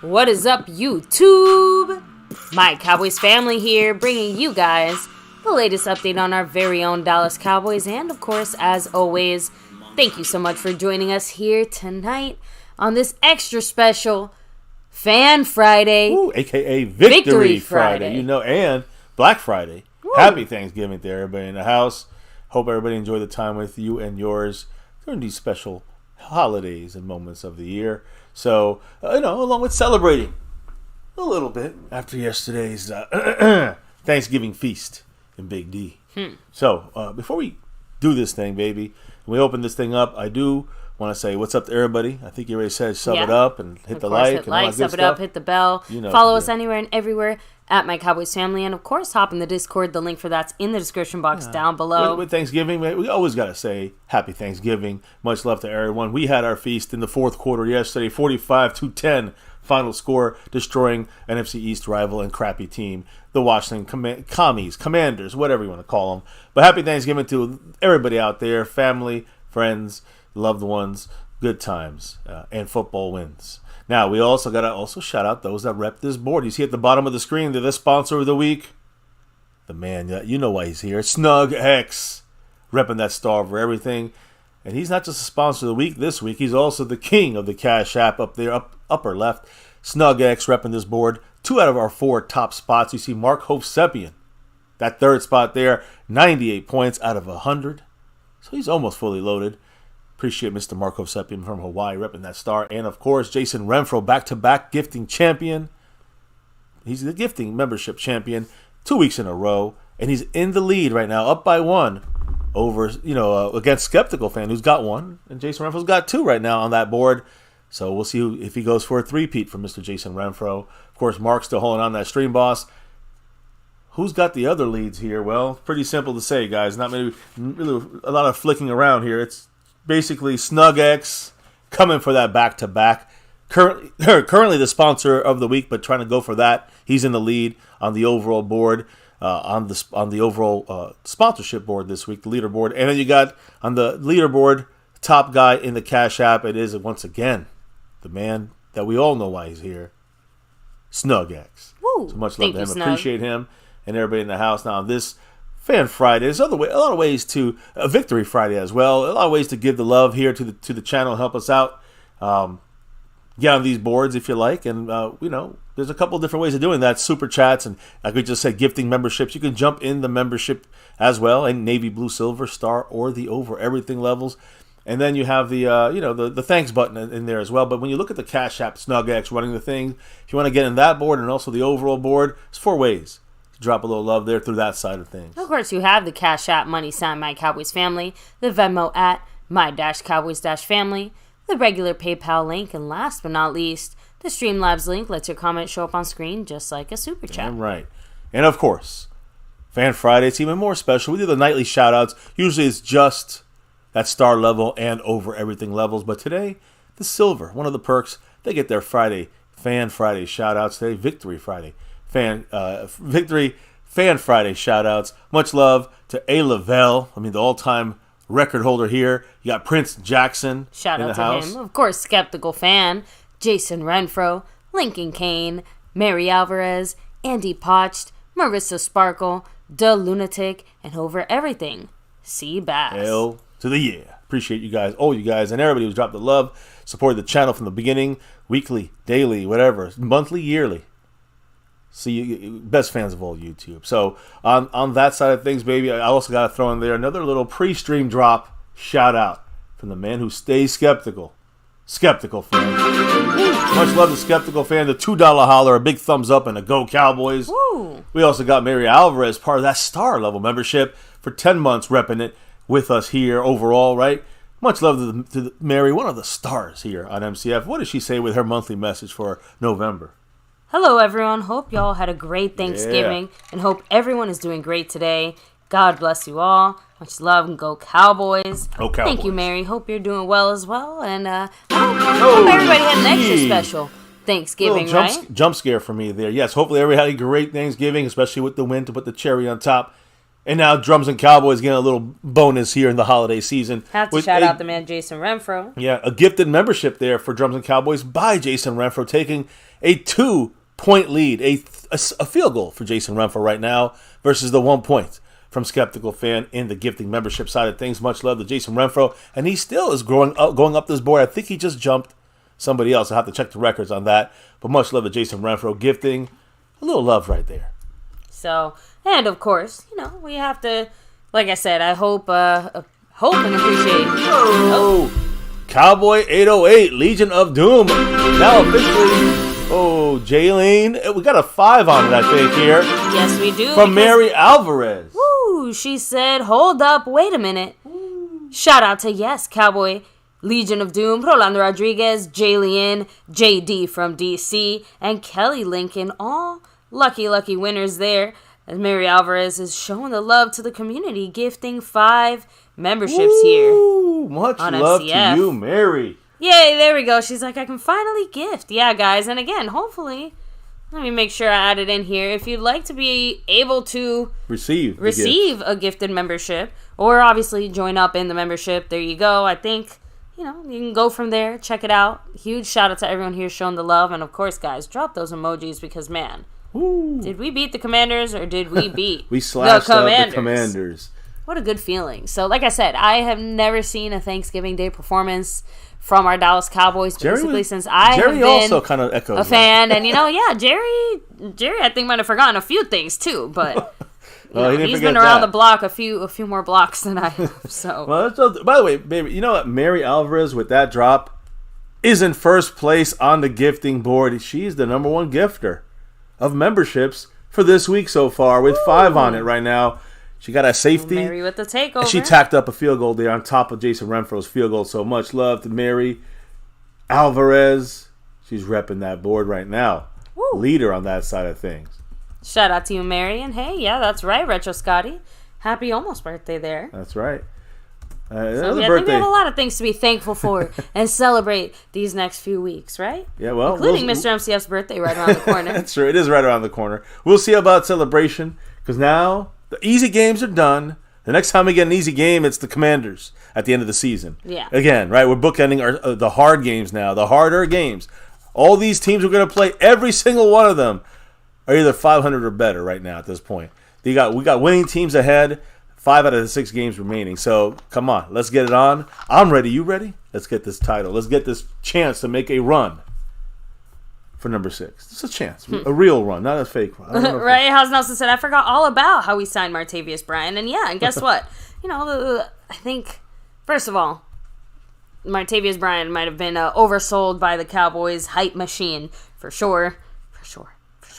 What is up, YouTube? My Cowboys family here, bringing you guys the latest update on our very own Dallas Cowboys. And of course, as always, thank you so much for joining us here tonight on this extra special Fan Friday. Ooh, aka Victory Friday. You know, and Black Friday. Woo. Happy Thanksgiving to everybody in the house. Hope everybody enjoyed the time with you and yours during these special holidays and moments of the year. So, along with celebrating a little bit after yesterday's Thanksgiving feast in Big D. So, before we do this thing, baby, and we open this thing up, I do want to say what's up to everybody. I think you already said sub it up and hit the like. Hit like, sub it up, hit the bell. Follow us anywhere and everywhere at MyCowboysFamily. And, of course, hop in the Discord. The link for that's in the description box down below. With Thanksgiving, we always got to say happy Thanksgiving. Much love to everyone. We had our feast in the fourth quarter yesterday, 45-10 final score, destroying NFC East rival and crappy team, the Washington Commanders, whatever you want to call them. But happy Thanksgiving to everybody out there, family, friends, loved ones, good times, and football wins. Now, we also got to shout out those that rep this board. You see at the bottom of the screen, they're the sponsor of the week. The man, you know why he's here. Snug X, repping that star over everything. And he's not just a sponsor of the week this week. He's also the king of the Cash App up there, upper left. Snug X repping this board. 2 out of our 4 top spots. You see Mark Hovsepian. That third spot there, 98 points out of 100. So he's almost fully loaded. Appreciate Mr. Marco Seppian from Hawaii repping that star. And, of course, Jason Renfro, back-to-back gifting champion. He's the gifting membership champion 2 weeks in a row. And he's in the lead right now, up by 1 over, against Skeptical Fan, who's got 1. And Jason Renfro's got 2 right now on that board. So we'll see if he goes for a three-peat from Mr. Jason Renfro. Of course, Mark's still holding on that stream boss. Who's got the other leads here? Well, pretty simple to say, guys. Not really a lot of flicking around here. It's basically Snug X coming for that back-to-back. Currently the sponsor of the week, but trying to go for that. He's in the lead on the overall board, on the overall sponsorship board this week, the leaderboard. And then you got on the leaderboard, top guy in the Cash App. It is, once again, the man that we all know why he's here, Snug X. Woo. So much love to him. Appreciate him and everybody in the house. Now, this Fan Friday. There's a lot of ways to Victory Friday as well. A lot of ways to give the love here to the channel and help us out. Get on these boards if you like, and there's a couple different ways of doing that. Super chats and, like we just said, gifting memberships. You can jump in the membership as well, and navy, blue, silver, star, or the over everything levels. And then you have the thanks button in there as well. But when you look at the Cash App, Snug X running the thing, if you want to get in that board and also the overall board, there's 4 ways. Drop a little love there through that side of things. Of course, you have the Cash App money sign My Cowboys Family, the Venmo at My-Cowboys-Family, the regular PayPal link, and last but not least, the Streamlabs link lets your comment show up on screen just like a super chat. Damn right. And of course, Fan Friday, it's even more special. We do the nightly shout-outs. Usually it's just that star level and over everything levels. But today, the silver, one of the perks, they get their Fan Friday shout-outs today, Victory Friday. Victory Fan Friday shout-outs. Much love to A. Lavelle, the all-time record holder here. You got Prince Jackson shout in out the to house. him. Of course, Skeptical Fan, Jason Renfro, Lincoln Kane, Mary Alvarez, Andy Potched, Marissa Sparkle, Da Lunatic, and over everything, C. Bass. Hell to the yeah. Appreciate you guys, all you guys, and everybody who's dropped the love, supported the channel from the beginning, weekly, daily, whatever, monthly, yearly. See, you best fans of all YouTube. So on that side of things, baby, I also got to throw in there another little pre-stream drop shout out from the man who stays skeptical. Skeptical Fan. Much love to Skeptical Fan. The $2 holler, a big thumbs up, and a Go Cowboys. Woo. We also got Mary Alvarez, part of that star level membership for 10 months, repping it with us here overall, right? Much love to Mary, one of the stars here on MCF. What does she say with her monthly message for November? Hello, everyone. Hope y'all had a great Thanksgiving and hope everyone is doing great today. God bless you all. Much love and go Cowboys. Go Cowboys. Thank you, Mary. Hope you're doing well as well. And I hope everybody had an extra special Thanksgiving, right? Jump scare for me there. Yes, hopefully everybody had a great Thanksgiving, especially with the win to put the cherry on top. And now Drums and Cowboys getting a little bonus here in the holiday season. Have to shout out the man Jason Renfro. Yeah, a gifted membership there for Drums and Cowboys by Jason Renfro, taking a 2-point lead, a field goal for Jason Renfro right now versus the 1 point from Skeptical Fan in the gifting membership side of things. Much love to Jason Renfro, and he still is going up this board. I think he just jumped somebody else. I'll have to check the records on that. But much love to Jason Renfro, gifting a little love right there. So, and of course, we have to, like I said, I hope and appreciate. Oh, Cowboy 808, Legion of Doom, now officially. Oh, Jaylene, we got a 5 on it, I think, here. Yes, we do. From Mary Alvarez. Woo, she said, hold up, wait a minute. Shout out to, yes, Cowboy, Legion of Doom, Rolando Rodriguez, Jaylene, JD from DC, and Kelly Lincoln, all lucky winners there. As Mary Alvarez is showing the love to the community, gifting 5 memberships here. Much on love FCF. to you, Mary. Yay, there we go. She's like, I can finally gift. Yeah, guys. And again, hopefully, let me make sure I add it in here. If you'd like to be able to receive a gifted membership, or obviously join up in the membership, there you go. I think, you can go from there. Check it out. Huge shout out to everyone here showing the love. And of course, guys, drop those emojis because, man, did we beat the Commanders or did we beat we slashed up the Commanders? What a good feeling. So, like I said, I have never seen a Thanksgiving Day performance from our Dallas Cowboys, basically since I have been also kind of echoes a fan. And, Jerry, I think might have forgotten a few things, too. But he's been around the block a few more blocks than I have. So. Well, by the way, baby, you know what? Mary Alvarez, with that drop, is in first place on the gifting board. She's the number 1 gifter of memberships for this week so far, with 5 on it right now. She got a safety. Mary with the takeover. And she tacked up a field goal there on top of Jason Renfro's field goal. So much love to Mary Alvarez. She's repping that board right now. Woo. Leader on that side of things. Shout out to you, Mary. And hey, yeah, that's right, Retro Scotty. Happy almost birthday there. That's right. I think we have a lot of things to be thankful for and celebrate these next few weeks, right? Yeah, well, including Mr. MCF's birthday right around the corner. That's true. It is right around the corner. We'll see about celebration because now the easy games are done. The next time we get an easy game, it's the Commanders at the end of the season. Yeah. Again, right? We're bookending the hard games now, the harder games. All these teams we're going to play, every single one of them are either 500 or better right now at this point. We got winning teams ahead, 5 out of the 6 games remaining. So, come on, let's get it on. I'm ready. You ready? Let's get this title. Let's get this chance to make a run for number 6. It's a chance. A real run, not a fake run. Right? House Nelson said, I forgot all about how we signed Martavius Bryant. And yeah, and guess what? I think, first of all, Martavius Bryant might have been oversold by the Cowboys hype machine, for sure.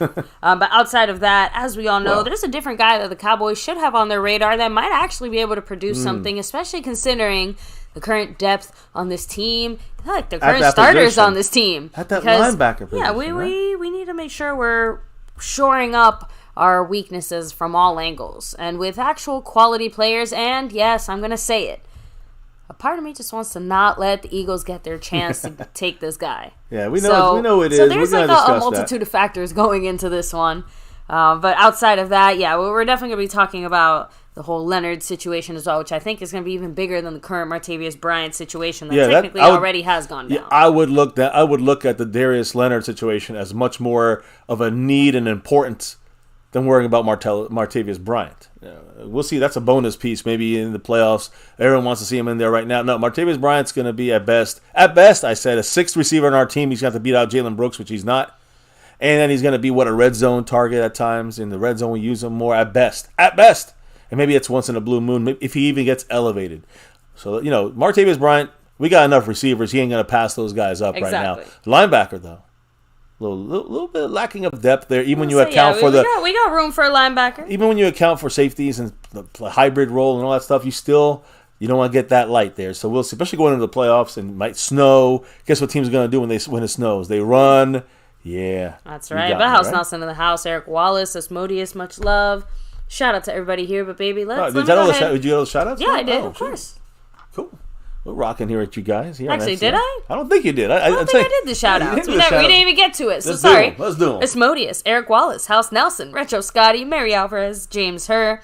But outside of that, as we all know, there's a different guy that the Cowboys should have on their radar that might actually be able to produce something, especially considering the current depth on this team, like the current starters position. On this team. At that linebacker position. Yeah, we need to make sure we're shoring up our weaknesses from all angles. And with actual quality players, and yes, I'm going to say it, a part of me just wants to not let the Eagles get their chance to take this guy. Yeah, we know it is. So there's like a multitude of factors going into this one. But outside of that, yeah, we're definitely going to be talking about the whole Leonard situation as well, which I think is going to be even bigger than the current Martavius Bryant situation that technically already has gone down. Yeah, I would look at the Darius Leonard situation as much more of a need and importance than worrying about Martavius Bryant. We'll see. That's a bonus piece maybe in the playoffs. Everyone wants to see him in there right now. No, Martavius Bryant's going to be at best, I said, a 6th receiver on our team. He's going to have to beat out Jalen Brooks, which he's not. And then he's going to be, a red zone target at times. In the red zone, we use him more at best. At best. And maybe it's once in a blue moon, if he even gets elevated. So, Martavius Bryant, we got enough receivers. He ain't going to pass those guys up right now. Linebacker, though. Little bit lacking of depth there, even when you account for we got room for a linebacker. Even when you account for safeties and the hybrid role and all that stuff, you don't want to get that light there. So we'll see, especially going into the playoffs and it might snow. Guess what teams are going to do when it snows? They run. Yeah, that's right. But House Nelson in the house, Eric Wallace, Asmodeus, much love. Shout out to everybody here, but baby, let's Did you get all the shout outs? Yeah, I did, of course. Cool. We're rocking here at you guys. Here Actually, did I? I don't think you did. I don't think I did the shout outs. We didn't even get to it, so sorry. Let's do them. Asmodeus, Eric Wallace, House Nelson, Retro Scotty, Mary Alvarez, James Herr,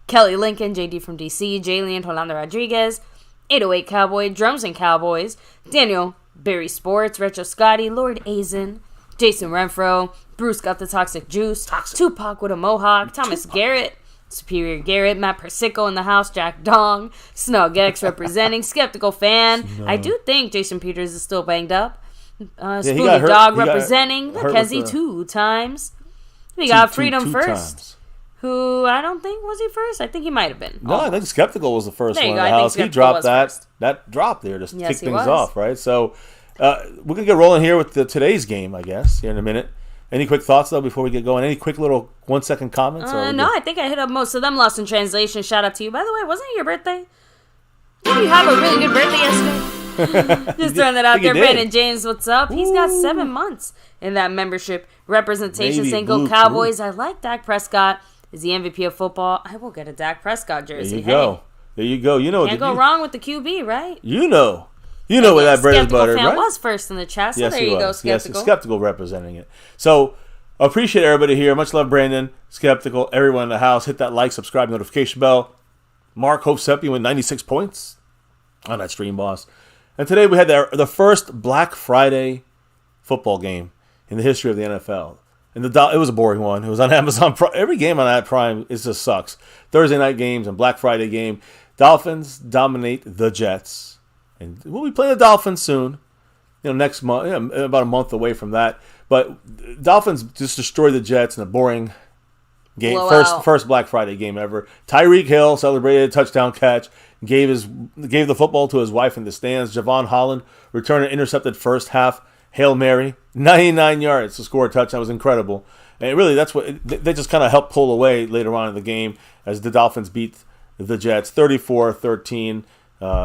Kelly Lincoln, JD from DC, Jalen, Rolando Rodriguez, 808 Cowboy, Drums and Cowboys, Daniel, Barry Sports, Retro Scotty, Lord Azen, Jason Renfro, Bruce got the Toxic Juice, Tupac with a Mohawk, Thomas Garrett, Superior Garrett, Matt Persico in the house, Jack Dong, Snug X representing, Skeptical Fan. I do think Jason Peters is still banged up. Spooky Dog representing, Mackenzie 2 times. We got Freedom First, who I don't think, was he first? I think he might have been. No, I think Skeptical was the first one in the I house. He dropped that drop there to kick things off, right? So we're going to get rolling here with today's game, I guess, here in a minute. Any quick thoughts, though, before we get going? Any quick little 1-second comments? No, I think I hit up most of them. Lost in translation. Shout out to you. By the way, wasn't it your birthday? Did you have a really good birthday yesterday? Just throwing that out there. Brandon James, what's up? He's got 7 months in that membership. Representation, single Cowboys. I like Dak Prescott. Is the MVP of football? I will get a Dak Prescott jersey. There you go. You know, can't go wrong with the QB, right? You know where that bread is buttered, right? Was first in the chat, so yes, there you go, Skeptical. Yes, Skeptical representing it. So, appreciate everybody here. Much love, Brandon, Skeptical, everyone in the house. Hit that like, subscribe, notification bell. Mark Hosepi with 96 points on that stream, boss. And today we had the first Black Friday football game in the history of the NFL. And it was a boring one. It was on Amazon Prime. Every game on that Prime, it just sucks. Thursday night games and Black Friday game. Dolphins dominate the Jets. And we'll be playing the Dolphins soon. Next month, about a month away from that. But Dolphins just destroyed the Jets in a boring game. First Black Friday game ever. Tyreek Hill celebrated a touchdown catch. Gave the football to his wife in the stands. Javon Holland returned an intercepted first half Hail Mary, 99 yards to score a touchdown. That was incredible. And really, that's what they just kind of helped pull away later on in the game as the Dolphins beat the Jets 34-13.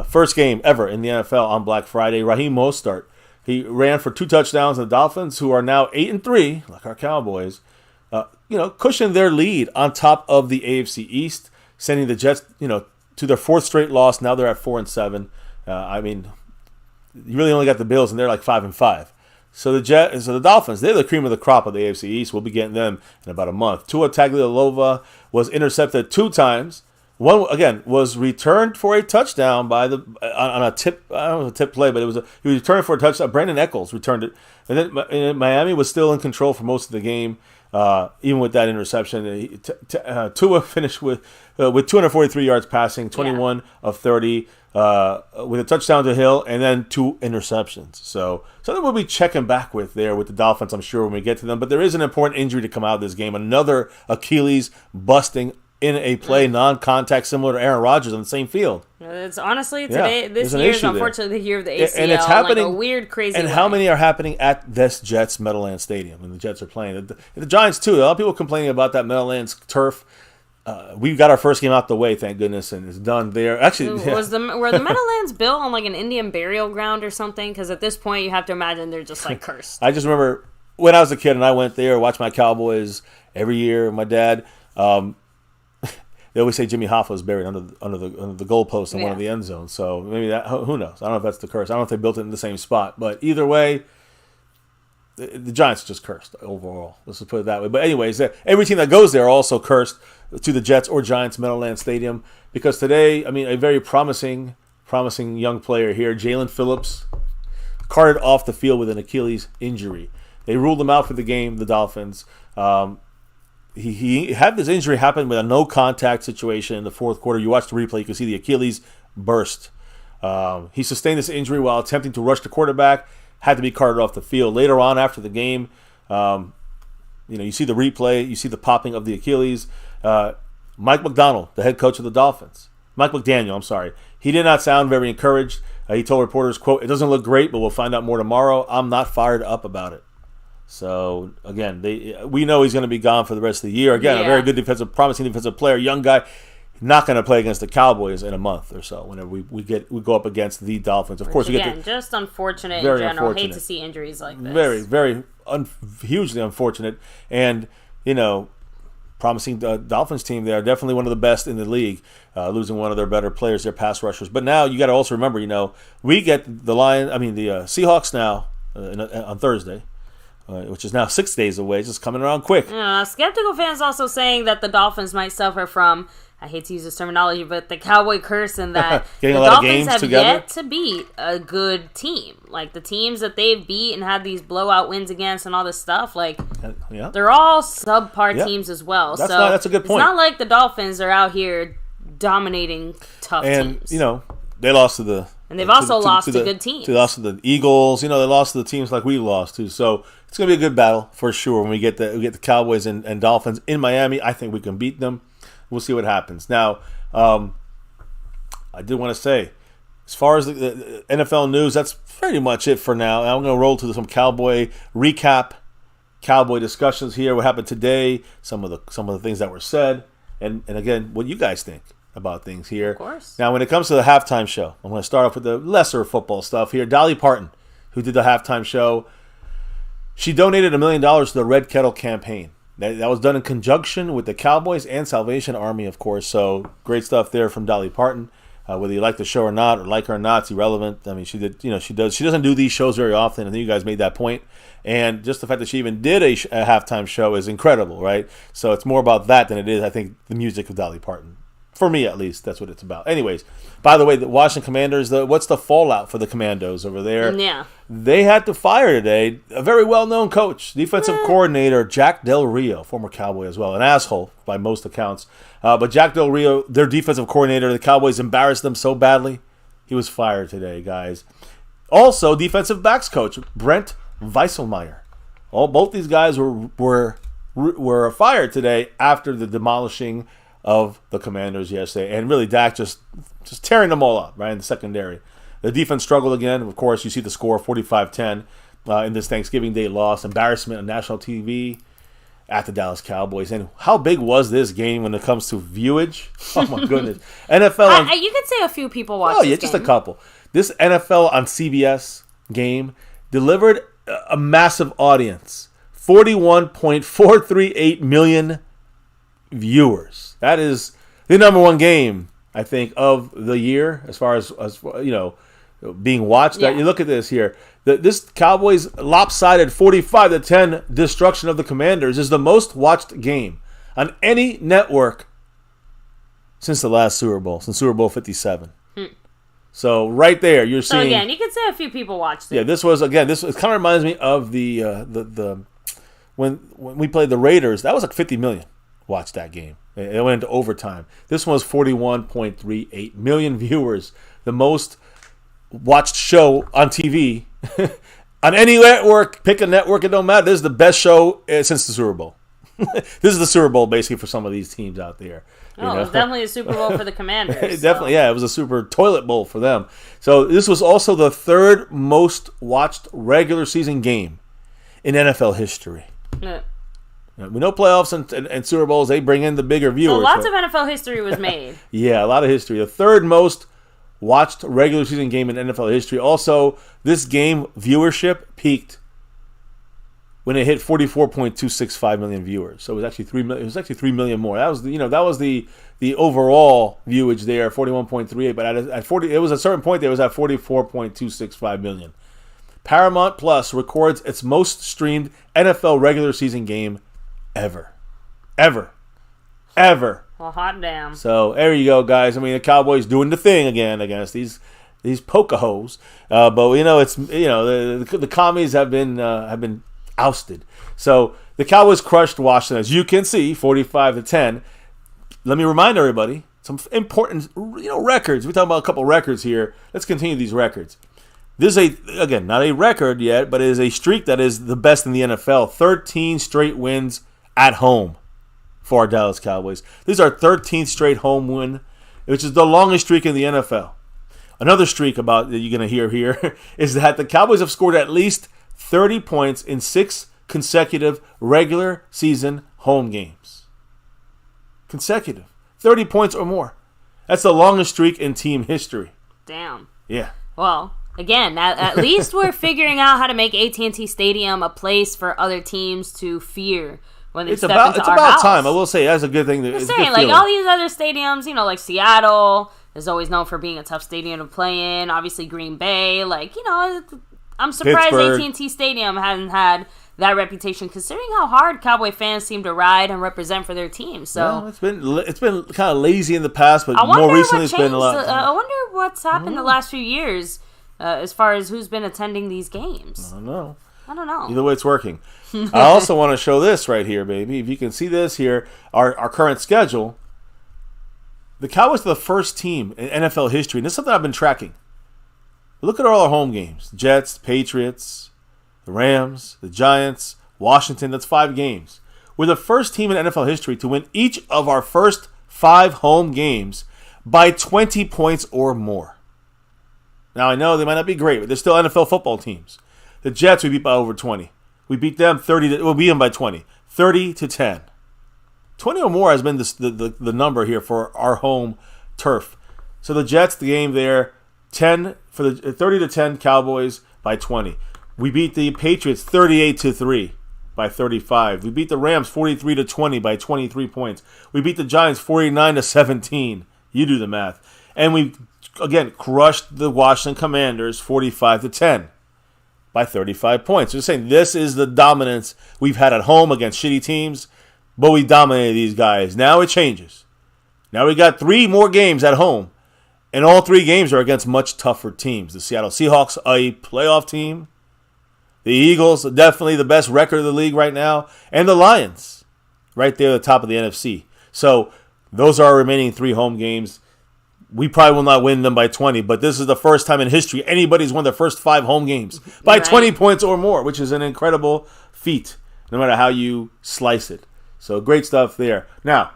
First game ever in the NFL on Black Friday. Raheem Mostert, he ran for 2 touchdowns. And the Dolphins, who are now 8-3, like our Cowboys, cushioned their lead on top of the AFC East, sending the Jets, to their 4th straight loss. Now they're at 4-7. You really only got the Bills, and they're like 5-5. So the Dolphins, they're the cream of the crop of the AFC East. We'll be getting them in about a month. Tua Tagovailoa was intercepted 2 times. One, again, was returned for a touchdown on a tip. I don't know if it was a tip play, but he returned for a touchdown. Brandon Eccles returned it. And then Miami was still in control for most of the game, even with that interception. Tua finished with 243 yards passing, 21 of 30, with a touchdown to Hill, and then 2 interceptions. So something we'll be checking back with the Dolphins, I'm sure, when we get to them. But there is an important injury to come out of this game. Another Achilles busting in a play, non-contact, similar to Aaron Rodgers on the same field. It's honestly, this year is unfortunately the year of the ACL. And it's happening, like a weird, crazy And way. how many are happening at this Jets Meadowlands Stadium when the Jets are playing? The Giants, too. A lot of people complaining about that Meadowlands turf. We got our first game out the way, thank goodness, and it's done there. Actually, were the Meadowlands built on like an Indian burial ground or something? Because at this point, you have to imagine they're just like cursed. I just remember when I was a kid and I went there, watched my Cowboys every year. My dad, they always say Jimmy Hoffa was buried under the goalpost in one of the end zones. So maybe that, who knows? I don't know if that's the curse. I don't know if they built it in the same spot, but either way, the Giants are just cursed overall. Let's just put it that way. But anyways, every team that goes there are also cursed to the Jets or Giants Meadowlands Stadium, because today, a very promising young player here, Jalen Phillips, carted off the field with an Achilles injury. They ruled him out for the game, the Dolphins. He had this injury happen with a no-contact situation in the 4th quarter. You watch the replay, you can see the Achilles burst. He sustained this injury while attempting to rush the quarterback, had to be carted off the field. Later on, after the game, you see the replay, you see the popping of the Achilles. Mike McDaniel, the head coach of the Dolphins. Mike McDaniel, I'm sorry. He did not sound very encouraged. He told reporters, quote, "It doesn't look great, but we'll find out more tomorrow. I'm not fired up about it." So, again, we know he's going to be gone for the rest of the year. Again, a very good promising defensive player, young guy. Not going to play against the Cowboys in a month or so. Whenever we go up against the Dolphins, of course, just unfortunate in general. Hate to see injuries like this. Very, very hugely unfortunate. And promising Dolphins team. They are definitely one of the best in the league, losing one of their better players, their pass rushers. But now you got to also remember, we get the Seahawks now on Thursday, which is now 6 days away. It's just coming around quick. Skeptical fans also saying that the Dolphins might suffer from, I hate to use this terminology, but the Cowboy curse, and that the Dolphins have yet to beat a good team. Like, the teams that they've beat and had these blowout wins against and all this stuff, they're all subpar teams as well. That's a good point. It's not like the Dolphins are out here dominating tough teams. And, they lost to the... And they've also lost to good teams. They lost to the Eagles. They lost to the teams like we lost to. So it's going to be a good battle for sure when we get the Cowboys and Dolphins in Miami. I think we can beat them. We'll see what happens. Now, I did want to say, as far as the NFL news, that's pretty much it for now. I'm going to roll to some Cowboy recap, Cowboy discussions here. What happened today? Some of the things that were said, and again, what you guys think about things here. Of course. Now, when it comes to the halftime show, I'm going to start off with the lesser football stuff here. Dolly Parton, who did the halftime show, she donated $1 million to the Red Kettle campaign. That was done in conjunction with the Cowboys and Salvation Army, of course. So great stuff there from Dolly Parton. Whether you like the show or not, or like her or not, it's irrelevant. I mean, she doesn't do these shows very often. I think you guys made that point. And just the fact that she even did a halftime show is incredible, right? So it's more about that than it is, I think, the music of Dolly Parton. For me, at least, that's what it's about. Anyways, by the way, the Washington Commanders, what's the fallout for the Commandos over there? Yeah. They had to fire today a very well-known coach, defensive coordinator Jack Del Rio, former Cowboy as well, an asshole by most accounts. But Jack Del Rio, their defensive coordinator, the Cowboys embarrassed them so badly, he was fired today, guys. Also, defensive backs coach Brent Weisselmeyer. Both these guys were fired today after the demolishing of the Commanders yesterday, and really Dak just tearing them all up right in the secondary. The defense struggled again. Of course, you see the score 45-10 in this Thanksgiving Day loss. Embarrassment on national TV at the Dallas Cowboys. And how big was this game when it comes to viewage? Oh my goodness. NFL you could say a few people watched. Oh yeah, just a couple. This NFL on CBS game delivered a massive audience. 41.438 million viewers. That is the number one game, I think, of the year as far as being watched. Yeah. You look at this here. This Cowboys lopsided 45-10 destruction of the Commanders is the most watched game on any network since the last Super Bowl, since Super Bowl 57. So right there, you're seeing. So again, you could say a few people watched it. Yeah, this kind of reminds me of the when we played the Raiders. That was like 50 million. Watch that game. It went into overtime. This one was 41.38 million viewers. The most watched show on TV. On any network, pick a network, it don't matter. This is the best show since the Super Bowl. This is the Super Bowl, basically, for some of these teams out there. It was definitely a Super Bowl for the Commanders. Definitely, yeah. It was a super toilet bowl for them. So this was also the third most watched regular season game in NFL history. Yeah. We know playoffs and Super Bowls, they bring in the bigger viewers. So lots of NFL history was made. Yeah, a lot of history. The third most watched regular season game in NFL history. Also, this game viewership peaked when it hit 44.265 million viewers. So it was actually 3 million. It was actually 3 million more. That was the overall viewage there, 41.38. But at 40, it was a certain point there. It was at 44.265 million. Paramount Plus records its most streamed NFL regular season game ever. Well, hot damn. So there you go, guys. I mean, the Cowboys doing the thing again against these poke-a-hoes. But the commies have been ousted. So the Cowboys crushed Washington, as you can see, 45-10. Let me remind everybody some important records. We're talking about a couple records here. Let's continue these records. This is not a record yet, but it is a streak that is the best in the NFL. 13 straight wins at home for our Dallas Cowboys. This is our 13th straight home win, which is the longest streak in the NFL. Another streak that you're going to hear here is that the Cowboys have scored at least 30 points in 6 consecutive regular season home games. Consecutive. 30 points or more. That's the longest streak in team history. Damn. Yeah. Well, again, at least we're figuring out how to make AT&T Stadium a place for other teams to fear when they it's step about into our house. time. I will say that's a good thing. I'm saying, like, all these other stadiums, you know, like Seattle is always known for being a tough stadium to play in. Obviously, Green Bay, like, you know, I'm surprised Pittsburgh. AT&T Stadium hasn't had that reputation, considering how hard Cowboy fans seem to ride and represent for their team. So it's been kind of lazy in the past, but more recently it's been a lot. I wonder what's happened the last few years as far as who's been attending these games. I don't know. Either way, it's working. I also want to show this right here, baby. If you can see this here, our current schedule. The Cowboys are the first team in NFL history, and this is something I've been tracking. Look at all our home games. Jets, Patriots, the Rams, the Giants, Washington. That's 5 games. We're the first team in NFL history to win each of our first 5 home games by 20 points or more. Now, I know they might not be great, but they're still NFL football teams. The Jets, we beat by over 20. We beat them we'll beat them by 20. 30-10. 20 or more has been the number here for our home turf. So the Jets, the game there, 10 for the 30-10 Cowboys by 20. We beat the Patriots 38-3 by 35. We beat the Rams 43-20 by 23 points. We beat the Giants 49-17. You do the math. And we again crushed the Washington Commanders 45-10 by 35 points. We're saying this is the dominance we've had at home against shitty teams, but we dominated these guys. Now it changes. Now we got 3 more games at home, and all 3 games are against much tougher teams. The Seattle Seahawks, a playoff team. The Eagles are definitely the best record of the league right now. And the Lions, right there at the top of the NFC. So those are our remaining 3 home games. We probably will not win them by 20, but this is the first time in history anybody's won their first 5 home games by 20 points or more, which is an incredible feat, no matter how you slice it. So great stuff there. Now,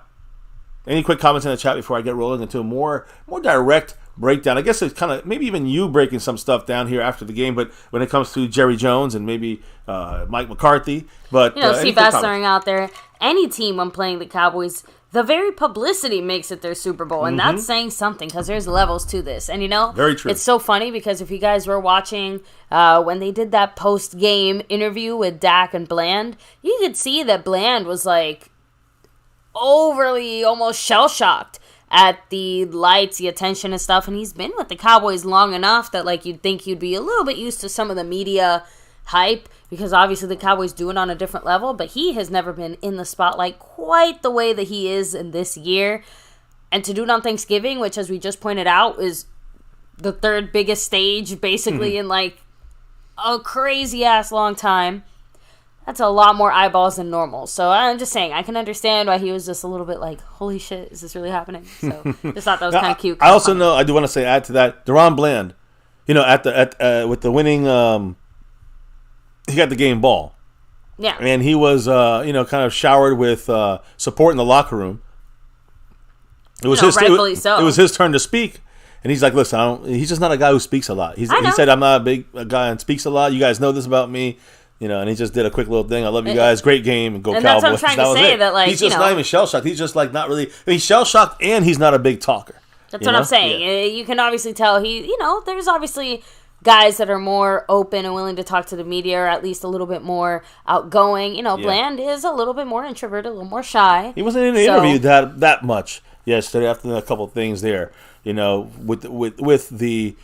any quick comments in the chat before I get rolling into a more direct breakdown? I guess it's kind of maybe even you breaking some stuff down here after the game, but when it comes to Jerry Jones and maybe Mike McCarthy. But Steve Bass throwing out there, any team when playing the Cowboys, the very publicity makes it their Super Bowl, and that's saying something because there's levels to this. And, very true. It's so funny because if you guys were watching when they did that post-game interview with Dak and Bland, you could see that Bland was, like, overly almost shell-shocked at the lights, the attention and stuff, and he's been with the Cowboys long enough that, like, you'd think you'd be a little bit used to some of the media hype, because obviously the Cowboys do it on a different level, but he has never been in the spotlight quite the way that he is in this year. And to do it on Thanksgiving, which, as we just pointed out, is the 3rd biggest stage basically in like a crazy ass long time, that's a lot more eyeballs than normal. So I'm just saying, I can understand why he was just a little bit like, holy shit, is this really happening? So just thought that was kind of cute. I also know, I do want to say, add to that, Deron Bland, with the winning he got the game ball. Yeah. And he was, kind of showered with support in the locker room. It was rightfully so. It was his turn to speak. And he's like, listen, he's just not a guy who speaks a lot. He said, I'm not a guy and speaks a lot. You guys know this about me. And he just did a quick little thing. I love you guys. Great game. And go Cowboys. That's what I'm trying to say. That, like, he's just not even shell-shocked. He's just, like, not really. He's shell-shocked and he's not a big talker. That's what I'm saying. Yeah. You can obviously tell there's obviously guys that are more open and willing to talk to the media, or at least a little bit more outgoing. Bland is a little bit more introverted, a little more shy. He wasn't in the interview that much yesterday after a couple of things there. With the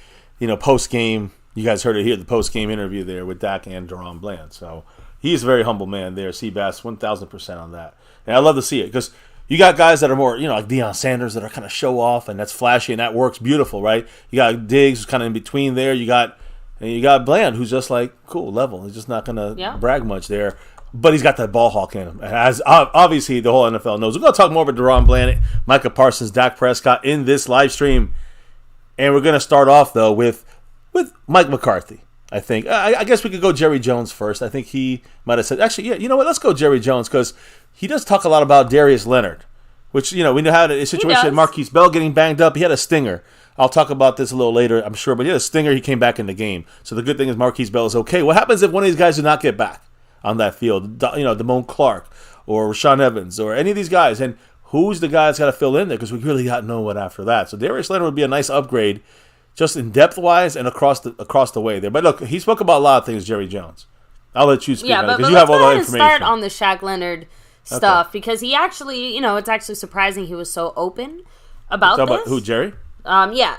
post game, you guys heard it here, the post game interview there with Dak and Deron Bland. So he's a very humble man there. Seabass 1,000% on that, and I love to see it because you got guys that are more, like Deion Sanders, that are kind of show off, and that's flashy, and that works beautiful, right? You got Diggs, who's kind of in between there. You got Bland, who's just like cool level. He's just not going to brag much there, but he's got that ball hawk in him. As obviously the whole NFL knows. We're going to talk more about Deron Bland, Micah Parsons, Dak Prescott in this live stream, and we're going to start off though with Mike McCarthy. I think I guess we could go Jerry Jones first. I think he might have said, actually, yeah, you know what? Let's go Jerry Jones because he does talk a lot about Darius Leonard, which, we know how a situation had Marquise Bell getting banged up. He had a stinger. I'll talk about this a little later, I'm sure, but he had a stinger. He came back in the game. So the good thing is Marquise Bell is okay. What happens if one of these guys do not get back on that field? Damone Clark or Rashaan Evans or any of these guys. And who's the guy that's got to fill in there? Because we really got no one after that. So Darius Leonard would be a nice upgrade just in depth-wise and across the way there. But look, he spoke about a lot of things, Jerry Jones. I'll let you speak on it because you have all the information. Let's start on the Shaq Leonard stuff because he actually, it's actually surprising he was so open about this. About who, Jerry? Yeah,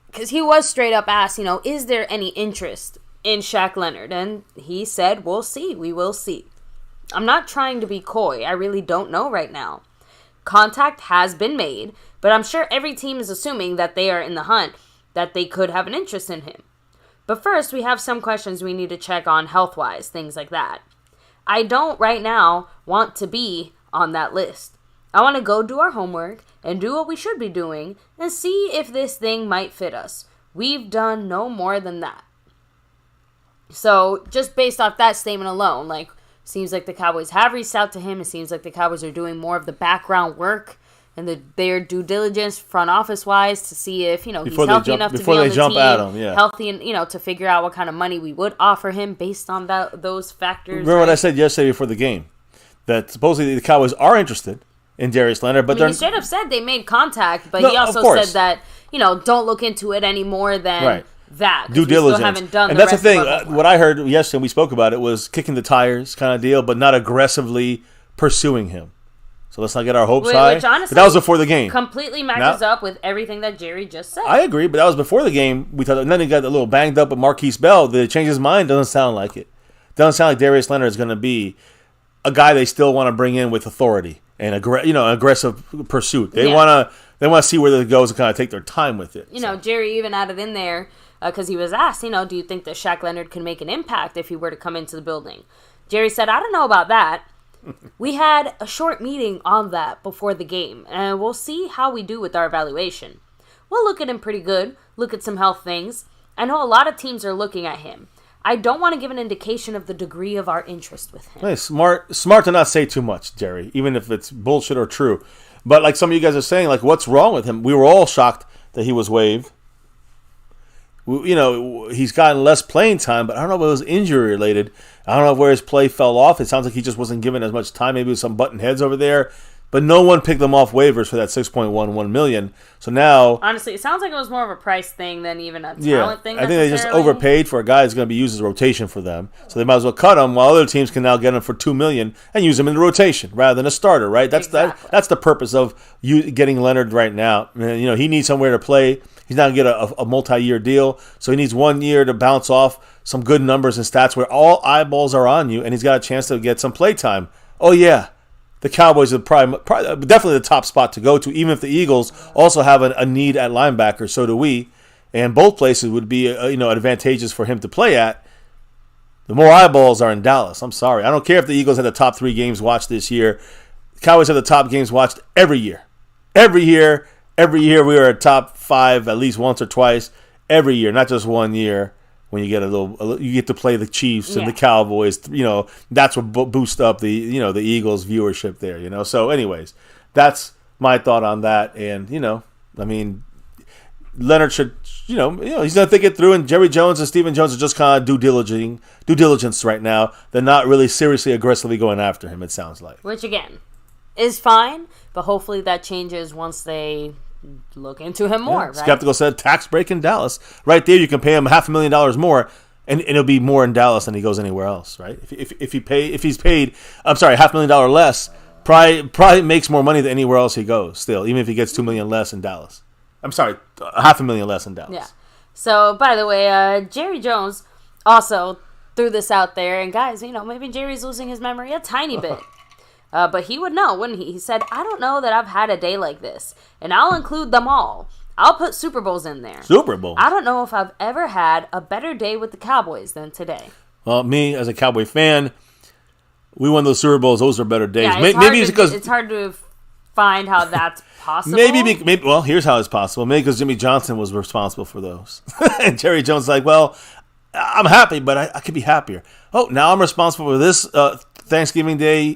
because he was straight up asked, is there any interest in Shaq Leonard? And he said, we'll see. We will see. I'm not trying to be coy. I really don't know right now. Contact has been made, but I'm sure every team is assuming that they are in the hunt, that they could have an interest in him. But first, we have some questions we need to check on health-wise, things like that. I don't right now want to be on that list. I want to go do our homework and do what we should be doing and see if this thing might fit us. We've done no more than that. So, just based off that statement alone, seems like the Cowboys have reached out to him. It seems like the Cowboys are doing more of the background work and their due diligence front office wise to see if he's healthy enough to be on the team, healthy and to figure out what kind of money we would offer him based on those factors. Remember what I said yesterday before the game, that supposedly the Cowboys are interested in Darius Leonard, but he straight up said they made contact, but he also said that don't look into it any more than that. Due diligence. Still haven't done and that's the thing. What I heard yesterday, we spoke about it, was kicking the tires kind of deal, but not aggressively pursuing him. So let's not get our hopes high. Which honestly, but that was before the game. Completely matches up with everything that Jerry just said. I agree, but that was before the game. We thought, and then he got a little banged up with Marquise Bell. Did it change his mind? Doesn't sound like it. Doesn't sound like Darius Leonard is going to be a guy they still want to bring in with authority and aggressive pursuit. They want to see where it goes and kind of take their time with it. Jerry even added in there because he was asked, do you think that Shaq Leonard can make an impact if he were to come into the building? Jerry said, I don't know about that. We had a short meeting on that before the game, and we'll see how we do with our evaluation. We'll look at him pretty good, look at some health things. I know a lot of teams are looking at him. I don't want to give an indication of the degree of our interest with him. Hey, smart to not say too much, Jerry, even if it's bullshit or true. But like some of you guys are saying, what's wrong with him? We were all shocked that he was waived. He's gotten less playing time, but I don't know if it was injury related. I don't know where his play fell off. It sounds like he just wasn't given as much time. Maybe with some button heads over there. But no one picked them off waivers for that $6.11 million. So now, honestly, it sounds like it was more of a price thing than even a talent thing. I think they just overpaid for a guy who's going to be used as a rotation for them. So they might as well cut him, while other teams can now get him for $2 million and use him in the rotation rather than a starter. Right? That's the purpose of you getting Leonard right now. He needs somewhere to play. He's not going to get a multi-year deal, so he needs 1 year to bounce off some good numbers and stats where all eyeballs are on you, and he's got a chance to get some play time. Oh yeah, the Cowboys are probably definitely the top spot to go to, even if the Eagles also have a need at linebacker. So do we, and both places would be advantageous for him to play at. The more eyeballs are in Dallas. I'm sorry, I don't care if the Eagles had the top 3 games watched this year. The Cowboys have the top games watched every year. Every year we are at top 5 at least once or twice. Every year, not just 1 year. When you get you get to play the Chiefs and the Cowboys. That's what boosts up the Eagles viewership there. So, anyways, that's my thought on that. And Leonard should he's going to think it through. And Jerry Jones and Stephen Jones are just kind of due diligence right now. They're not really seriously aggressively going after him. It sounds like, which again is fine, but hopefully that changes once they look into him more. Right? Skeptical said tax break in Dallas. Right there, you can pay him $500,000 more, and it'll be more in Dallas than he goes anywhere else. Right? If he's paid, $500,000 less, probably makes more money than anywhere else he goes. Still, even if he gets $2 million less in Dallas. $500,000 less in Dallas. Yeah. So, by the way, Jerry Jones also threw this out there, and guys, maybe Jerry's losing his memory a tiny bit. But he would know, wouldn't he? He said, I don't know that I've had a day like this, and I'll include them all. I'll put Super Bowls in there. Super Bowl? I don't know if I've ever had a better day with the Cowboys than today. Well, me, as a Cowboy fan, we won those Super Bowls. Those are better days. Yeah, maybe it's because it's hard to find how that's possible. Maybe. Well, here's how it's possible. Maybe because Jimmy Johnson was responsible for those. And Jerry Jones is like, well, I'm happy, but I could be happier. Oh, now I'm responsible for this Thanksgiving Day,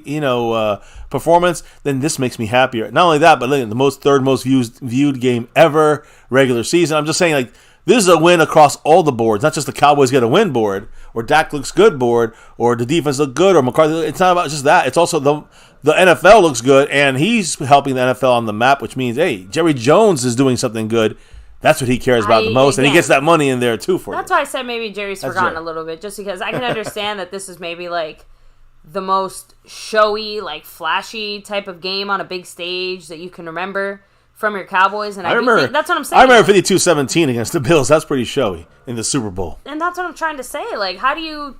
performance, then this makes me happier. Not only that, but look at the third most viewed game ever, regular season. I'm just saying, this is a win across all the boards, not just the Cowboys get a win board, or Dak looks good board, or the defense look good, or McCarthy. It's not about just that. It's also the NFL looks good, and he's helping the NFL on the map, which means, hey, Jerry Jones is doing something good. That's what he cares about the most, and he gets that money in there too for you. That's why I said maybe Jerry's forgotten a little bit, just because I can understand that this is maybe the most showy, like flashy type of game on a big stage that you can remember from your Cowboys. And I remember, that's what I'm saying. I remember 52-17 against the Bills. That's pretty showy in the Super Bowl. And that's what I'm trying to say. Like, how do you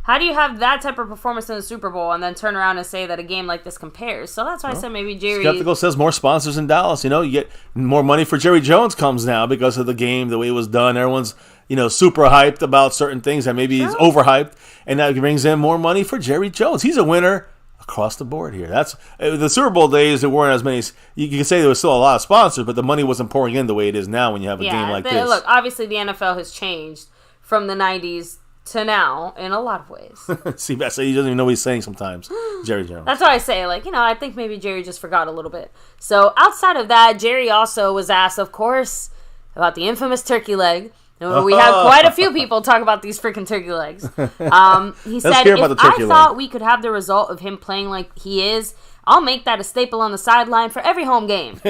have that type of performance in the Super Bowl and then turn around and say that a game like this compares? So that's why I said maybe Jerry... Skeptical says more sponsors in Dallas. You get more money for Jerry Jones comes now because of the game, the way it was done. Everyone's, super hyped about certain things and maybe he's overhyped. And that brings in more money for Jerry Jones. He's a winner across the board here. That's the Super Bowl days. There weren't as many. You can say there was still a lot of sponsors, but the money wasn't pouring in the way it is now when you have a game like this. Look, obviously the NFL has changed from the 90s to now in a lot of ways. See, he doesn't even know what he's saying sometimes, Jerry Jones. That's what I say. I think maybe Jerry just forgot a little bit. So outside of that, Jerry also was asked, of course, about the infamous turkey leg. And we have quite a few people talk about these freaking turkey legs. He said, if I thought we could have the result of him playing like he is, I'll make that a staple on the sideline for every home game.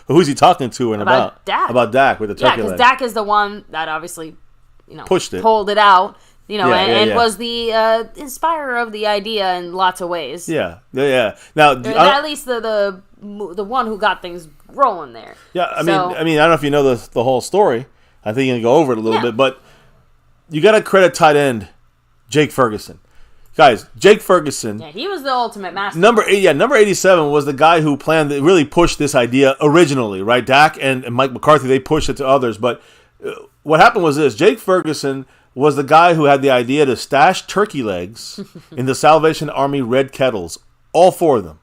Who's he talking to and about? Dak. About Dak with the turkey leg. Yeah, because Dak is the one that obviously, pulled it out. And was the inspirer of the idea in lots of ways. Yeah. Now, at least the one who got things rolling there. Yeah, I mean, I don't know if you know the whole story. I think you're going to go over it a little bit, but you got to credit tight end Jake Ferguson. Guys, Jake Ferguson. Yeah, he was the ultimate master. Number 87 was the guy who really pushed this idea originally, right? Dak and Mike McCarthy, they pushed it to others, but what happened was this. Jake Ferguson was the guy who had the idea to stash turkey legs in the Salvation Army red kettles, all four of them,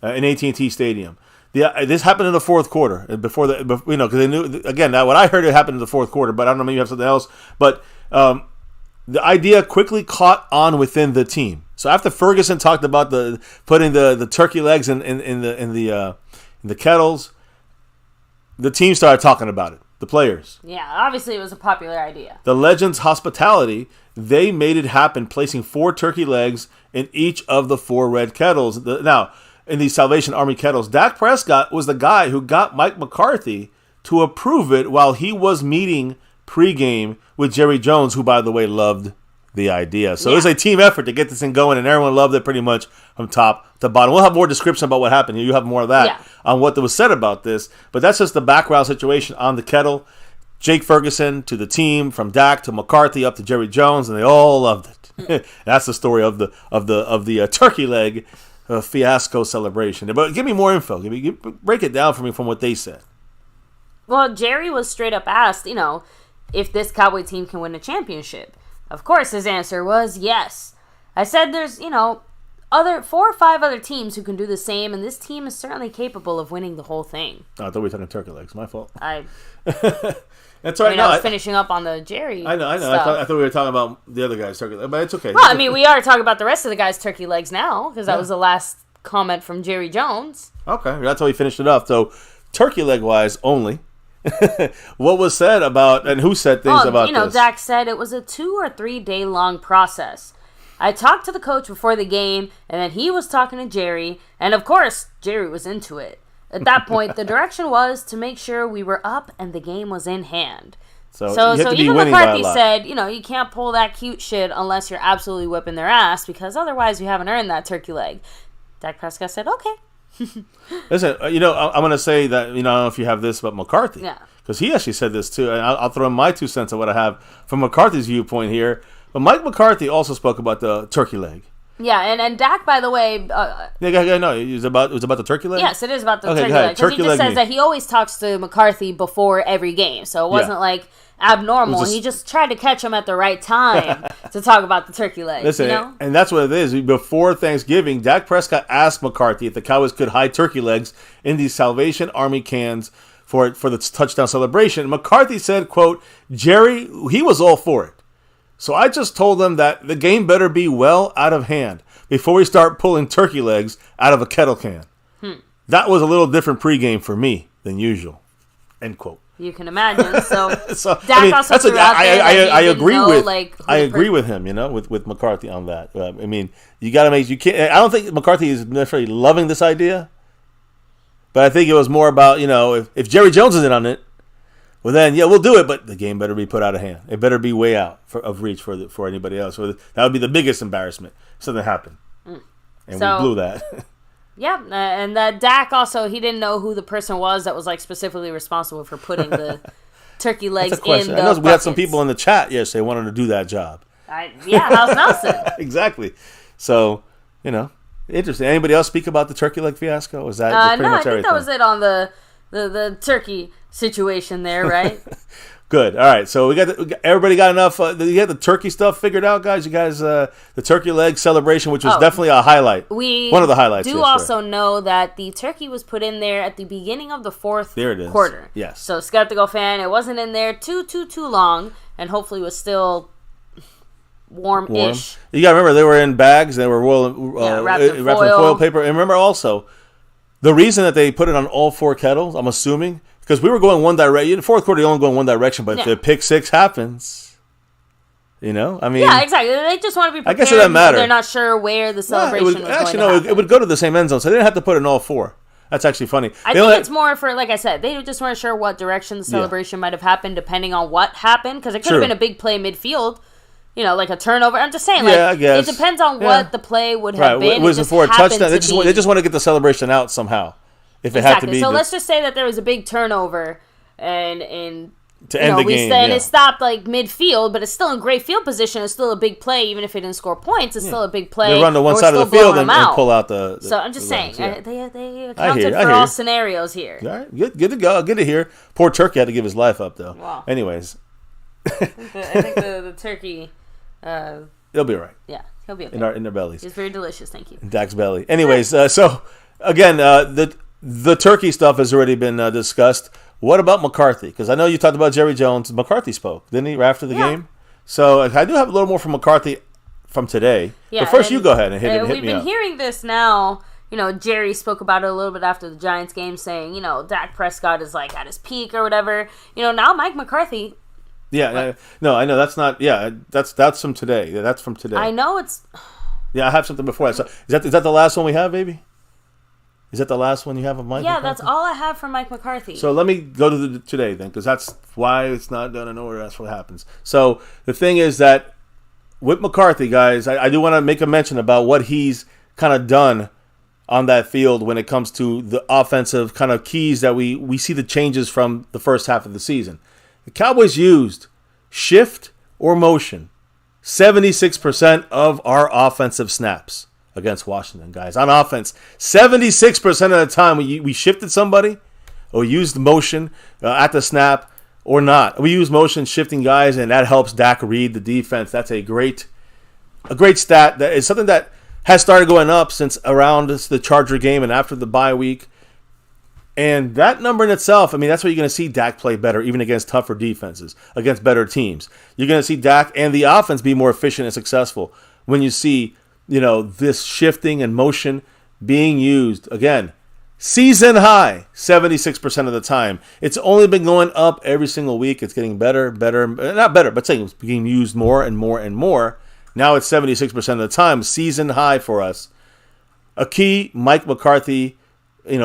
in AT&T Stadium. This happened in the fourth quarter, because they knew, again, what I heard it happened in the fourth quarter, but I don't know, maybe you have something else. But the idea quickly caught on within the team. So after Ferguson talked about putting the turkey legs in the kettles, the team started talking about it. The players. Yeah, obviously it was a popular idea. The Legends Hospitality, they made it happen, placing 4 turkey legs in each of the 4 red kettles. Now, in these Salvation Army kettles, Dak Prescott was the guy who got Mike McCarthy to approve it while he was meeting pregame with Jerry Jones, who, by the way, loved the idea. So it was a team effort to get this thing going, and everyone loved it pretty much from top to bottom. We'll have more description about what happened. You have more of that on what was said about this. But that's just the background situation on the kettle. Jake Ferguson to the team, from Dak to McCarthy up to Jerry Jones, and they all loved it. That's the story of the turkey leg fiasco celebration. But give me more info. Break it down for me from what they said. Well, Jerry was straight up asked, if this Cowboy team can win a championship. Of course, his answer was yes. I said there's, 4 or 5 other teams who can do the same, and this team is certainly capable of winning the whole thing. Oh, I thought we were talking turkey legs. My fault. That's right. I was finishing up on the Jerry. I know. Stuff. I thought we were talking about the other guy's turkey legs, but it's okay. Well, we are talking about the rest of the guys' turkey legs now, because that was the last comment from Jerry Jones. Okay, that's how we finished it off. So, turkey leg wise only. What was said about, and who said things about this? Dak said it was a 2 or 3 day long process. I talked to the coach before the game, and then he was talking to Jerry, and of course, Jerry was into it. At that point, the direction was to make sure we were up and the game was in hand. So even McCarthy said, you can't pull that cute shit unless you're absolutely whipping their ass, because otherwise you haven't earned that turkey leg. Dak Prescott said, okay. Listen, I'm going to say that, I don't know if you have this about McCarthy. Yeah. Because he actually said this too, and I'll throw in my 2 cents of what I have from McCarthy's viewpoint here. But Mike McCarthy also spoke about the turkey leg. Yeah, and Dak, by the way... no, it was about the turkey leg? Yes, it is about the turkey leg. Because he just says that he always talks to McCarthy before every game. So it wasn't like abnormal. He just tried to catch him at the right time to talk about the turkey leg. Listen, and that's what it is. Before Thanksgiving, Dak Prescott asked McCarthy if the Cowboys could hide turkey legs in these Salvation Army cans for the touchdown celebration. And McCarthy said, quote, Jerry, he was all for it. So I just told them that the game better be well out of hand before we start pulling turkey legs out of a kettle can. That was a little different pregame for me than usual. End quote. You can imagine. So Dak also threw out there that I agree with him, with McCarthy on that. You got to you can't. I don't think McCarthy is necessarily loving this idea, but I think it was more about, if Jerry Jones is in on it, well then, we'll do it, but the game better be put out of hand. It better be way out of reach for anybody else. That would be the biggest embarrassment if something happened. And we blew that. Yeah, and Dak also, he didn't know who the person was that was like specifically responsible for putting the turkey legs in the I know we had buckets. some people in the chat yesterday wanted to do that job. How's Nelson? Exactly. So, interesting. Anybody else speak about the turkey leg fiasco? Was that pretty much everything? I think that was it on the turkey situation there, right? Good. All right. So everybody got enough. You got the turkey stuff figured out, guys. You guys, the turkey leg celebration, which was definitely a highlight. One of the highlights. We do also know that the turkey was put in there at the beginning of the fourth quarter. Yes. So skeptical fan, it wasn't in there too long, and hopefully was still warm-ish. You got to remember they were in bags. They were wrapped in foil paper. And remember also the reason that they put it on all four kettles. I'm assuming. Because we were going one direction. In the fourth quarter, you're only going one direction. But if the pick six happens, I mean... Yeah, exactly. They just want to be prepared. I guess it doesn't matter. They're not sure where the celebration was going to happen. It would go to the same end zone. So they didn't have to put it in all four. That's actually funny. I think it's more for, like I said, they just weren't sure what direction the celebration might have happened depending on what happened. Because it could have been a big play midfield. Like a turnover. I'm just saying, I guess. It depends on what the play would have been. Was it for a touchdown? They just want to get the celebration out somehow. If it had to be. So let's just say that there was a big turnover and to end the game. And it stopped like midfield, but it's still in great field position. It's still a big play, even if it didn't score points. It's still a big play. They run to one side of the field and pull out the so I'm just saying, they accounted for all scenarios here. All right, good to go. Good to hear. Poor turkey had to give his life up though. Wow. Anyways, I think the turkey. They'll be all right. Yeah, he'll be okay. In their bellies. It's very delicious. Thank you. In Dak's belly. Anyways, so again, the turkey stuff has already been discussed. What about McCarthy? Because I know you talked about Jerry Jones. McCarthy spoke, didn't he, right after the game? So I do have a little more from McCarthy from today. Yeah, but first, you go ahead and hit me up. We've been hearing this now. Jerry spoke about it a little bit after the Giants game, saying, Dak Prescott is like at his peak or whatever. Now Mike McCarthy. Yeah, no, I know that's not. Yeah, that's from today. Yeah, that's from today. I know it's. Yeah, I have something before that. So is that the last one we have, baby? Is that the last one you have of Mike McCarthy? Yeah, that's all I have from Mike McCarthy. So let me go to today then, because that's why it's not done in order. That's what happens. So the thing is that with McCarthy, guys, I do want to make a mention about what he's kind of done on that field when it comes to the offensive kind of keys that we see the changes from the first half of the season. The Cowboys used shift or motion 76% of our offensive snaps against Washington, guys. On offense, 76% of the time we shifted somebody or used motion at the snap or not. We use motion shifting guys, and that helps Dak read the defense. That's a great stat. That is something that has started going up since around the Charger game and after the bye week. And that number in itself, I mean, that's where you're going to see Dak play better, even against tougher defenses, against better teams. You're going to see Dak and the offense be more efficient and successful when you see this shifting and motion being used. Again, season high, 76% of the time. It's only been going up every single week. It's getting better, not better, but saying it's being used more and more and more. Now it's 76% of the time, season high for us. A key Mike McCarthy,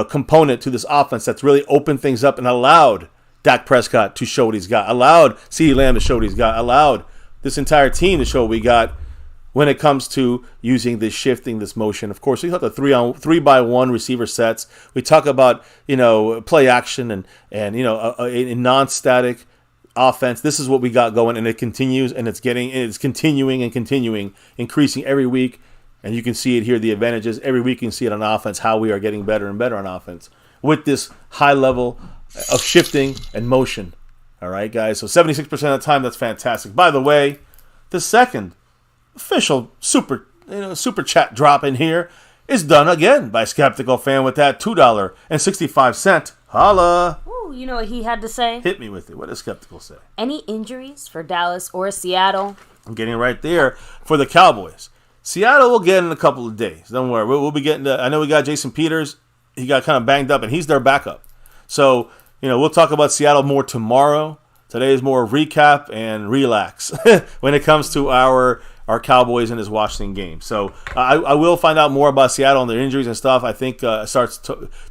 component to this offense that's really opened things up and allowed Dak Prescott to show what he's got, allowed CeeDee Lamb to show what he's got, allowed this entire team to show what we got when it comes to using this shifting, this motion. Of course, we talk about 3-by-1 receiver sets. We talk about, play action and a non-static offense. This is what we got going, and it continues, and it's continuing, increasing every week. And you can see it here, the advantages. Every week you can see it on offense, how we are getting better and better on offense with this high level of shifting and motion. All right, guys? So 76% of the time, that's fantastic. By the way, the second official super chat drop in here is done again by Skeptical Fan with that $2.65. Holla! Ooh, you know what he had to say? Hit me with it. What does Skeptical say? Any injuries for Dallas or Seattle? I'm getting right there for the Cowboys. Seattle will get in a couple of days. Don't worry. We'll be getting I know we got Jason Peters. He got kind of banged up, and he's their backup. So, we'll talk about Seattle more tomorrow. Today is more recap and relax when it comes to our our Cowboys in this Washington game. So I will find out more about Seattle and their injuries and stuff. I think it starts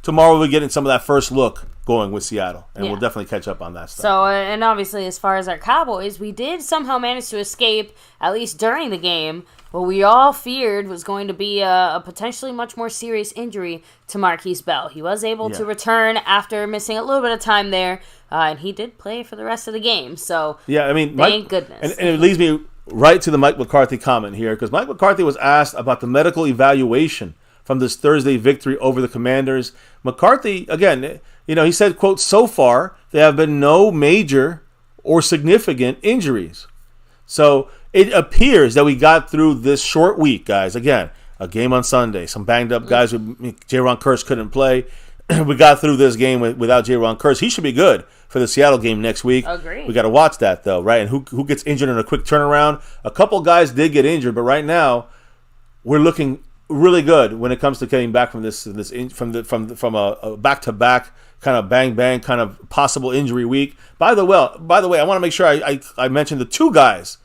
tomorrow. We'll get in some of that first look going with Seattle, and we'll definitely catch up on that stuff. So, and obviously, as far as our Cowboys, we did somehow manage to escape, at least during the game, what we all feared was going to be a potentially much more serious injury to Marquise Bell. He was able to return after missing a little bit of time there, and he did play for the rest of the game. So, I mean, thank goodness. And it leads me right to the Mike McCarthy comment here, because Mike McCarthy was asked about the medical evaluation from this Thursday victory over the Commanders. McCarthy, again, he said, quote, "So far, there have been no major or significant injuries." So it appears that we got through this short week, guys. Again, a game on Sunday, some banged up guys. Jaron Kearse couldn't play. We got through this game without Jaron Kearse. He should be good for the Seattle game next week. Agreed. We got to watch that, though, right? And who gets injured in a quick turnaround? A couple guys did get injured, but right now we're looking really good when it comes to getting back from from a back-to-back kind of bang kind of possible injury week. By the way, I want to make sure I mentioned the two guys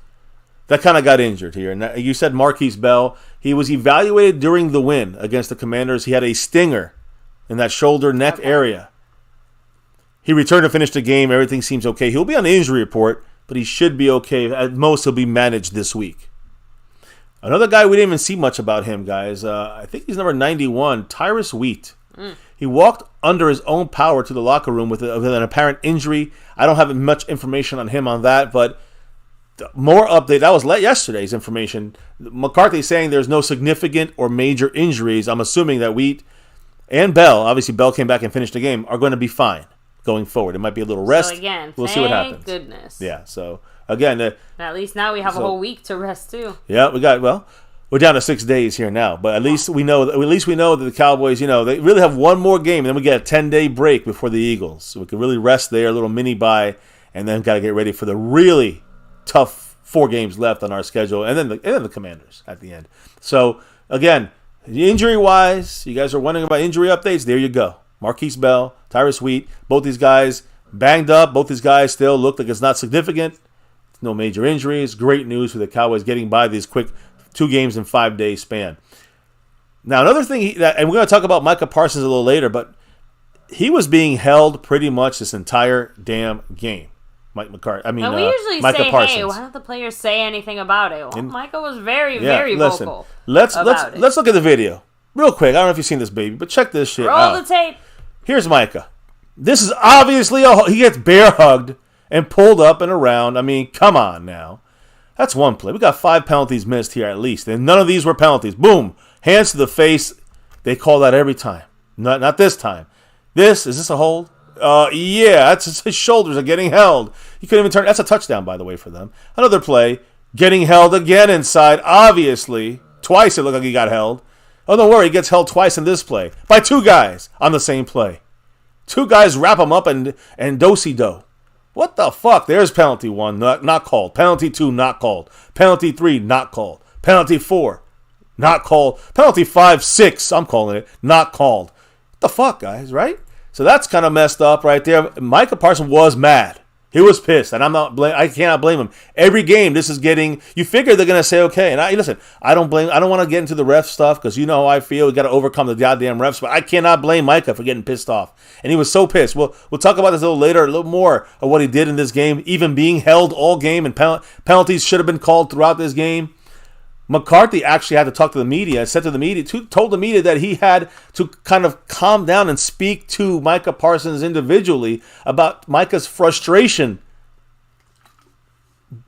that kind of got injured here. And you said Marquise Bell. He was evaluated during the win against the Commanders. He had a stinger in that shoulder neck area. He returned to finish the game. Everything seems okay. He'll be on the injury report, but he should be okay. At most, he'll be managed this week. Another guy we didn't even see much about him, guys. I think he's number 91, Tyrus Wheat. He walked under his own power to the locker room with an apparent injury. I don't have much information on him on that, but more update. That was yesterday's information. McCarthy saying there's no significant or major injuries. I'm assuming that Wheat and Bell, obviously Bell came back and finished the game, are going to be fine going forward. It might be a little rest. So again, we'll see what happens. Thank goodness. Yeah, so again. At least now we have a whole week to rest too. Yeah, we're down to 6 days here now, but at least we know that the Cowboys, they really have one more game, and then we get a 10-day break before the Eagles. So we can really rest there, a little mini bye, and then got to get ready for the really tough 4 games left on our schedule, and then the Commanders at the end. So again, injury-wise, you guys are wondering about injury updates. There you go. Marquise Bell, Tyrus Wheat, both these guys banged up. Both these guys still look like it's not significant. No major injuries. Great news for the Cowboys getting by these quick 2 games in 5-day span. Now, another thing, and we're going to talk about Micah Parsons a little later, but he was being held pretty much this entire damn game. Mike McCarthy. We usually Micah say, Parsons. "Hey, why don't the players say anything about it?" Well, Micah was very listen, vocal. Let's look at the video real quick. I don't know if you've seen this, baby, but check this shit out. Roll the tape. Here's Micah. This is obviously he gets bear hugged and pulled up and around. I mean, come on now. That's one play. We got 5 penalties missed here at least, and none of these were penalties. Boom, hands to the face. They call that every time. Not this time. Is this a hold? Yeah, his shoulders are getting held. He couldn't even turn. That's a touchdown, by the way, for them. Another play, getting held again inside. Obviously, twice it looked like he got held. Oh, don't worry, he gets held twice in this play by 2 guys on the same play. 2 guys wrap him up and do-si-do. What the fuck? There's penalty 1, not called. Penalty 2, not called. Penalty 3, not called. Penalty 4, not called. Penalty 5, 6, I'm calling it, not called. What the fuck, guys, right? So that's kind of messed up right there. Micah Parsons was mad. He was pissed, and I cannot blame him. Every game, this is getting. You figure they're gonna say okay, and I don't want to get into the ref stuff because you know how I feel. We got to overcome the goddamn refs, but I cannot blame Micah for getting pissed off, and he was so pissed. We'll talk about this a little later, a little more of what he did in this game, even being held all game, and penalties should have been called throughout this game. McCarthy actually had to talk to the media and told the media that he had to kind of calm down and speak to Micah Parsons individually about Micah's frustration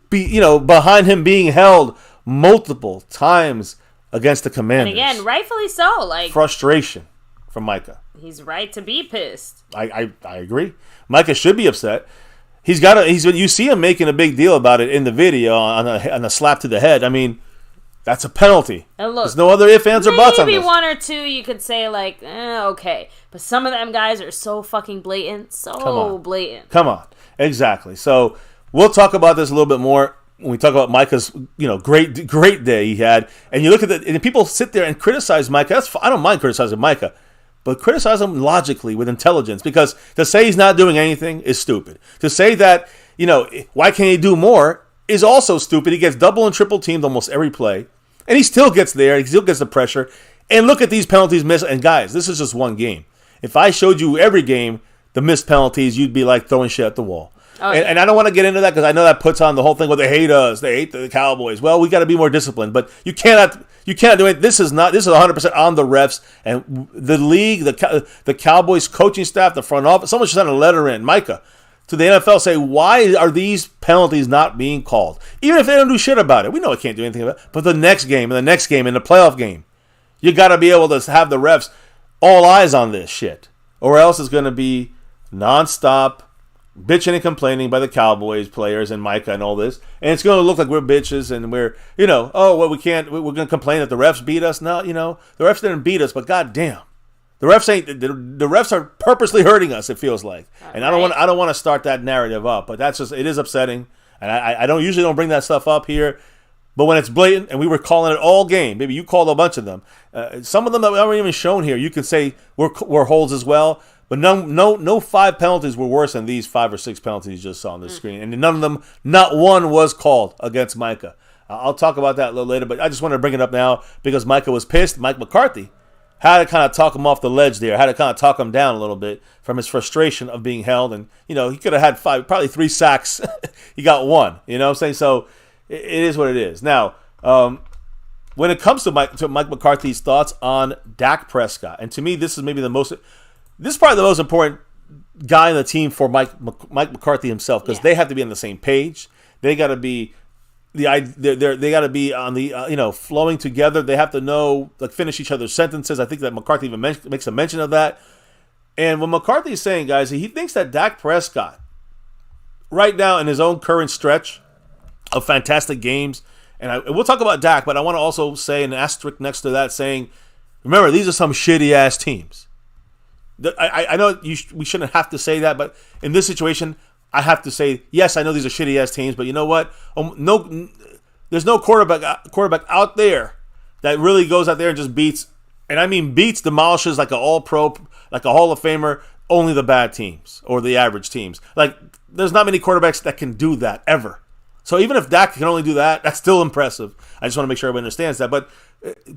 behind him being held multiple times against the Commanders. And again, rightfully so. Frustration from Micah. He's right to be pissed. I agree. Micah should be upset. You see him making a big deal about it in the video on a slap to the head. I mean, that's a penalty. And look, there's no other ifs, ands, or buts on this. Maybe 1 or 2 you could say okay. But some of them guys are so fucking blatant. Blatant. Come on. Exactly. So we'll talk about this a little bit more when we talk about Micah's great day he had. And you look at and people sit there and criticize Micah. I don't mind criticizing Micah. But criticize him logically with intelligence, because to say he's not doing anything is stupid. To say that, why can't he do more is also stupid. He gets double and triple teamed almost every play, and he still gets there. He still gets the pressure. And look at these penalties missed. And guys, this is just one game. If I showed you every game, the missed penalties, you'd be like throwing shit at the wall. Oh, yeah. And I don't want to get into that because I know that puts on the whole thing where they hate us. They hate the Cowboys. Well, we got to be more disciplined. But you cannot do it. This is 100% on the refs and the league, the Cowboys coaching staff, the front office. Someone should send a letter in, Micah, to the NFL, say, why are these penalties not being called? Even if they don't do shit about it. We know I can't do anything about it. But the next game, and the next game, and the playoff game, you got to be able to have the refs all eyes on this shit. Or else it's going to be nonstop bitching and complaining by the Cowboys players and Micah and all this. And it's going to look like we're bitches and we're, we're going to complain that the refs beat us. No, the refs didn't beat us, but goddamn. The refs are purposely hurting us, it feels like. And I don't want to start that narrative up, but it is upsetting. And I usually don't bring that stuff up here. But when it's blatant, and we were calling it all game, maybe you called a bunch of them. Some of them that aren't even shown here, you can say were holds as well. But no 5 penalties were worse than these 5 or 6 penalties you just saw on the screen. And none of them, not one was called against Micah. I'll talk about that a little later, but I just want to bring it up now because Micah was pissed. Mike McCarthy had to kind of talk him off the ledge there, had to kind of talk him down a little bit from his frustration of being held. And, he could have had probably 3 sacks. He got 1, you know what I'm saying? So it is what it is. Now, when it comes to Mike McCarthy's thoughts on Dak Prescott, and to me, this is probably the most important guy on the team for Mike McCarthy himself, because they have to be on the same page. They got to be they got to be on the flowing together. They have to know, like, finish each other's sentences. I think that McCarthy even makes a mention of that. And what McCarthy is saying, guys, he thinks that Dak Prescott, right now in his own current stretch of fantastic games, and we'll talk about Dak, but I want to also say an asterisk next to that, saying, remember, these are some shitty ass teams. I know we shouldn't have to say that, but in this situation, I have to say, yes, I know these are shitty-ass teams, but you know what? There's no quarterback out there that really goes out there and just beats, and I mean beats, demolishes like an all-pro, like a Hall of Famer, only the bad teams or the average teams. Like, there's not many quarterbacks that can do that, ever. So even if Dak can only do that, that's still impressive. I just want to make sure everybody understands that. But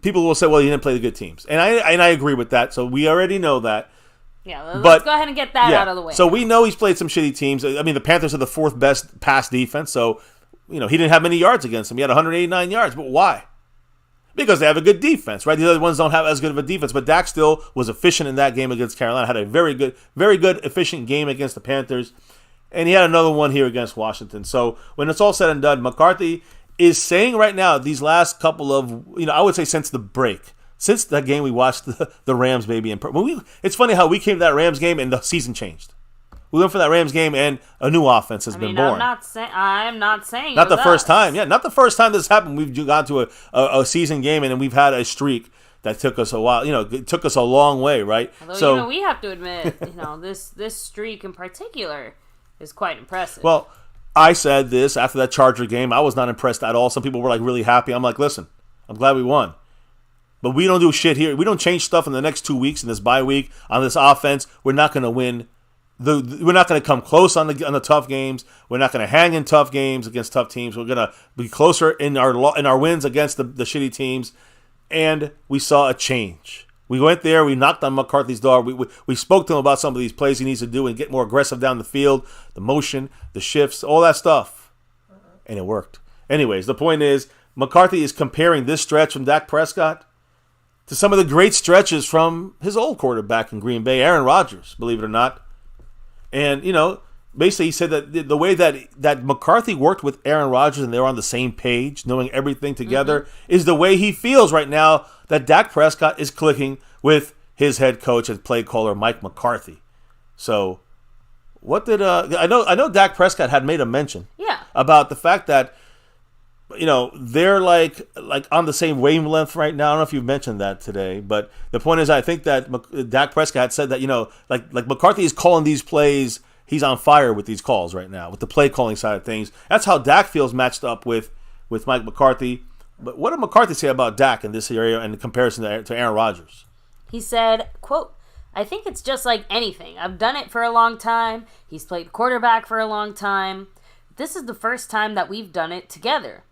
people will say, well, he didn't play the good teams. And I agree with that, so we already know that. Yeah, let's go ahead and get that out of the way. So we know he's played some shitty teams. I mean, the Panthers are the 4th best pass defense, so he didn't have many yards against them. He had 189 yards, but why? Because they have a good defense, right? The other ones don't have as good of a defense, but Dak still was efficient in that game against Carolina. Had a very good, efficient game against the Panthers, and he had another one here against Washington. So when it's all said and done, McCarthy is saying right now, these last couple of, I would say since the break, since that game we watched the Rams, baby. It's funny how we came to that Rams game and the season changed. We went for that Rams game and a new offense has been born. I'm not saying not the first time. Yeah, not the first time this happened. We've gone to a season game and then we've had a streak that took us a while. It took us a long way, right? Although, we have to admit, this streak in particular is quite impressive. Well, I said this after that Charger game. I was not impressed at all. Some people were like really happy. I'm like, listen, I'm glad we won. But we don't do shit here. We don't change stuff in the next 2 weeks in this bye week on this offense. We're not going to win. We're not going to come close on the tough games. We're not going to hang in tough games against tough teams. We're going to be closer in our wins against the shitty teams. And we saw a change. We went there. We knocked on McCarthy's door. We spoke to him about some of these plays he needs to do and get more aggressive down the field, the motion, the shifts, all that stuff. And it worked. Anyways, the point is, McCarthy is comparing this stretch from Dak Prescott to some of the great stretches from his old quarterback in Green Bay, Aaron Rodgers, believe it or not. And, basically he said that the way that McCarthy worked with Aaron Rodgers and they were on the same page, knowing everything together, is the way he feels right now that Dak Prescott is clicking with his head coach and play caller, Mike McCarthy. So, what did... I know Dak Prescott had made a mention about the fact that they're like on the same wavelength right now. I don't know if you've mentioned that today, but the point is, I think that Dak Prescott said that, like McCarthy is calling these plays. He's on fire with these calls right now, with the play calling side of things. That's how Dak feels matched up with Mike McCarthy. But what did McCarthy say about Dak in this area in comparison to Aaron Rodgers? He said, quote, "I think it's just like anything. I've done it for a long time. He's played quarterback for a long time. this is the first time that we've done it together.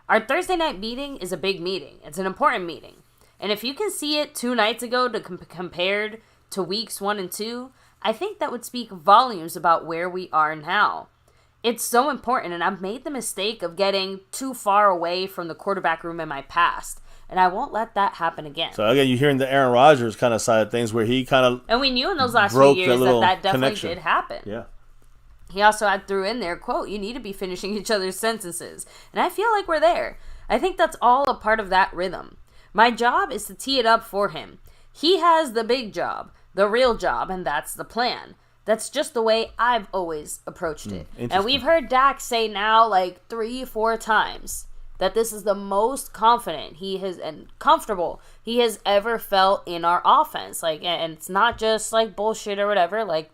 Our Thursday night meeting is a big meeting. It's an important meeting. And if you can see it 2 nights ago compared to weeks 1 and 2, I think that would speak volumes about where we are now. It's so important, and I've made the mistake of getting too far away from the quarterback room in my past, and I won't let that happen again. So again, you're hearing the Aaron Rodgers kind of side of things where he kind of and we knew in those last few years that definitely connection. did happen. Yeah. He also threw in there, quote, you need to be finishing each other's sentences. And I feel like we're there. I think that's all a part of that rhythm. My job is to tee it up for him. He has the big job, the real job, and that's the plan. That's just the way I've always approached it. And we've heard Dak say now like 3-4 times that this is the most confident he has and comfortable he has ever felt in our offense. Like, and it's not just like bullshit or whatever. Like,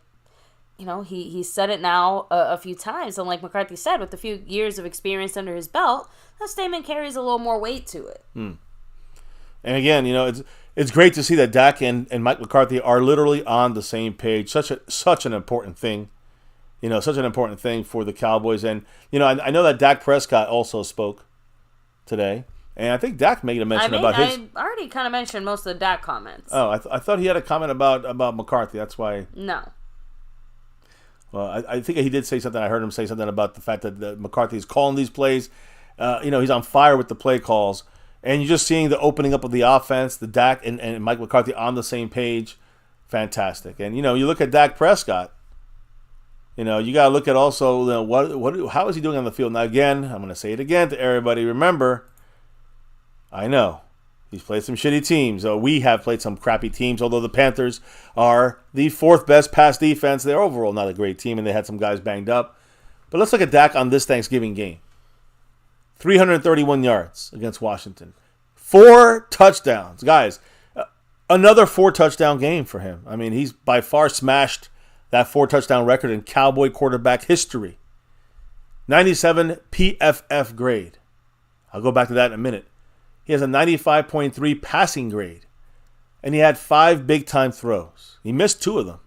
you know, he said it now a few times. And like McCarthy said, with a few years of experience under his belt, that statement carries a little more weight to it. And again, you know, it's great to see that Dak and Mike McCarthy are literally on the same page. Such an important thing. You know, such an important thing for the Cowboys. And, you know, I know that Dak Prescott also spoke today. And I think Dak made a mention about his... I already kind of mentioned most of the Dak comments. Oh, I thought he had a comment about McCarthy. That's why... No. Well, I think he did say something. I heard him say something about the fact that McCarthy is calling these plays. You know, he's on fire with the play calls. And you're just seeing the opening up of the offense, the Dak and Mike McCarthy on the same page. Fantastic. And, you know, you look at Dak Prescott. You know, you got to look at also, you know, how is he doing on the field? Now, again, I'm going to say it again to everybody. Remember, I know he's played some shitty teams. We have played some crappy teams, although the Panthers are the 4th best pass defense. They're overall not a great team, and they had some guys banged up. But let's look at Dak on this Thanksgiving game. 331 yards against Washington. 4 touchdowns. Guys, another 4-touchdown game for him. I mean, he's by far smashed that 4-touchdown record in Cowboy quarterback history. 97 PFF grade. I'll go back to that in a minute. He has a 95.3 passing grade. And he had 5 big-time throws. He missed 2 of them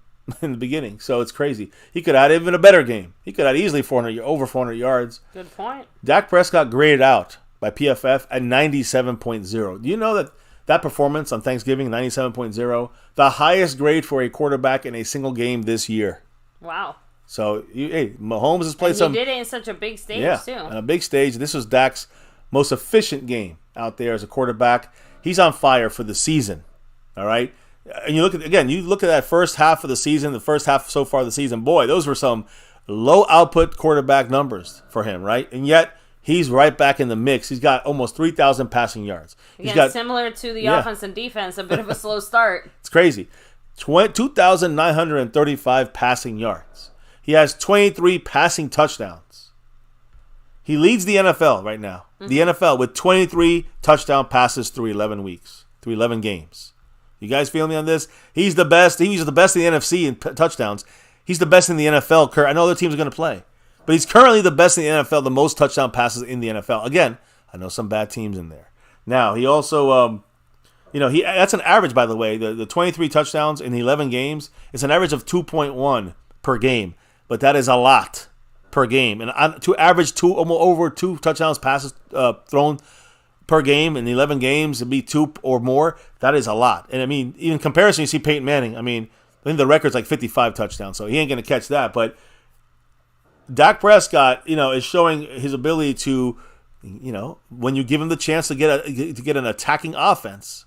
in the beginning, so it's crazy. He could have had even a better game. He could have had easily over 400 yards. Good point. Dak Prescott graded out by PFF at 97.0. Do you know that performance on Thanksgiving, 97.0, the highest grade for a quarterback in a single game this year? Wow. So, hey, Mahomes has played some... He did it in such a big stage, too. Yeah, on a big stage. This was Dak's most efficient game out there as a quarterback. He's on fire for the season, all right? And you look at that first half of the season, the first half so far of the season, boy, those were some low output quarterback numbers for him, right? And yet he's right back in the mix. He's got almost 3,000 passing yards. Again, similar to the offense and defense, a bit of a slow start. It's crazy. 2,935 passing yards. He has 23 passing touchdowns. He leads the NFL right now. Mm-hmm. The NFL with 23 touchdown passes through 11 weeks, through 11 games. You guys feel me on this? He's the best. He was the best in the NFC in touchdowns. He's the best in the NFL. I know other teams are going to play, but he's currently the best in the NFL, the most touchdown passes in the NFL. Again, I know some bad teams in there. Now, he also, that's an average, by the way. The 23 touchdowns in the 11 games, it's an average of 2.1 per game, but that is a lot per game. And to average over 2 touchdowns passes thrown per game in 11 games, to be 2 or more, that is a lot. And I mean, even in comparison, you see Peyton Manning. I mean, I think the record's like 55 touchdowns, so he ain't going to catch that. But Dak Prescott, is showing his ability to, when you give him the chance to get an attacking offense,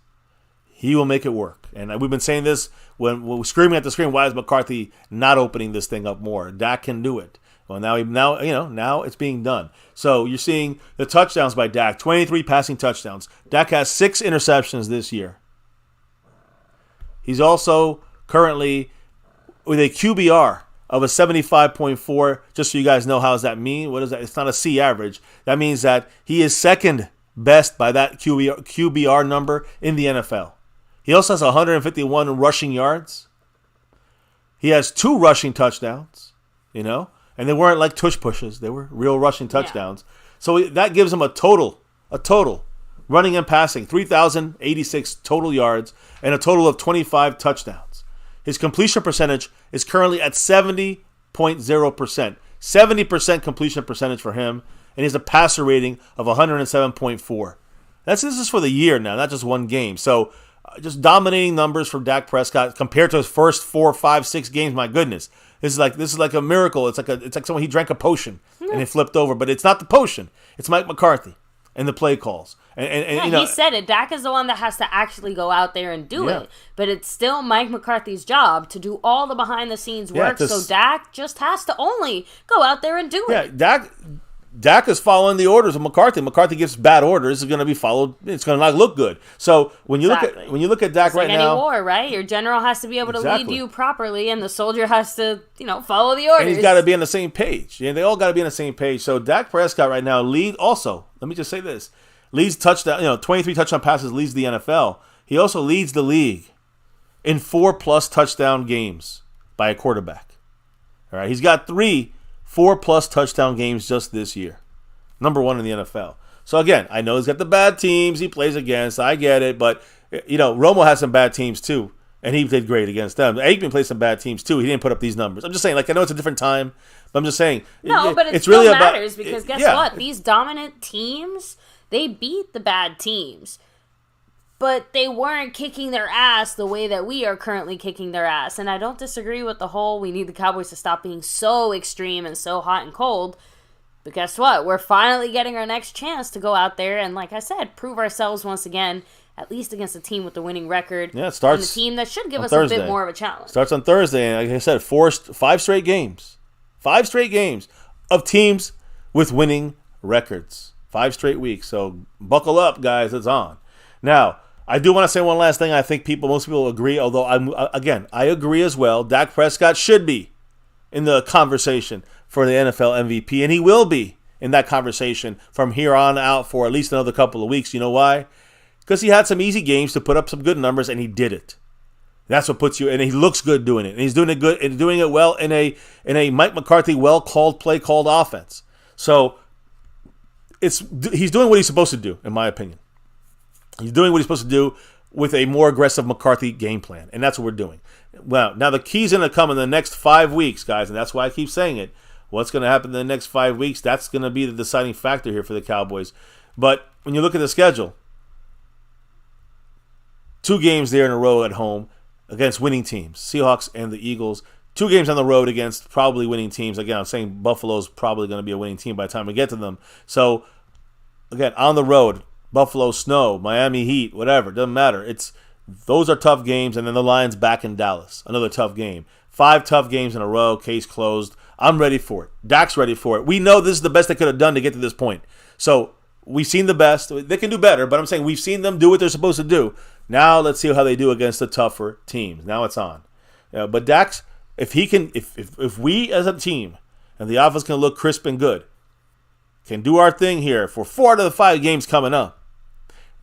he will make it work. And we've been saying this when we're screaming at the screen, why is McCarthy not opening this thing up more? Dak can do it. Well, now it's being done. So you're seeing the touchdowns by Dak, 23 passing touchdowns. Dak has 6 interceptions this year. He's also currently with a QBR of a 75.4. Just so you guys know, how does that mean? What is that? It's not a C average. That means that he is second best by that QBR number in the NFL. He also has 151 rushing yards. He has 2 rushing touchdowns, and they weren't like tush pushes. They were real rushing touchdowns. Yeah. So that gives him a total running and passing, 3,086 total yards and a total of 25 touchdowns. His completion percentage is currently at 70.0%. 70% completion percentage for him, and he has a passer rating of 107.4. This is for the year now, not just one game. So just dominating numbers for Dak Prescott compared to his first 4, 5, 6 games. My goodness, this is like a miracle. It's like someone, he drank a potion and it flipped over, but it's not the potion. It's Mike McCarthy and the play calls. And you know, he said it. Dak is the one that has to actually go out there and do it. But it's still Mike McCarthy's job to do all the behind-the-scenes work. So Dak just has to only go out there and do it. Yeah, Dak is following the orders of McCarthy. McCarthy gives bad orders. It's going to be followed. It's going to not look good. So when you look at Dak right now, any war, right? Your general has to be able to lead you properly, and the soldier has to, follow the orders. And he's got to be on the same page. Yeah, they all got to be on the same page. So Dak Prescott right now also. Let me just say this. Leads touchdown, 23 touchdown passes, leads the NFL. He also leads the league in 4+ touchdown games by a quarterback. All right, he's got 3 4+ touchdown games just this year. Number 1 in the NFL. So again, I know he's got the bad teams he plays against. I get it, but Romo has some bad teams too, and he did great against them. Aikman played some bad teams too. He didn't put up these numbers. I'm just saying, I know it's a different time, but I'm just saying. No, but it still really matters because guess what? These dominant teams, they beat the bad teams, but they weren't kicking their ass the way that we are currently kicking their ass. And I don't disagree with the whole we need the Cowboys to stop being so extreme and so hot and cold. But guess what? We're finally getting our next chance to go out there and, like I said, prove ourselves once again, at least against a team with the winning record. Yeah, it starts and a team that should give us Thursday. A bit more of a challenge. Starts on Thursday, and like I said, 5 straight games. 5 straight games of teams with winning records. 5 straight weeks. So buckle up, guys. It's on. Now, I do want to say one last thing. I think most people agree, although I agree as well. Dak Prescott should be in the conversation for the NFL MVP, and he will be in that conversation from here on out for at least another couple of weeks. You know why? Because he had some easy games to put up some good numbers, and he did it. That's what puts you, and he looks good doing it, and he's doing it good and doing it well in a Mike McCarthy well-called play-called offense. So he's doing what he's supposed to do, in my opinion. He's doing what he's supposed to do with a more aggressive McCarthy game plan, and that's what we're doing. Well, now the key's going to come in the next 5 weeks, guys, and that's why I keep saying it. What's going to happen in the next 5 weeks, that's going to be the deciding factor here for the Cowboys. But when you look at the schedule, 2 games there in a row at home against winning teams, Seahawks and the Eagles. 2 games on the road against probably winning teams. Again, I'm saying Buffalo's probably going to be a winning team by the time we get to them. So, again, on the road, Buffalo Snow, Miami Heat, whatever, doesn't matter. Those are tough games, and then the Lions back in Dallas, another tough game. 5 tough games in a row, case closed. I'm ready for it. Dak's ready for it. We know this is the best they could have done to get to this point. So we've seen the best. They can do better, but I'm saying we've seen them do what they're supposed to do. Now let's see how they do against the tougher teams. Now it's on. But Dak's, if we as a team and the offense can look crisp and good, can do our thing here for 4 out of the 5 games coming up,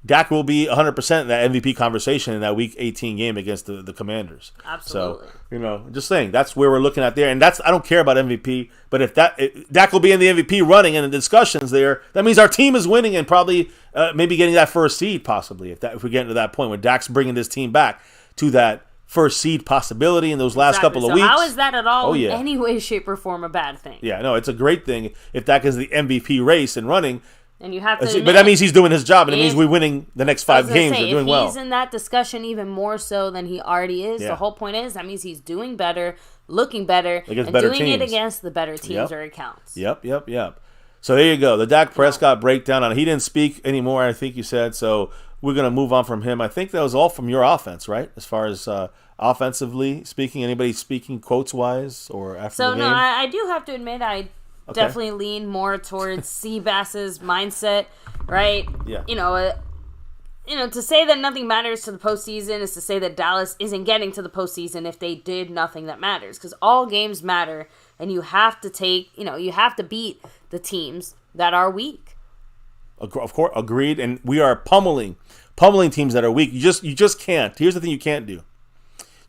Dak will be 100% in that MVP conversation in that Week 18 game against the Commanders. Absolutely. So, just saying, that's where we're looking at there. And I don't care about MVP, but if Dak will be in the MVP running and the discussions there, that means our team is winning and probably maybe getting that first seed possibly if we get into that point where Dak's bringing this team back to that first seed possibility in those last couple of weeks. How is that at all in any way, shape, or form a bad thing? Yeah, no, it's a great thing if Dak is the MVP race and running. And you have to but that means he's doing his job, and it means we're winning the next 5 games. We're doing well. He's in that discussion even more so than he already is. Yeah. The whole point is that means he's doing better, looking better, and doing it against the better teams where it counts. Yep. So there you go. The Dak Prescott breakdown on it. He didn't speak anymore, I think you said, so we're going to move on from him. I think that was all from your offense, right? As far as offensively speaking, anybody speaking quotes-wise or after the game? So, no, I do have to admit definitely lean more towards Seabass's mindset, right? Yeah. To say that nothing matters to the postseason is to say that Dallas isn't getting to the postseason if they did nothing that matters. Because all games matter, and you have to you have to beat the teams that are weak. Of course, agreed. And we are pummeling teams that are weak. You just can't. Here's the thing you can't do.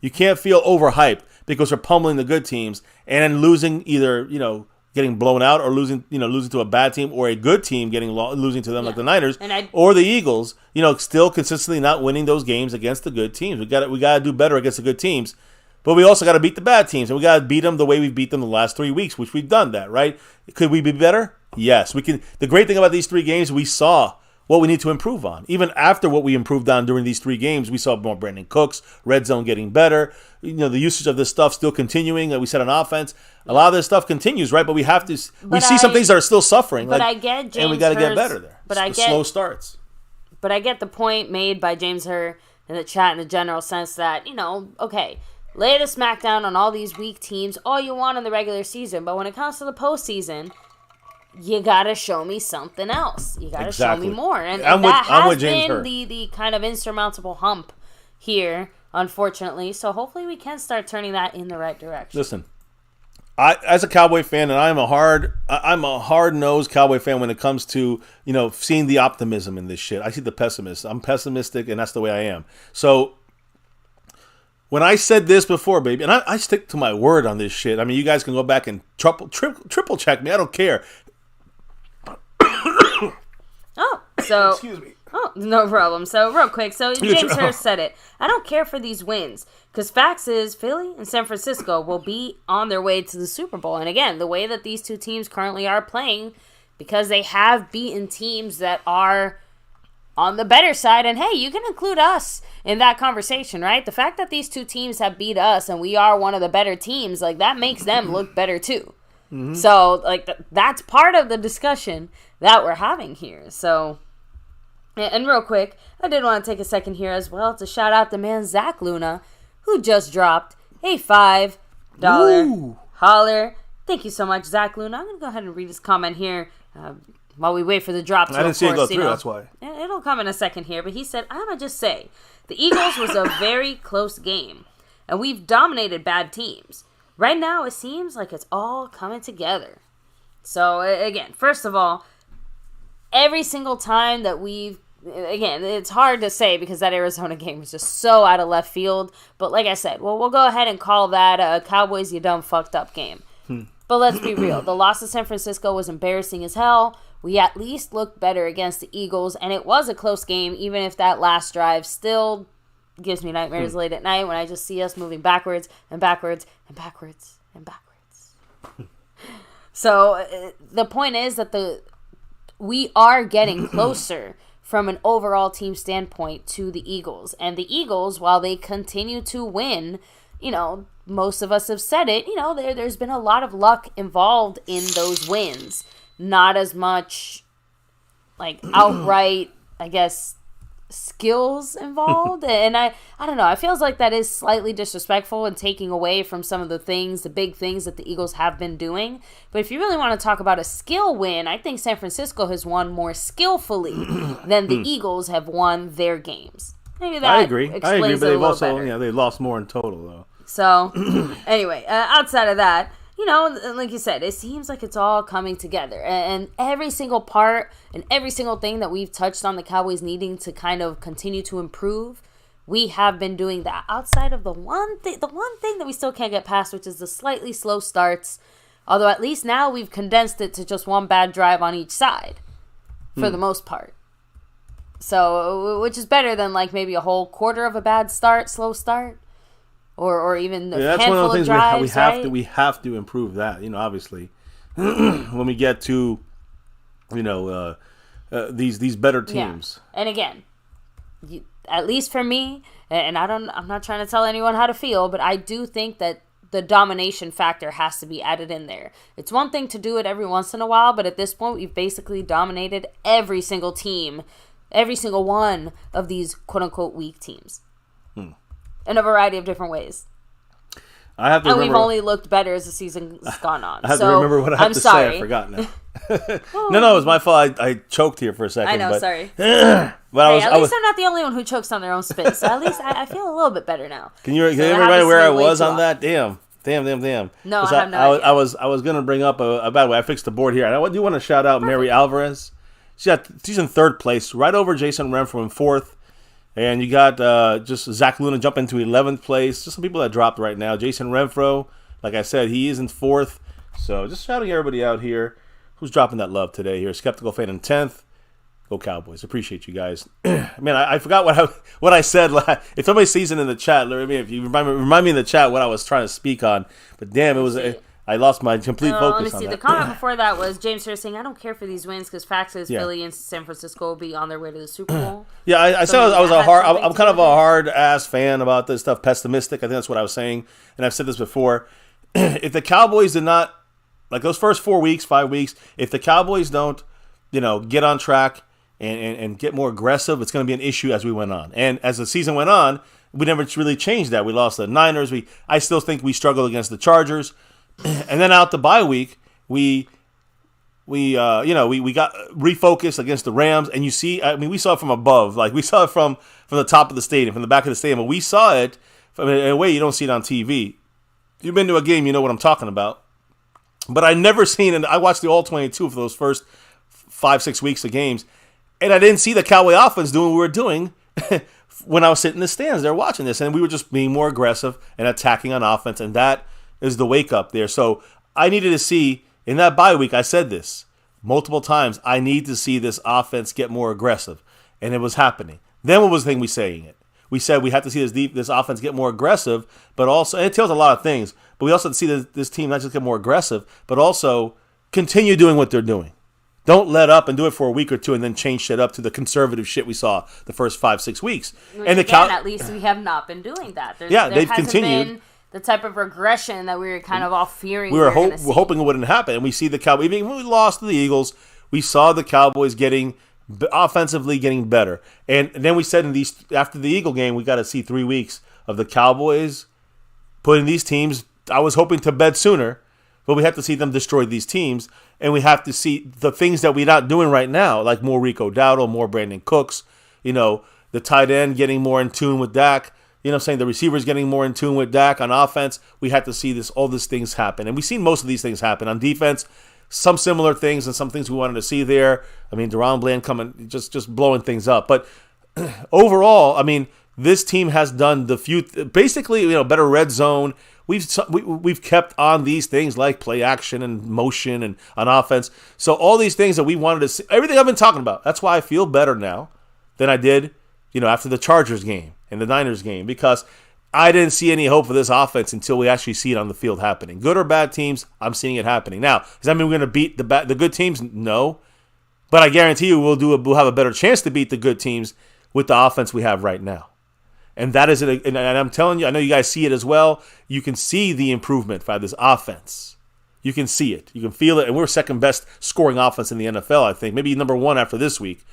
You can't feel overhyped because we're pummeling the good teams and then losing either, getting blown out or losing to a bad team or a good team losing to them like the Niners or the Eagles, still consistently not winning those games against the good teams. We got to do better against the good teams. But we also got to beat the bad teams, and we got to beat them the way we beat them the last 3 weeks, which we've done that, right? Could we be better? Yes, we can. The great thing about these 3 games, we saw what we need to improve on. Even after what we improved on during these 3 games, we saw more Brandon Cooks, red zone getting better. The usage of this stuff still continuing. Like we said on offense, a lot of this stuff continues, right? But we have to. We see some things that are still suffering. But I get James and we got to get better there. But I get slow starts. But I get the point made by James Hurr in the chat in the general sense that okay. Lay the smackdown on all these weak teams all you want in the regular season, but when it comes to the postseason, you gotta show me something else. You gotta show me more, and that has been the kind of insurmountable hump here, unfortunately. So hopefully we can start turning that in the right direction. Listen, as a Cowboy fan, and I'm a hard-nosed Cowboy fan when it comes to seeing the optimism in this shit. I see the pessimist. I'm pessimistic, and that's the way I am. So. When I said this before, baby, and I stick to my word on this shit. I mean, you guys can go back and triple check me. I don't care. Excuse me. Oh, no problem. So, real quick. So, James Hurst said it. I don't care for these wins. Because facts is Philly and San Francisco will be on their way to the Super Bowl. And again, the way that these 2 teams currently are playing, because they have beaten teams that are on the better side, and hey, you can include us in that conversation, right? The fact that these 2 teams have beat us and we are one of the better teams, like that makes them look better too. Mm-hmm. So, like that's part of the discussion that we're having here. So, and real quick, I did want to take a second here as well to shout out the man Zach Luna, who just dropped a $5 holler. Thank you so much, Zach Luna. I'm gonna go ahead and read his comment here. While we wait for the drop to, I didn't see it go through, that's why. It'll come in a second here, but he said, I'm going to just say, the Eagles was a very close game, and we've dominated bad teams. Right now, it seems like it's all coming together. So, again, first of all, every single time that again, it's hard to say because that Arizona game was just so out of left field, but like I said, we'll go ahead and call that a Cowboys you dumb fucked up game. But let's be real. The loss to San Francisco was embarrassing as hell. We at least looked better against the Eagles, and it was a close game, even if that last drive still gives me nightmares late at night when I just see us moving backwards and backwards and backwards and backwards. So the point is that we are getting closer from an overall team standpoint to the Eagles. And the Eagles, while they continue to win, most of us have said it, there's been a lot of luck involved in those wins. Not as much, like, outright, I guess, skills involved. And I don't know. It feels like that is slightly disrespectful and taking away from some of the big things that the Eagles have been doing. But if you really want to talk about a skill win, I think San Francisco has won more skillfully than the Eagles have won their games. Maybe that I agree, but they've also better. They lost more in total, though. So, anyway, outside of that, like you said, it seems like it's all coming together. And every single part and every single thing that we've touched on the Cowboys needing to kind of continue to improve, we have been doing that. Outside of the one thing that we still can't get past, which is the slightly slow starts. Although at least now we've condensed it to just one bad drive on each side for the most part. So, which is better than like maybe a whole quarter of a slow start. Or even a that's handful one of the things of drives, we have to improve that. Obviously, when we get to, these better teams. Yeah. And again, at least for me, and I'm not trying to tell anyone how to feel, but I do think that the domination factor has to be added in there. It's one thing to do it every once in a while, but at this point, we've basically dominated every single team, every single one of these quote unquote weak teams. In a variety of different ways. We've only looked better as the season's gone on. I have to remember what I have to say. I forgot now. No, it was my fault. I choked here for a second. I know, sorry. But at least I'm not the only one who chokes on their own spit. So at least I feel a little bit better now. Can you remember where I was on that? Damn. No, I have no idea. I was going to bring up a bad way. I fixed the board here. And I do want to shout out Mary Alvarez. She's in 3rd place, right over Jason Renfro in 4th. And you got just Zach Luna jumping into 11th place. Just some people that dropped right now. Jason Renfro, like I said, he is in 4th. So just shouting everybody out here who's dropping that love today here. Skeptical Fan in 10th. Go Cowboys. Appreciate you guys. Man, I forgot what I said. If somebody sees it in the chat, if you remind me in the chat what I was trying to speak on. But damn, I lost my complete focus on that. Let me see. The comment before that was James Hurst saying, I don't care for these wins because facts is Philly and San Francisco will be on their way to the Super Bowl. Yeah, I said I'm kind of a hard-ass fan about this stuff, pessimistic. I think that's what I was saying. And I've said this before. If the Cowboys did not, like those first 4 weeks, 5 weeks, if the Cowboys don't, get on track and get more aggressive, it's going to be an issue as we went on. And as the season went on, we never really changed that. We lost the Niners. I still think we struggled against the Chargers. And then out the bye week, we got refocused against the Rams. And you see, we saw it from above. Like, we saw it from the top of the stadium, from the back of the stadium. But we saw it in a way you don't see it on TV. You've been to a game, you know what I'm talking about. But I never seen, and I watched the all 22 for those first 5-6 weeks of games, and I didn't see the Cowboy offense doing what we were doing when I was sitting in the stands there watching this. And we were just being more aggressive and attacking on offense, and that is the wake up there. So I needed to see, in that bye week, I said this multiple times, I need to see this offense get more aggressive, and it was happening. Then what was the thing we saying it? We said we have to see this offense get more aggressive, but also, and it tells a lot of things, but we also have to see this team not just get more aggressive, but also continue doing what they're doing. Don't let up and do it for a week or two and then change shit up to the conservative shit we saw the first 5-6 weeks. And at least we have not been doing that. They've continued. Been the type of regression that we were kind of all fearing. We're hoping it wouldn't happen. And we see the Cowboys, even when we lost to the Eagles, we saw the Cowboys offensively getting better. And then we said after the Eagle game, we got to see 3 weeks of the Cowboys putting these teams, I was hoping to bed sooner, but we have to see them destroy these teams. And we have to see the things that we're not doing right now, like more Rico Dowdle, more Brandon Cooks, the tight end getting more in tune with Dak. The receivers getting more in tune with Dak on offense. We had to see all these things happen. And we've seen most of these things happen. On defense, some similar things and some things we wanted to see there. DaRon Bland coming, just blowing things up. But overall, this team has done basically, better red zone. We've kept on these things like play action and motion and on offense. So all these things that we wanted to see, everything I've been talking about. That's why I feel better now than I did, after the Chargers game and the Niners game, because I didn't see any hope for this offense until we actually see it on the field happening. Good or bad teams, I'm seeing it happening. Now, does that mean we're going to beat the good teams? No. But I guarantee you we'll have a better chance to beat the good teams with the offense we have right now. And that is it. And I'm telling you, I know you guys see it as well. You can see the improvement by this offense. You can see it. You can feel it. And we're second best scoring offense in the NFL, I think. Maybe number one after this week.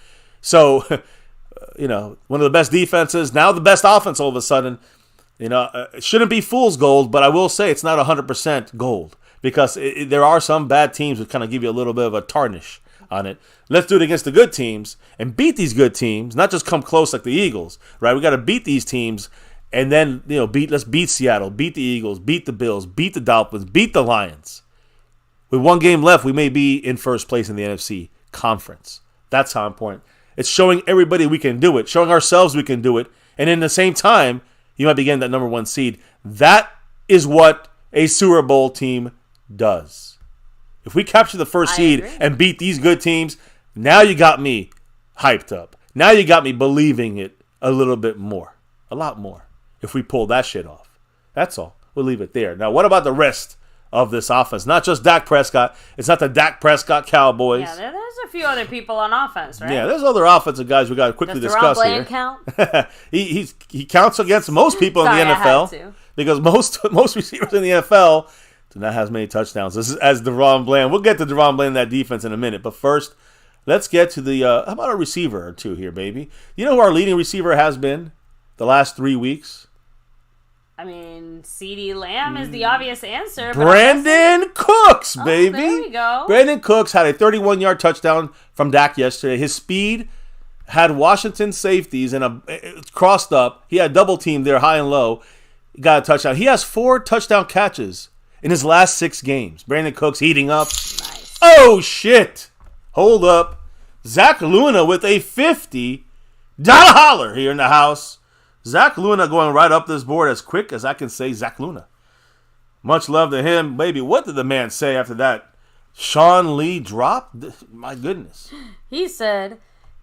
So, one of the best defenses, now the best offense all of a sudden. It shouldn't be fool's gold, but I will say it's not 100% gold because there are some bad teams that kind of give you a little bit of a tarnish on it. Let's do it against the good teams and beat these good teams, not just come close like the Eagles, right? We got to beat these teams and then, let's beat Seattle, beat the Eagles, beat the Bills, beat the Dolphins, beat the Lions. With one game left, we may be in first place in the NFC conference. That's how important. It's showing everybody we can do it, showing ourselves we can do it, and in the same time, you might be getting that number one seed. That is what a Super Bowl team does. If we capture the first seed and beat these good teams, now you got me hyped up. Now you got me believing it a little bit more. A lot more. If we pull that shit off. That's all. We'll leave it there. Now, what about the rest of this offense? Not just Dak Prescott. It's not the Dak Prescott Cowboys. Yeah, there's a few other people on offense, right? Yeah, there's other offensive guys we got to quickly discuss here. Does DaRon Bland count? he counts against most people in the NFL because most receivers in the NFL do not have as many touchdowns as DaRon Bland. We'll get to DaRon Bland in that defense in a minute, but first, let's get to the how about a receiver or two here, baby? You know who our leading receiver has been the last 3 weeks? CeeDee Lamb is the obvious answer. Brandon Cooks, baby. There we go. Brandon Cooks had a 31-yard touchdown from Dak yesterday. His speed had Washington safeties and crossed up. He had double teamed there, high and low. Got a touchdown. He has 4 touchdown catches in his last 6 games. Brandon Cooks heating up. Nice. Oh, shit. Hold up. Zach Luna with a $50 holler here in the house. Zach Luna going right up this board as quick as I can say Zach Luna. Much love to him. Baby, what did the man say after that Sean Lee drop? My goodness. He said,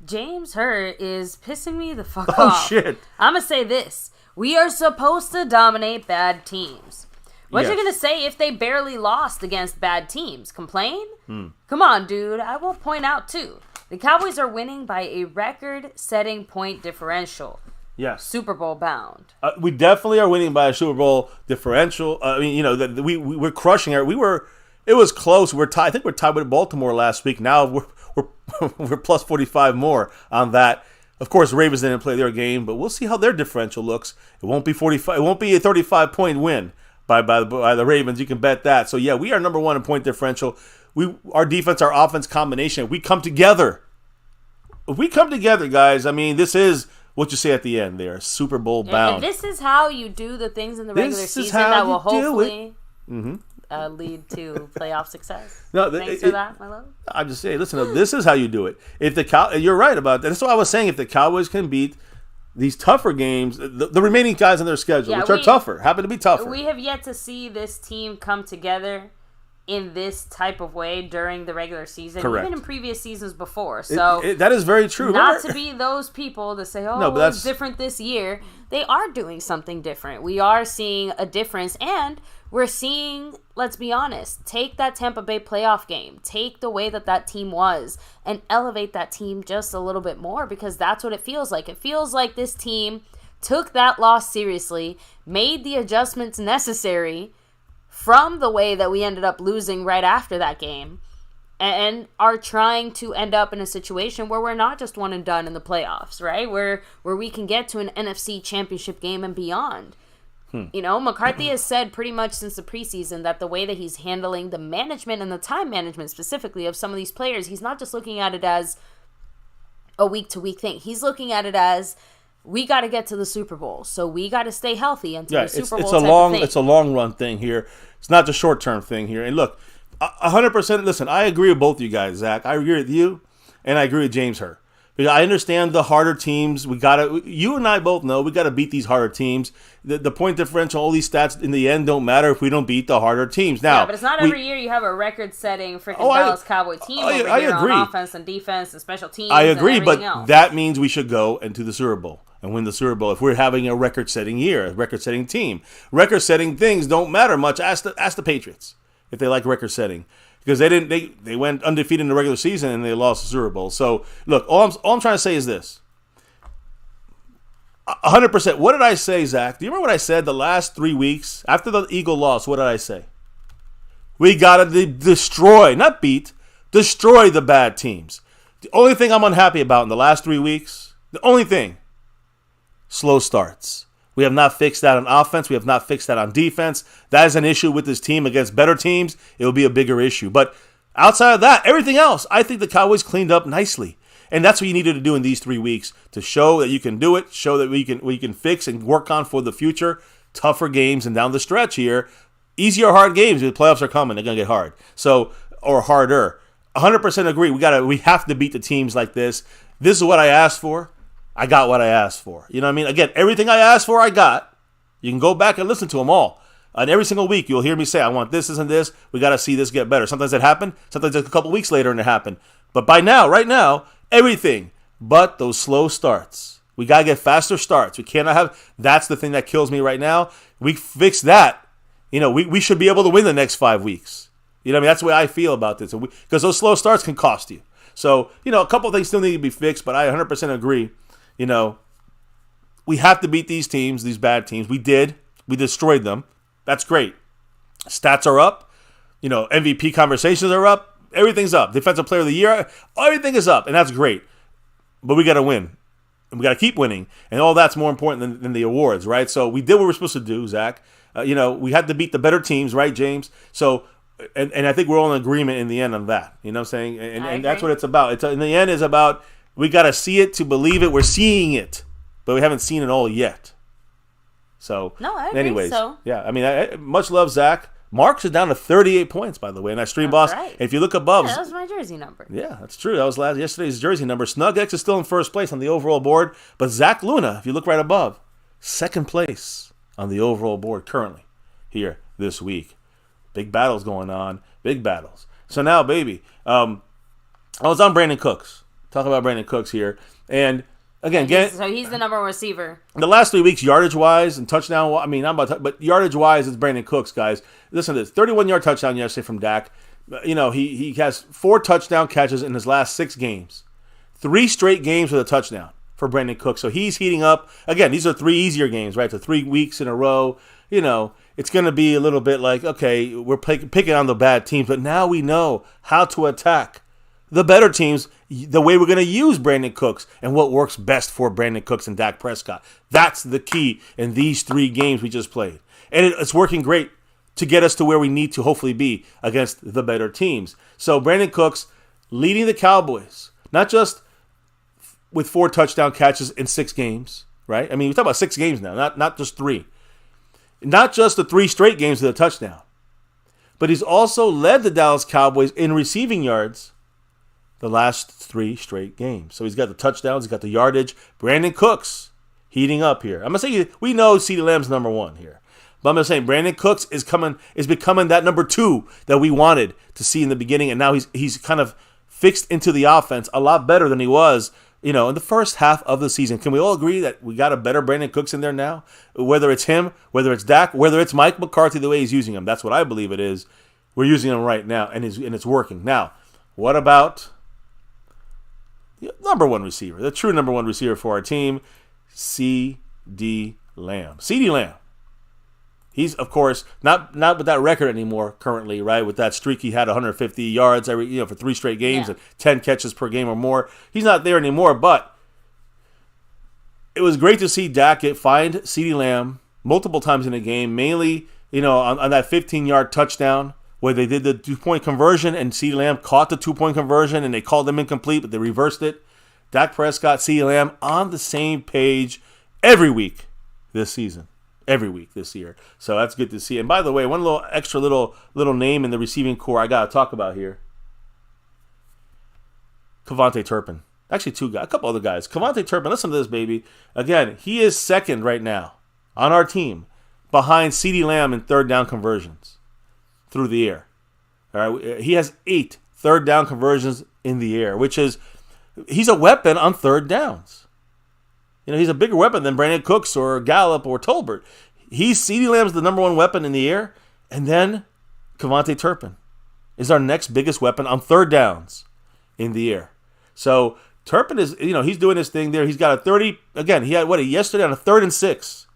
James Hurt is pissing me the fuck Oh, off. shit. I'm going to say this. We are supposed to dominate bad teams. What you going to say if they barely lost against bad teams? Complain? Come on, dude. I will point out, too. The Cowboys are winning by a record-setting point differential. Yes. Super Bowl bound. We definitely are winning by a Super Bowl differential. I mean, you know, we're crushing it. It was close. We're tied. I think we're tied with Baltimore last week. Now we're plus 45 more on that. Of course, Ravens didn't play their game, but we'll see how their differential looks. It won't be 45. It won't be a 35-point win by the Ravens. You can bet that. So yeah, we are number one in point differential. Our defense, our offense combination. We come together. If we come together, guys, I mean, this is what you say at the end there, Super Bowl bound. And this is how you do the things in the regular season that will hopefully lead to playoff success. Thanks for that, my love. I'm just saying, listen, this is how you do it. You're right about that. That's what I was saying. If the Cowboys can beat these tougher games, the remaining guys on their schedule, which are tougher, happen to be tougher. We have yet to see this team come together in this type of way during the regular season, Correct. even in previous seasons before. So that is very true. Not to be those people to say, it's different this year. They are doing something different. We are seeing a difference, and we're seeing, let's be honest, take that Tampa Bay playoff game, take the way that team was, and elevate that team just a little bit more, because that's what it feels like. It feels like this team took that loss seriously, made the adjustments necessary from the way that we ended up losing right after that game, and are trying to end up in a situation where we're not just one and done in the playoffs, right? Where we can get to an NFC championship game and beyond. You know, McCarthy has said pretty much since the preseason that the way that he's handling the management and the time management specifically of some of these players, he's not just looking at it as a week-to-week thing. He's looking at it as, we got to get to the Super Bowl, so we got to stay healthy until the Super Bowl. It's a long run thing here. It's not the short term thing here. And look, 100%. Listen, I agree with both of you guys, Zach. I agree with you, and I agree with James Hurt. Because I understand the harder teams. You and I both know we got to beat these harder teams. The point differential, all these stats in the end don't matter if we don't beat the harder teams. Now, but it's not every year you have a record-setting freaking Dallas Cowboy team over here on offense and defense and special teams. I agree, and but else. That means we should go into the Super Bowl and win the Super Bowl if we're having a record-setting year, a record-setting team. Record-setting things don't matter much. Ask the Patriots if they like record-setting. Because they went undefeated in the regular season and they lost the Super Bowl. So, look, all I'm trying to say is this. 100%. What did I say, Zach? Do you remember what I said the last 3 weeks? After the Eagle loss, what did I say? We got to destroy, not beat, destroy the bad teams. The only thing I'm unhappy about in the last 3 weeks, the only thing, slow starts. We have not fixed that on offense. We have not fixed that on defense. That is an issue with this team. Against better teams, it will be a bigger issue. But outside of that, everything else, I think the Cowboys cleaned up nicely. And that's what you needed to do in these 3 weeks to show that you can do it, show that we can fix and work on for the future. Tougher games and down the stretch here. Easy or hard games. The playoffs are coming. They're going to get hard. So, or harder. 100% agree. We have to beat the teams like this. This is what I asked for. I got what I asked for. You know what I mean? Again, everything I asked for, I got. You can go back and listen to them all. And every single week, you'll hear me say, I want this and this. We got to see this get better. Sometimes it happened. Sometimes it's a couple weeks later and it happened. But by now, right now, everything but those slow starts. We got to get faster starts. We cannot have, that's the thing that kills me right now. We fix that. You know, we should be able to win the next 5 weeks. You know what I mean? That's the way I feel about this. Because those slow starts can cost you. So, you know, a couple of things still need to be fixed, but I 100% agree. You know, we have to beat these teams, these bad teams. We did. We destroyed them. That's great. Stats are up. You know, MVP conversations are up. Everything's up. Defensive Player of the Year, everything is up, and that's great. But we got to win, and we got to keep winning, and all that's more important than the awards, right? So we did what we're supposed to do, Zach. You know, we had to beat the better teams, right, James? So, and I think we're all in agreement in the end on that. You know what I'm saying? And that's what it's about. In the end, it's about we got to see it to believe it. We're seeing it, but we haven't seen it all yet. So, no, I agree. Anyways, so. Yeah, I mean, much love, Zach. Marks is down to 38 points, by the way, and I stream boss. Right. If you look above, that was my jersey number. Yeah, that's true. That was yesterday's jersey number. Snug X is still in first place on the overall board, but Zach Luna, if you look right above, second place on the overall board currently here this week. Big battles going on. Big battles. So now, baby, I was on Brandon Cooks. Talk about Brandon Cooks here. And again, so he's the number one receiver. The last 3 weeks, yardage-wise and touchdown, I mean, but yardage-wise, it's Brandon Cooks, guys. Listen to this. 31-yard touchdown yesterday from Dak. He has 4 touchdown catches in his last 6 games. 3 straight games with a touchdown for Brandon Cooks. So he's heating up. Again, these are 3 easier games, right? So 3 weeks in a row. It's going to be a little bit like, okay, we're picking on the bad teams, but now we know how to attack the better teams, the way we're going to use Brandon Cooks and what works best for Brandon Cooks and Dak Prescott. That's the key in these 3 games we just played. And it's working great to get us to where we need to hopefully be against the better teams. So Brandon Cooks leading the Cowboys, not just with 4 touchdown catches in 6 games, right? I mean, we're talking about 6 games now, not just 3. Not just the 3 straight games with a touchdown, but he's also led the Dallas Cowboys in receiving yards the last 3 straight games. So he's got the touchdowns, he's got the yardage. Brandon Cooks heating up here. I'm going to say we know CeeDee Lamb's number 1 here. But I'm going to say Brandon Cooks is becoming that number 2 that we wanted to see in the beginning, and now he's kind of fixed into the offense a lot better than he was, in the first half of the season. Can we all agree that we got a better Brandon Cooks in there now? Whether it's him, whether it's Dak, whether it's Mike McCarthy, the way he's using him. That's what I believe it is. We're using him right now, and it's working. Now, what about the number 1 receiver, the true number 1 receiver for our team, CeeDee Lamb. CeeDee Lamb. He's, of course, not with that record anymore currently, right? With that streak, he had 150 yards for 3 straight games and 10 catches per game or more. He's not there anymore, but it was great to see Dak find CeeDee Lamb multiple times in the game, mainly, on that 15-yard touchdown where they did the 2-point conversion and CeeDee Lamb caught the 2-point conversion and they called them incomplete, but they reversed it. Dak Prescott, CeeDee Lamb on the same page every week this season. Every week this year. So that's good to see. And by the way, one little extra little name in the receiving core I got to talk about here. Kevontae Turpin. Actually, 2 guys. A couple other guys. Kevontae Turpin, listen to this, baby. Again, he is second right now on our team behind CeeDee Lamb in third down conversions through the air. All right, he has 8 third down conversions in the air, which is, he's a weapon on third downs. He's a bigger weapon than Brandon Cooks or Gallup or Tolbert. CeeDee Lamb's the number 1 weapon in the air, and then Kevontae Turpin is our next biggest weapon on third downs in the air. So Turpin is, he's doing his thing there. He's got a 30, again, he had yesterday on a 3rd and 6.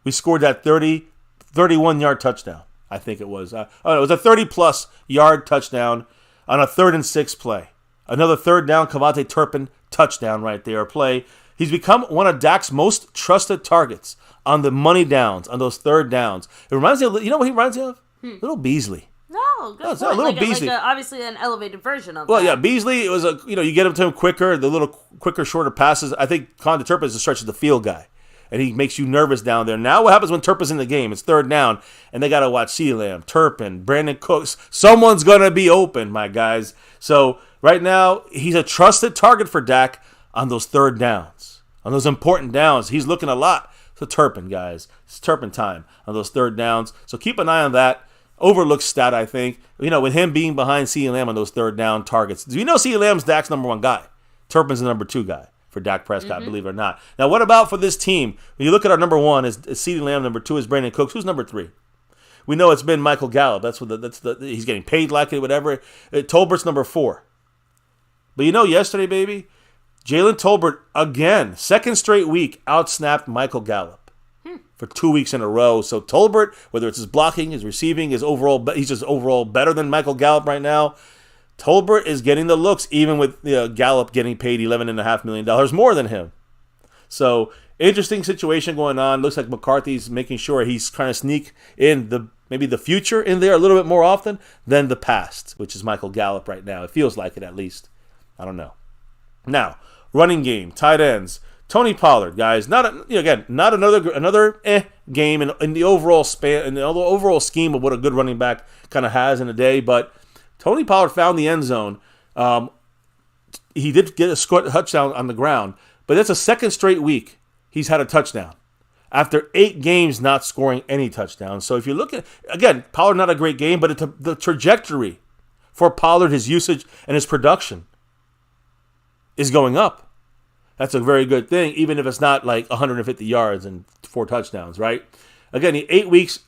We scored that 31-yard touchdown, I think it was. It was a 30-plus yard touchdown on a 3rd and 6 play. Another third down, Kevontae Turpin touchdown right there, play. He's become one of Dak's most trusted targets on the money downs, on those third downs. It reminds me of, what he reminds me of? Little Beasley. No, good point. A little Beasley. Obviously an elevated version of Well, that. yeah, Beasley, it was you get him to him quicker, the little quicker, shorter passes. I think Kevontae Turpin is the stretch of the field guy, and he makes you nervous down there. Now what happens when Turpin's in the game? It's third down, and they got to watch CeeDee Lamb, Turpin, Brandon Cooks. Someone's going to be open, my guys. So right now, he's a trusted target for Dak on those third downs. On those important downs, he's looking a lot to Turpin, guys. It's Turpin time on those third downs. So keep an eye on that. Overlooked stat, I think. With him being behind CeeDee Lamb on those third down targets. Do you know CeeDee Lamb's Dak's number 1 guy? Turpin's the number 2 guy for Dak Prescott, believe it or not. Now, what about for this team? When you look at our number 1 is CeeDee Lamb, number 2 is Brandon Cooks. Who's number 3? We know it's been Michael Gallup. He's getting paid like it, whatever. Tolbert's number 4. But yesterday, baby, Jalen Tolbert, again, 2nd straight week, outsnapped Michael Gallup for 2 weeks in a row. So Tolbert, whether it's his blocking, his receiving, he's just overall better than Michael Gallup right now. Tolbert is getting the looks, even with Gallup getting paid $11.5 million more than him. So interesting situation going on. Looks like McCarthy's making sure he's trying to sneak in maybe the future in there a little bit more often than the past, which is Michael Gallup right now. It feels like it, at least. I don't know. Now, running game, tight ends, Tony Pollard, guys. Not another game in the overall span, in the overall scheme of what a good running back kind of has in a day. But Tony Pollard found the end zone. He did get a touchdown on the ground, but that's a 2nd straight week he's had a touchdown after 8 games not scoring any touchdowns. So if you look at, again, Pollard not a great game, but it's the trajectory for Pollard, his usage and his production. is going up. That's a very good thing, even if it's not like 150 yards and 4 touchdowns, right? Again, he 8 weeks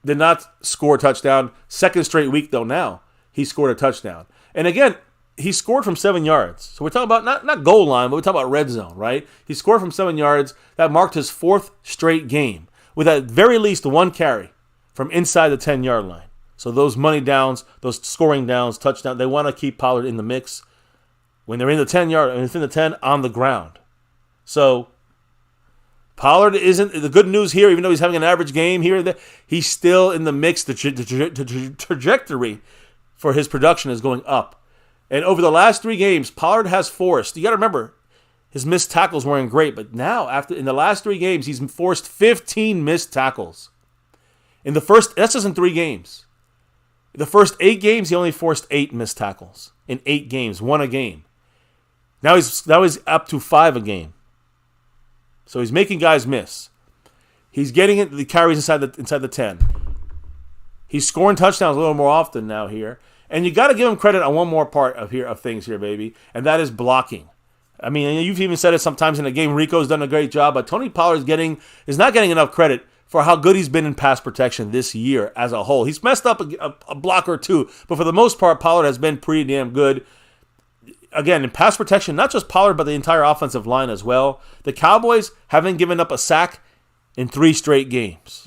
did not score a touchdown. Second straight week, though, now he scored a touchdown. And again, he scored from 7 yards. So we're talking about not goal line, but we're talking about red zone, right? He scored from 7 yards. That marked his 4th straight game with at very least 1 carry from inside the 10-yard line. So those money downs, those scoring downs, touchdown, they want to keep Pollard in the mix. When they're in the 10-yard, and it's in the 10, on the ground. So Pollard isn't, the good news here, even though he's having an average game here and there, he's still in the mix. The trajectory for his production is going up. And over the last 3 games, Pollard has forced, you got to remember, his missed tackles weren't great, but now, in the last 3 games, he's forced 15 missed tackles. That's just in 3 games. The first 8 games, he only forced 8 missed tackles. In 8 games, 1 a game. Now he's up to 5 a game. So he's making guys miss. He's getting the carries inside the 10. He's scoring touchdowns a little more often now here. And you got to give him credit on one more part of things here, baby, and that is blocking. I mean, you've even said it sometimes in the game. Rico's done a great job, but Tony Pollard is not getting enough credit for how good he's been in pass protection this year as a whole. He's messed up a block or 2, but for the most part, Pollard has been pretty damn good. Again, in pass protection, not just Pollard, but the entire offensive line as well. The Cowboys haven't given up a sack in 3 straight games.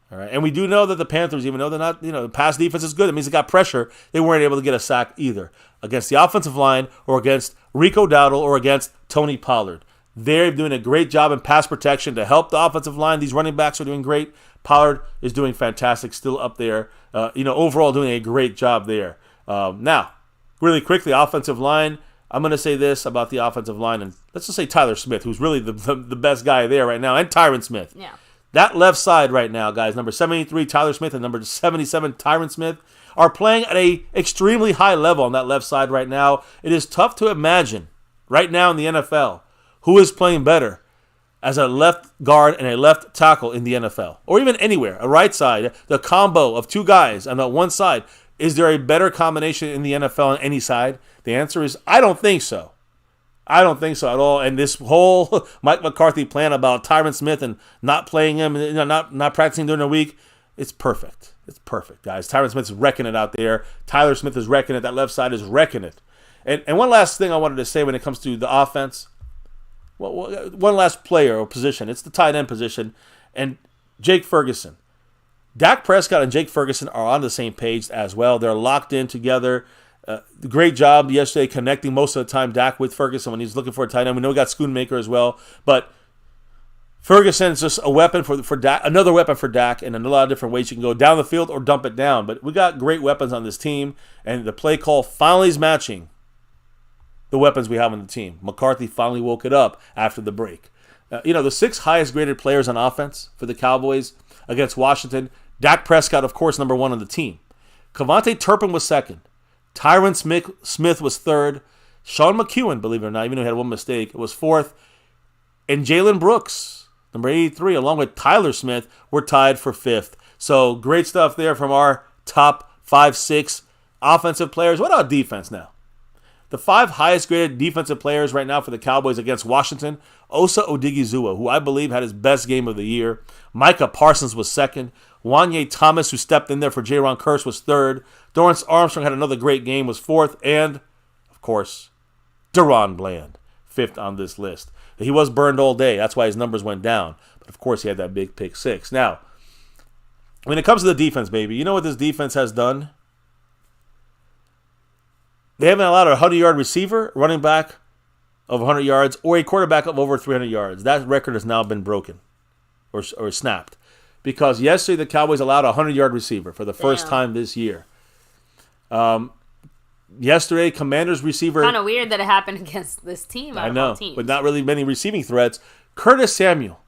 All right, and we do know that the Panthers, even though they're not, the pass defense is good, it means they got pressure. They weren't able to get a sack either against the offensive line or against Rico Dowdle or against Tony Pollard. They're doing a great job in pass protection to help the offensive line. These running backs are doing great. Pollard is doing fantastic, still up there. Overall doing a great job there. Now, really quickly, offensive line. I'm going to say this about the offensive line, and let's just say Tyler Smith, who's really the best guy there right now, and Tyron Smith. Yeah. That left side right now, guys, number 73, Tyler Smith, and number 77, Tyron Smith, are playing at an extremely high level on that left side right now. It is tough to imagine right now in the NFL who is playing better as a left guard and a left tackle in the NFL, or even anywhere, a right side, the combo of 2 guys on that one side. Is there a better combination in the NFL on any side? The answer is, I don't think so. I don't think so at all. And this whole Mike McCarthy plan about Tyron Smith and not playing him, not practicing during the week, it's perfect. It's perfect, guys. Tyron Smith's wrecking it out there. Tyler Smith is wrecking it. That left side is wrecking it. And one last thing I wanted to say when it comes to the offense, one last player or position. It's the tight end position. And Jake Ferguson. Dak Prescott and Jake Ferguson are on the same page as well. They're locked in together. Great job yesterday connecting most of the time Dak with Ferguson when he's looking for a tight end. We know we got Schoonmaker as well, but Ferguson is just a weapon for Dak, another weapon for Dak, and in a lot of different ways you can go down the field or dump it down. But we got great weapons on this team, and the play call finally is matching the weapons we have on the team. McCarthy finally woke it up after the break. The 6 highest graded players on offense for the Cowboys against Washington. Dak Prescott, of course, number 1 on the team. Kevontae Turpin was 2nd. Tyron Smith was 3rd. Sean McEwen, believe it or not, even though he had 1 mistake, was 4th. And Jalen Brooks, number 83, along with Tyler Smith, were tied for 5th. So great stuff there from our top 5-6 offensive players. What about defense now? The 5 highest graded defensive players right now for the Cowboys against Washington: Osa Odigizua, who I believe had his best game of the year. Micah Parsons was 2nd. Wanye Thomas, who stepped in there for Jaron Kearse, was 3rd. Dorrance Armstrong had another great game, was 4th. And, of course, Deron Bland, 5th on this list. He was burned all day. That's why his numbers went down. But, of course, he had that big pick 6. Now, when it comes to the defense, baby, you know what this defense has done? They haven't allowed a 100-yard receiver, running back of 100 yards, or a quarterback of over 300 yards. That record has now been broken or snapped. Because yesterday the Cowboys allowed a 100-yard receiver for the first time this year. Yesterday, Commanders receiver... Kind of weird that it happened against this team. I know, but not really many receiving threats. Curtis Samuel,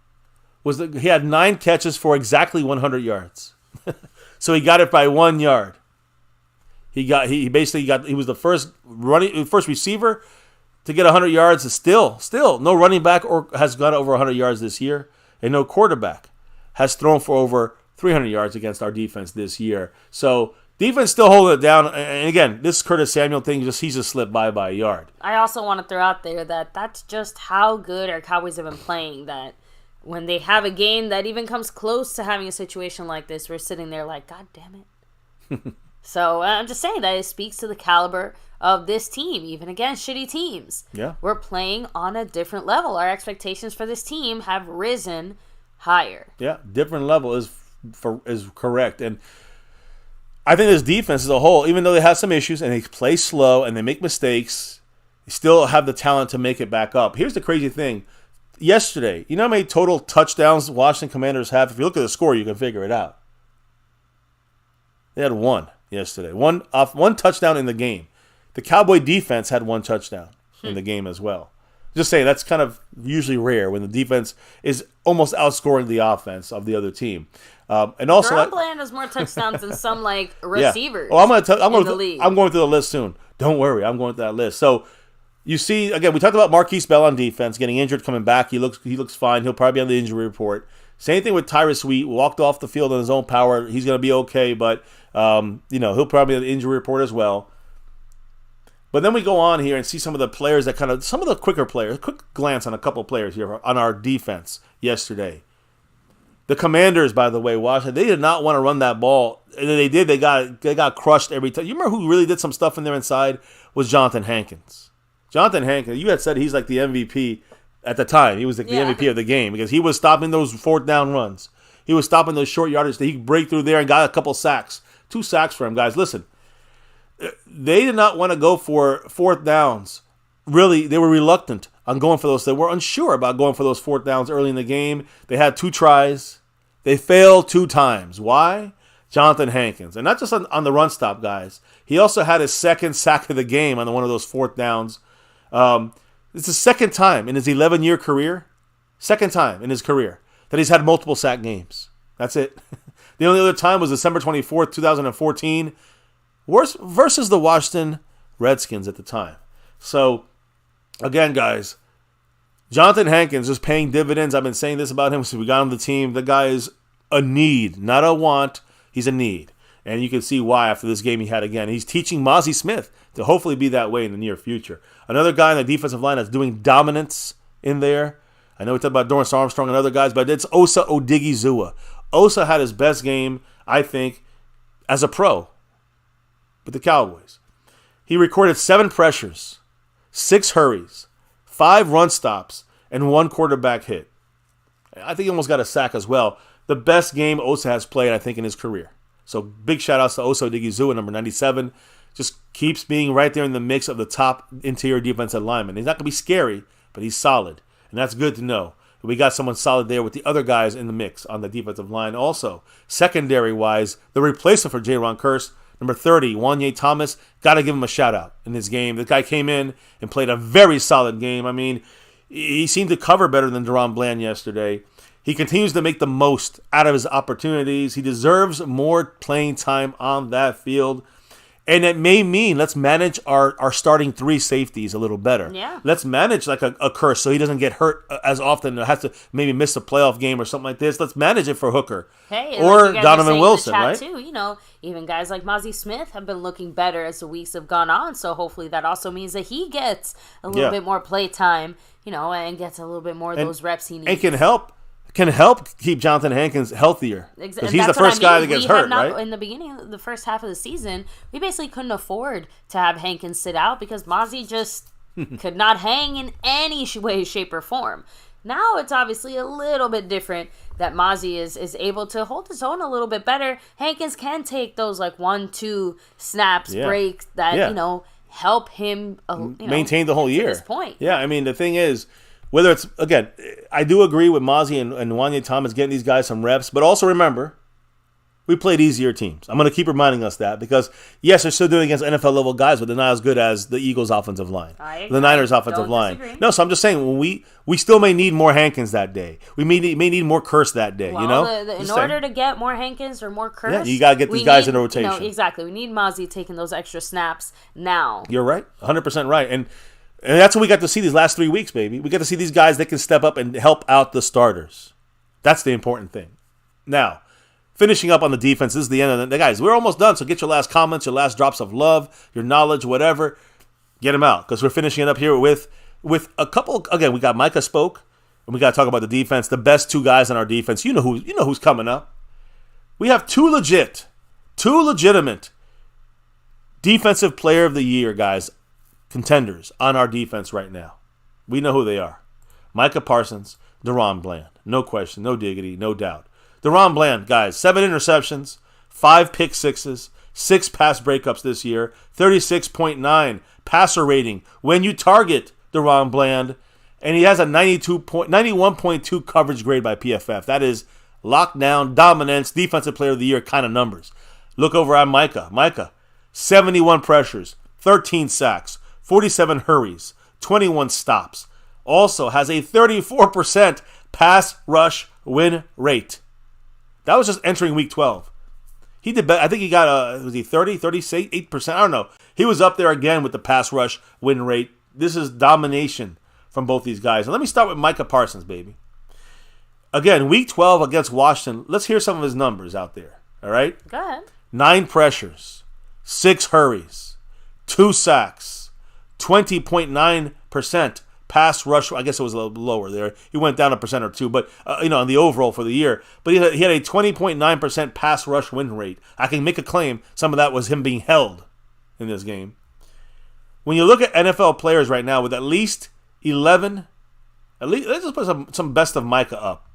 he had 9 catches for exactly 100 yards. So he got it by 1 yard. He was the first receiver to get 100 yards. Still no running back has got over 100 yards this year, and no quarterback has thrown for over 300 yards against our defense this year. So Defense still holding it down. And again, this Curtis Samuel thing, he's just slipped by a yard. I also want to throw out there that that's just how good our Cowboys have been playing, that when they have a game that even comes close to having a situation like this, we're sitting there like, God damn it. So I'm just saying that it speaks to the caliber of this team, even against shitty teams. Yeah. We're playing on a different level. Our expectations for this team have risen higher. Yeah, different level is correct. And I think this defense as a whole, even though they have some issues and they play slow and they make mistakes, they still have the talent to make it back up. Here's the crazy thing. Yesterday, you know how many total touchdowns Washington Commanders have? If you look at the score, you can figure it out. They had one yesterday. One touchdown in the game. The Cowboy defense had one touchdown in the game as well. Just saying, that's kind of usually rare when the defense is almost outscoring the offense of the other team. And also, Ron Bland has more touchdowns than some receivers. Yeah. Oh, I'm the league. going through the list soon. Don't worry, I'm going through that list. So you see, again, we talked about Marquise Bell on defense, getting injured, coming back. He looks fine. He'll probably be on the injury report. Same thing with Tyrus Wheat. Walked off the field on his own power. He's going to be okay, but he'll probably be on the injury report as well. But then we go on here and see some of the players some of the quicker players. Quick glance on a couple of players here on our defense yesterday. The Commanders, by the way, Washington, they did not want to run that ball. And they did. They got crushed every time. You remember who really did some stuff in there inside? Was Jonathan Hankins. Jonathan Hankins, you had said he's like the MVP at the time. He was like the MVP of the game because he was stopping those fourth down runs. He was stopping those short yardage. He could break through there and got a couple sacks. 2 sacks for him, guys. Listen. They did not want to go for fourth downs. Really, they were reluctant on going for those. They were unsure about going for those fourth downs early in the game. They had 2 tries. They failed 2 times. Why? Jonathan Hankins. And not just on the run stop, guys. He also had his second sack of the game on one of those fourth downs. It's the second time in his 11-year career, that he's had multiple sack games. That's it. The only other time was December 24th, 2014, versus the Washington Redskins at the time. So, again, guys, Jonathan Hankins is paying dividends. I've been saying this about him since we got on the team. The guy is a need, not a want. He's a need. And you can see why after this game he had again. He's teaching Mozzie Smith to hopefully be that way in the near future. Another guy on the defensive line that's doing dominance in there. I know we talked about Dorrance Armstrong and other guys, but it's Osa Odigizua. Osa had his best game, I think, as a pro with the Cowboys. He recorded 7 pressures, 6 hurries, 5 run stops, and 1 quarterback hit. I think he almost got a sack as well. The best game Osa has played, I think, in his career. So big shout-outs to Osa Odigizua, number 97. Just keeps being right there in the mix of the top interior defensive lineman. He's not going to be scary, but he's solid. And that's good to know. We got someone solid there with the other guys in the mix on the defensive line. Also, secondary-wise, the replacement for Jaron Kearse, number 30, Wanye Thomas, got to give him a shout-out in this game. The guy came in and played a very solid game. I mean, he seemed to cover better than Deron Bland yesterday. He continues to make the most out of his opportunities. He deserves more playing time on that field. And it may mean let's manage our starting 3 safeties a little better. Yeah. Let's manage like a Kearse so he doesn't get hurt as often or has to maybe miss a playoff game or something like this. Let's manage it for Hooker. Hey, or like Donovan Wilson, right? Too, even guys like Mozzie Smith have been looking better as the weeks have gone on. So hopefully that also means that he gets a little bit more play time, and gets a little bit more of those reps he needs. And can help keep Jonathan Hankins healthier. Because he's the first guy that gets hurt, right? In the beginning of the first half of the season, we basically couldn't afford to have Hankins sit out because Mozzie just could not hang in any way, shape, or form. Now it's obviously a little bit different that Mozzie is able to hold his own a little bit better. Hankins can take those 1-2 snaps, breaks that, help him maintain the whole year. To this point. Yeah, I mean, the thing is, whether it's, again, I do agree with Mozzie and Wanye Thomas getting these guys some reps, but also remember, we played easier teams. I'm going to keep reminding us that because, yes, they're still doing against NFL-level guys, but they're not as good as the Eagles' offensive line, the Niners' offensive line. Disagree. No, so I'm just saying, we still may need more Hankins that day. We may need more Kearse that day, in order to get more Hankins or more Kearse, you got to get these guys in a rotation. Exactly. We need Mozzie taking those extra snaps now. You're right. 100% right. And that's what we got to see these last 3 weeks, baby. We got to see these guys that can step up and help out the starters. That's the important thing. Now, finishing up on the defense. This is the end of the guys. We're almost done, so get your last comments, your last drops of love, your knowledge, whatever. Get them out, because we're finishing it up here with a couple. Again, we got Micah spoke, and we got to talk about the defense. The best two guys on our defense. You know who's coming up. We have two legitimate defensive player of the year guys, contenders on our defense right now. We know who they are. Micah Parsons, DaRon Bland. No question, no diggity, no doubt. DaRon Bland, guys, 7 interceptions, 5 pick sixes, 6 pass breakups this year, 36.9 passer rating when you target DaRon Bland, and he has a 91.2 coverage grade by PFF. That is lockdown, dominance, defensive player of the year kind of numbers. Look over at Micah. Micah, 71 pressures, 13 sacks, 47 hurries, 21 stops. Also has a 34% pass rush win rate. That was just entering week 12. He did better. I think he got was he 30, 38%? I don't know. He was up there again with the pass rush win rate. This is domination from both these guys. And let me start with Micah Parsons, baby. Again, week 12 against Washington. Let's hear some of his numbers out there. All right? Go ahead. 9 pressures, 6 hurries, 2 sacks, 20.9% pass rush. I guess it was a little lower there. He went down a percent or two, but on the overall for the year. But he had a 20.9% pass rush win rate. I can make a claim some of that was him being held in this game. When you look at NFL players right now with at least 11, let's just put some best of Micah up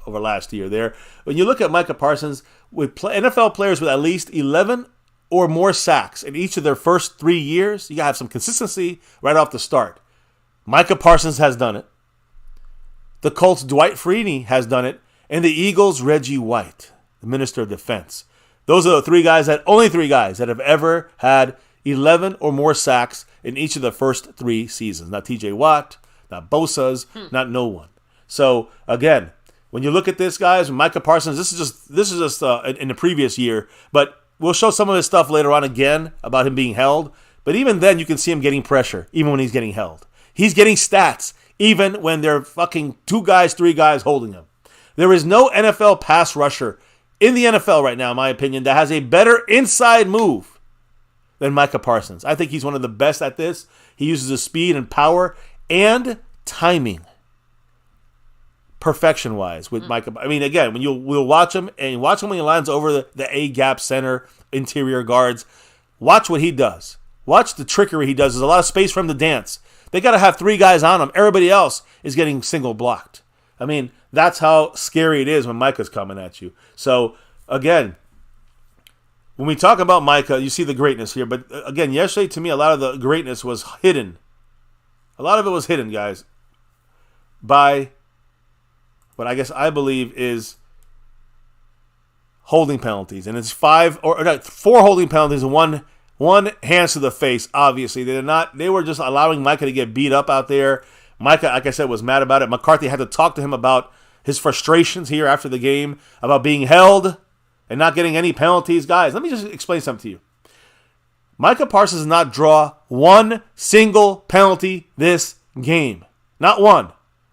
over last year there. When you look at Micah Parsons, with NFL players with at least 11 or more sacks in each of their first 3 years, you got to have some consistency right off the start. Micah Parsons has done it. The Colts' Dwight Freeney has done it. And the Eagles' Reggie White, the Minister of Defense. Those are the only three guys that have ever had 11 or more sacks in each of the first 3 seasons. Not TJ Watt, not Bosa's, not no one. So, again, when you look at this, guys, Micah Parsons, this is just in the previous year, but we'll show some of his stuff later on again about him being held. But even then, you can see him getting pressure, even when he's getting held. He's getting stats, even when they're fucking 2 guys, 3 guys holding him. There is no NFL pass rusher in the NFL right now, in my opinion, that has a better inside move than Micah Parsons. I think he's one of the best at this. He uses his speed and power and timing. Perfection-wise with Micah. I mean, again, when we'll watch him, and watch him when he lines over the A-gap center interior guards, watch what he does. Watch the trickery he does. There's a lot of space for him to dance. They got to have 3 guys on him. Everybody else is getting single blocked. I mean, that's how scary it is when Micah's coming at you. So, again, when we talk about Micah, you see the greatness here. But, again, yesterday, to me, a lot of the greatness was hidden. A lot of it was hidden, guys, by what I believe is holding penalties. And it's 4 holding penalties and one hands to the face, obviously. They were just allowing Micah to get beat up out there. Micah, like I said, was mad about it. McCarthy had to talk to him about his frustrations here after the game, about being held and not getting any penalties. Guys, let me just explain something to you. Micah Parsons did not draw one single penalty this game. Not one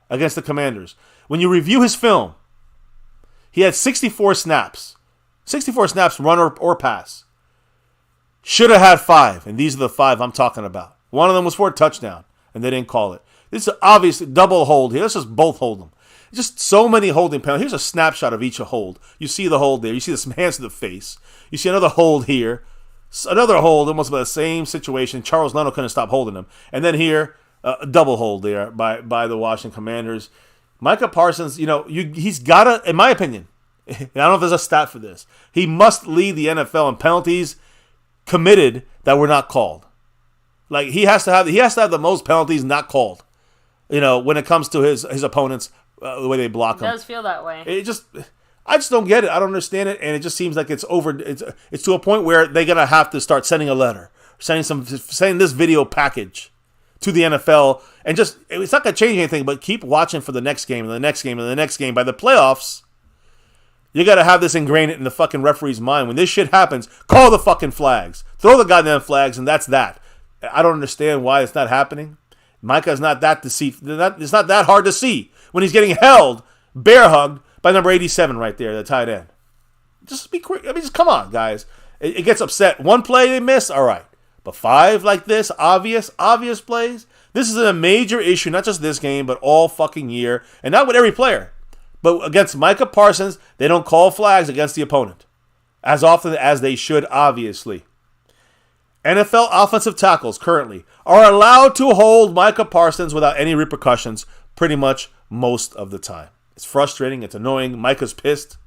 against the Commanders. When you review his film, he had 64 snaps. 64 snaps, run or pass. Should have had 5, and these are the 5 I'm talking about. One of them was for a touchdown, and they didn't call it. This is obviously double hold here. Let's just both hold them. Just so many holding penalties. Here's a snapshot of each hold. You see the hold there. You see some hands to the face. You see another hold here. Another hold, almost about the same situation. Charles Leno couldn't stop holding him. And then here, a double hold there by the Washington Commanders. Micah Parsons, he's got to, in my opinion, and I don't know if there's a stat for this, he must lead the NFL in penalties committed that were not called. Like he has to have the most penalties not called. When it comes to his opponents, the way they block him. It does feel that way. I just don't get it. I don't understand it, and it just seems like it's over. It's to a point where they're gonna have to start sending a letter, sending this video package to the NFL, and it's not gonna change anything. But keep watching for the next game and the next game and the next game. By the playoffs, you gotta have this ingrained in the fucking referee's mind. When this shit happens, call the fucking flags, throw the goddamn flags, and that's that. I don't understand why it's not happening. Micah's not that deceitful. It's not that hard to see when he's getting held, bear hugged by number 87 right there, the tight end. Just be quick. I mean, just come on, guys. It gets upset. One play they miss, all right. But 5 like this, obvious plays. This is a major issue, not just this game, but all fucking year. And not with every player. But against Micah Parsons, they don't call flags against the opponent. As often as they should, obviously. NFL offensive tackles currently are allowed to hold Micah Parsons without any repercussions pretty much most of the time. It's frustrating. It's annoying. Micah's pissed.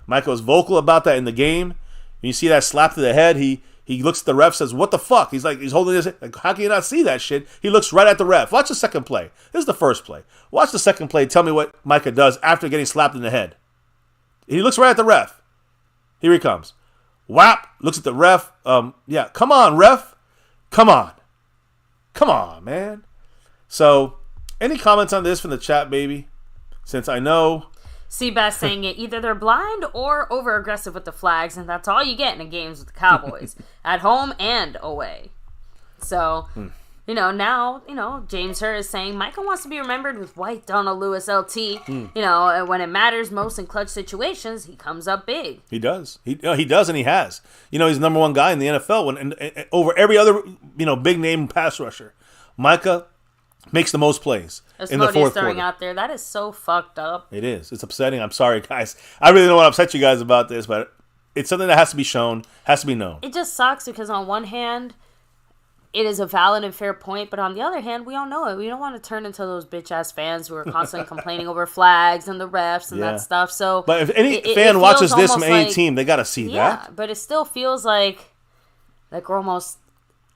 Micah was vocal about that in the game. You see that slap to the head. He looks at the ref, says, "What the fuck?" He's holding his head. Like, how can you not see that shit? He looks right at the ref. Watch the second play. This is the first play. Watch the second play. Tell me what Micah does after getting slapped in the head. He looks right at the ref. Here he comes. Whap. Looks at the ref. Yeah. Come on, ref. Come on. Come on, man. So, any comments on this from the chat, baby? Since I know... Seabass saying it, either they're blind or over-aggressive with the flags, and that's all you get in the games with the Cowboys, at home and away. So, now, James Hurd is saying Micah wants to be remembered with white Donald Lewis LT. And when it matters most in clutch situations, he comes up big. He does. He does, and he has. He's the number one guy in the NFL over every other, big-name pass rusher. Micah makes the most plays in the fourth quarter. Throwing out there, that is so fucked up. It is. It's upsetting. I'm sorry, guys. I really don't want to upset you guys about this, but it's something that has to be shown, has to be known. It just sucks because on one hand, it is a valid and fair point, but on the other hand, we all know it. We don't want to turn into those bitch-ass fans who are constantly complaining over flags and the refs and that stuff. So, but if any fan watches this from any team, they got to see that. Yeah, but it still feels like we're almost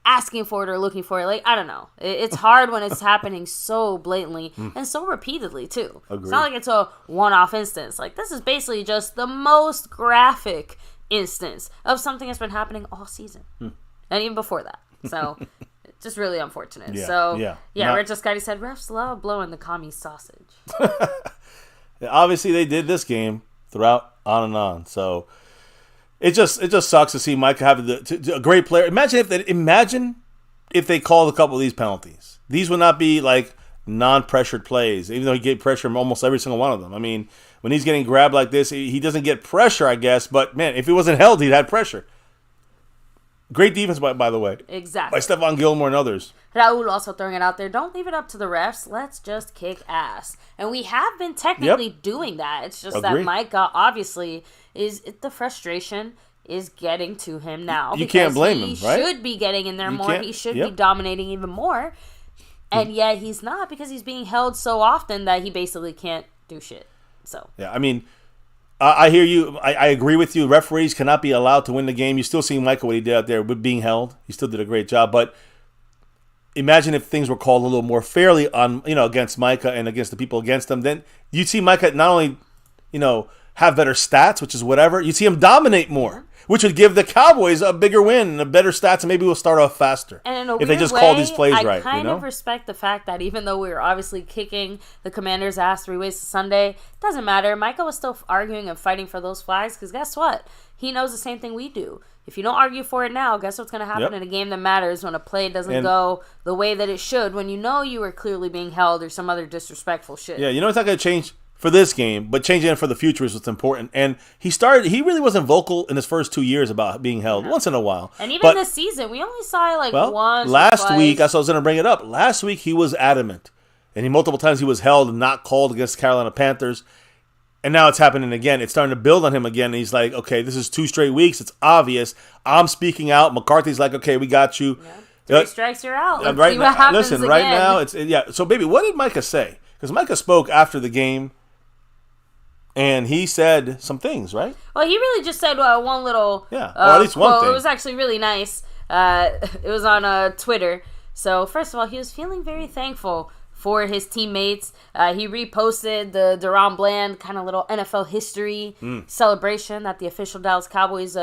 asking for it or looking for it. Like, I don't know. It's hard when it's happening so blatantly and so repeatedly, too. Agreed. It's not like it's a one-off instance. Like, this is basically just the most graphic instance of something that's been happening all season. And even before that. So, it's just really unfortunate. Rich Scotty said, refs love blowing the commie sausage. Obviously, they did this game throughout, on and on. So, It just sucks to see Micah have a great player. Imagine if they called a couple of these penalties. These would not be like non-pressured plays, even though he gave pressure in almost every single one of them. I mean, when he's getting grabbed like this, he doesn't get pressure, I guess. But man, if he wasn't held, he'd had pressure. Great defense, by the way. Exactly. By Stephon Gilmore and others. Raul also throwing it out there. Don't leave it up to the refs. Let's just kick ass. And we have been technically doing that. It's just that Micah, obviously, the frustration is getting to him now. You can't blame him, right? He should be getting in there more. He should be dominating even more. And yet he's not because he's being held so often that he basically can't do shit. So yeah, I mean... I hear you. I agree with you. Referees cannot be allowed to win the game. You still see Micah what he did out there with being held. He still did a great job. But imagine if things were called a little more fairly on against Micah and against the people against him. Then you'd see Micah not only have better stats, which is whatever. You'd see him dominate more, which would give the Cowboys a bigger win and a better stats, and maybe we'll start off faster. And in a if they just call these plays right. I kind of respect the fact that even though we were obviously kicking the Commanders' ass 3 ways to Sunday, doesn't matter. Micah was still arguing and fighting for those flags because guess what? He knows the same thing we do. If you don't argue for it now, guess what's going to happen in a game that matters when a play doesn't go the way that it should when you know you were clearly being held or some other disrespectful shit. Yeah, it's not going to change for this game, but changing it for the future is what's important. And he really wasn't vocal in his first 2 years about being held once in a while. And even this season, we only saw once last week, I was going to bring it up. Last week, he was adamant. And multiple times he was held and not called against the Carolina Panthers. And now it's happening again. It's starting to build on him again. And he's like, okay, this is 2 straight weeks. It's obvious. I'm speaking out. McCarthy's like, okay, we got you. Yeah. 3 strikes, you're out. Let's see what happens listen, again. Right now, So, baby, what did Micah say? Because Micah spoke after the game. And he said some things, right? Well, he really just said one little... or at least one thing. It was actually really nice. It was on Twitter. So, first of all, he was feeling very thankful for his teammates. He reposted the Deron Bland kind of little NFL history celebration that the official Dallas Cowboys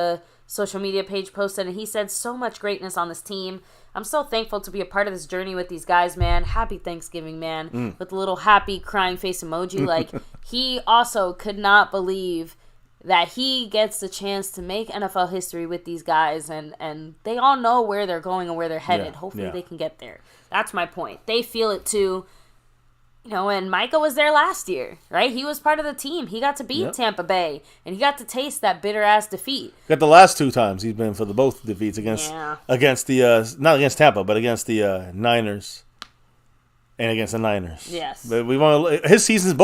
social media page posted. And he said, so much greatness on this team. I'm so thankful to be a part of this journey with these guys, man. Happy Thanksgiving, man. With a little happy crying face emoji. Like, he also could not believe that he gets the chance to make NFL history with these guys. And they all know where they're going and where they're headed. Hopefully they can get there. That's my point. They feel it too. And Micah was there last year, right? He was part of the team. He got to beat Tampa Bay, and he got to taste that bitter-ass defeat. Got the last 2 times he's been for the both defeats against the not against Tampa, but against the Niners and against the Niners. Yes. But both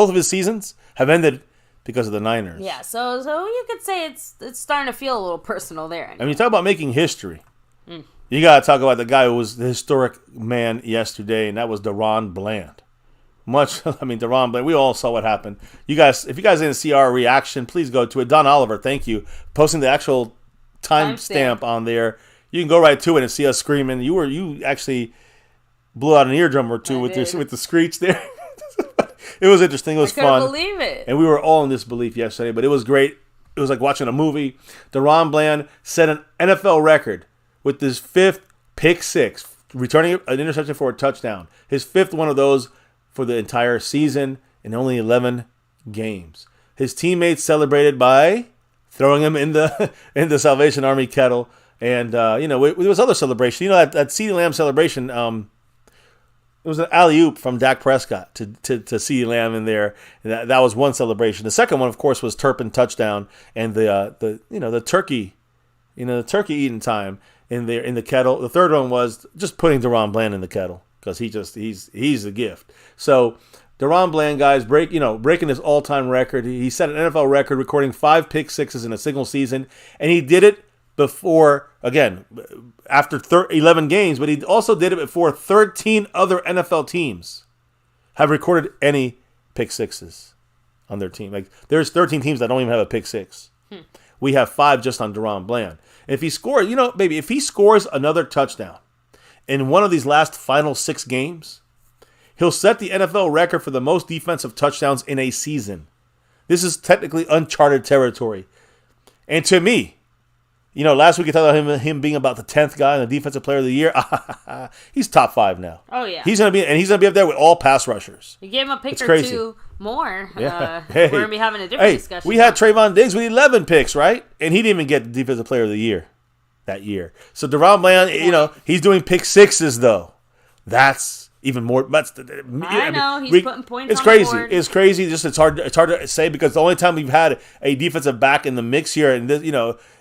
of his seasons have ended because of the Niners. Yeah, so you could say it's starting to feel a little personal there. I mean, you talk about making history. You got to talk about the guy who was the historic man yesterday, and that was DaRon Bland. DaRon Bland, we all saw what happened. If you guys didn't see our reaction, please go to it. Don Oliver, thank you, posting the actual timestamp on there. You can go right to it and see us screaming. You actually blew out an eardrum or two with the screech there. It was interesting. It was fun. I couldn't believe it. And we were all in disbelief yesterday, but it was great. It was like watching a movie. DaRon Bland set an NFL record with his 5th pick six, returning an interception for a touchdown. His 5th one of those for the entire season in only 11 games. His teammates celebrated by throwing him in the Salvation Army kettle. And, there was other celebration. That CeeDee Lamb celebration, it was an alley-oop from Dak Prescott to CeeDee Lamb in there. And that was one celebration. The second one, of course, was Turpin touchdown and the turkey, the turkey eating time in the kettle. The third one was just putting DaRon Bland in the kettle because he's a gift. So DaRon Bland, guys, breaking his all-time record. He set an NFL record, recording 5 pick sixes in a single season, and he did it before, again, after 11 games, but he also did it before 13 other NFL teams have recorded any pick sixes on their team. Like, there's 13 teams that don't even have a pick six. We have 5 just on DaRon Bland. And if he scores, if he scores another touchdown in one of these last final 6 games, he'll set the NFL record for the most defensive touchdowns in a season. This is technically uncharted territory. And to me, last week we talked about him being about the 10th guy in the Defensive Player of the Year. He's top 5 now. Oh yeah, he's gonna be up there with all pass rushers. You gave him a pick or 2 more. Yeah. We're gonna be having a different discussion. We had Trayvon Diggs with 11 picks, right? And he didn't even get the Defensive Player of the Year that year. So DaRon Bland, he's doing pick sixes though. That's even more. I know he's putting points. It's on crazy. The board. It's crazy. It's hard to say because the only time we've had a defensive back in the mix here, and it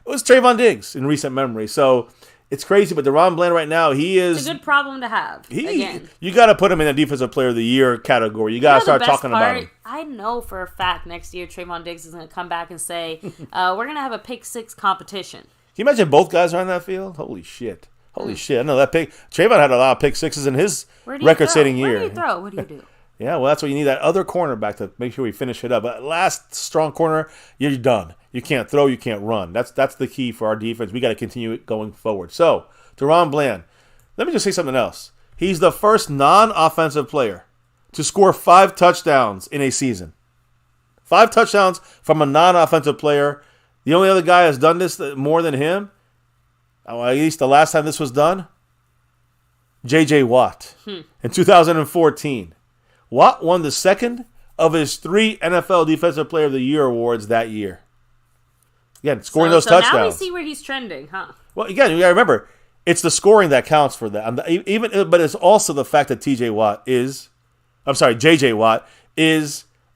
was Trayvon Diggs in recent memory. So it's crazy. But DaRon Bland right now, it's a good problem to have. You got to put him in the Defensive Player of the Year category. You got to start talking about him. I know for a fact next year Trayvon Diggs is going to come back and say, "We're going to have a pick six competition." Can you imagine both guys are on that field? Holy shit. I know that Trayvon had a lot of pick sixes in his record-setting year. Where do you throw? What do you do? Yeah, well, that's what you need, that other cornerback to make sure we finish it up. But last strong corner, you're done. You can't throw, you can't run. That's the key for our defense. We got to continue it going forward. So, DaRon Bland, let me just say something else. He's the first non-offensive player to score 5 touchdowns in a season. 5 touchdowns from a non-offensive player. The only other guy has done this more than him, at least the last time this was done, J.J. Watt in 2014. Watt won the second of his 3 NFL Defensive Player of the Year awards that year. Again, scoring those touchdowns. Now we see where he's trending, huh? Well, again, you got to remember, it's the scoring that counts for that. But it's also the fact that J.J. Watt is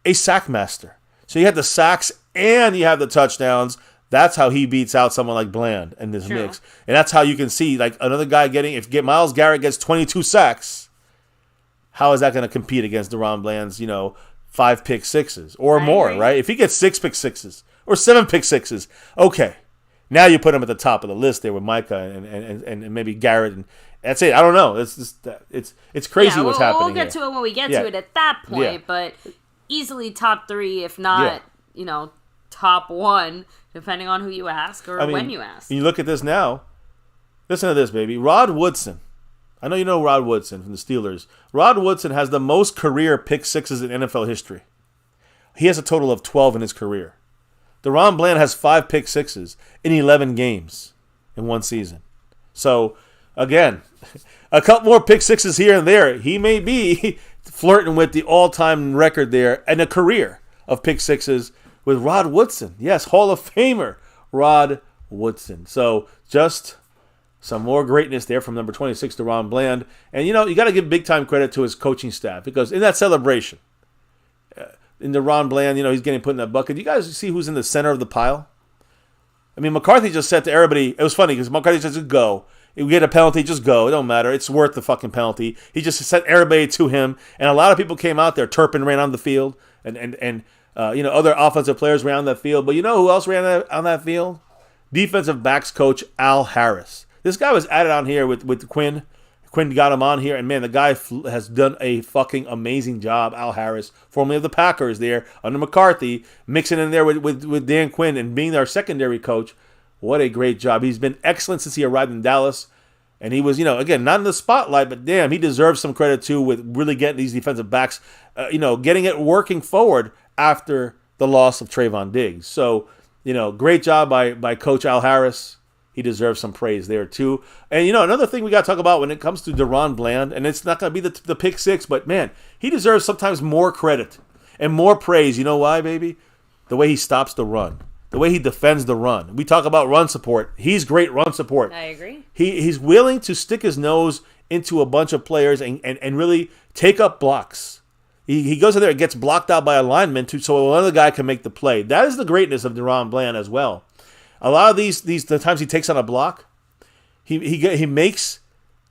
a sack master. So you have the sacks and you have the touchdowns. That's how he beats out someone like Bland in this mix. And that's how you can see, like, another guy if Myles Garrett gets 22 sacks, how is that going to compete against DaRon Bland's, 5 pick sixes or more, right? If he gets 6 pick sixes or 7 pick sixes, okay. Now you put him at the top of the list there with Micah and maybe Garrett. And that's it. I don't know. It's crazy what's happening. We'll get to it when we get to it at that point, but easily top 3, if not, top 1, depending on who you ask or when you ask. You look at this now. Listen to this, baby. Rod Woodson. I know you know Rod Woodson from the Steelers. Rod Woodson has the most career pick sixes in NFL history. He has a total of 12 in his career. DaRon Bland has 5 pick sixes in 11 games in one season. So, again, a couple more pick sixes here and there. He may be flirting with the all-time record there and a career of pick sixes with Rod Woodson. Yes, Hall of Famer Rod Woodson. So, just Some more greatness there from number 26, DaRon Bland. And, you got to give big-time credit to his coaching staff because in that celebration, in DaRon Bland, he's getting put in that bucket. You guys see who's in the center of the pile? I mean, McCarthy just said to everybody, it was funny because McCarthy just go. If we get a penalty, just go. It don't matter. It's worth the fucking penalty. He just sent everybody to him. And a lot of people came out there. Turpin ran on the field. And other offensive players ran on that field. But you know who else ran on that field? Defensive backs coach Al Harris. This guy was added on here with Quinn. Quinn got him on here, and man, the guy has done a fucking amazing job. Al Harris, formerly of the Packers, there under McCarthy, mixing in there with Dan Quinn and being their secondary coach. What a great job! He's been excellent since he arrived in Dallas, and he was, again, not in the spotlight, but damn, he deserves some credit too with really getting these defensive backs, getting it working forward after the loss of Trayvon Diggs. So, great job by Coach Al Harris. He deserves some praise there, too. And, another thing we got to talk about when it comes to DaRon Bland, and it's not going to be the pick six, but, man, he deserves sometimes more credit and more praise. You know why, baby? The way he stops the run. The way he defends the run. We talk about run support. He's great run support. I agree. He's willing to stick his nose into a bunch of players and really take up blocks. He goes in there and gets blocked out by a lineman so another guy can make the play. That is the greatness of DaRon Bland as well. A lot of the times he takes on a block, he makes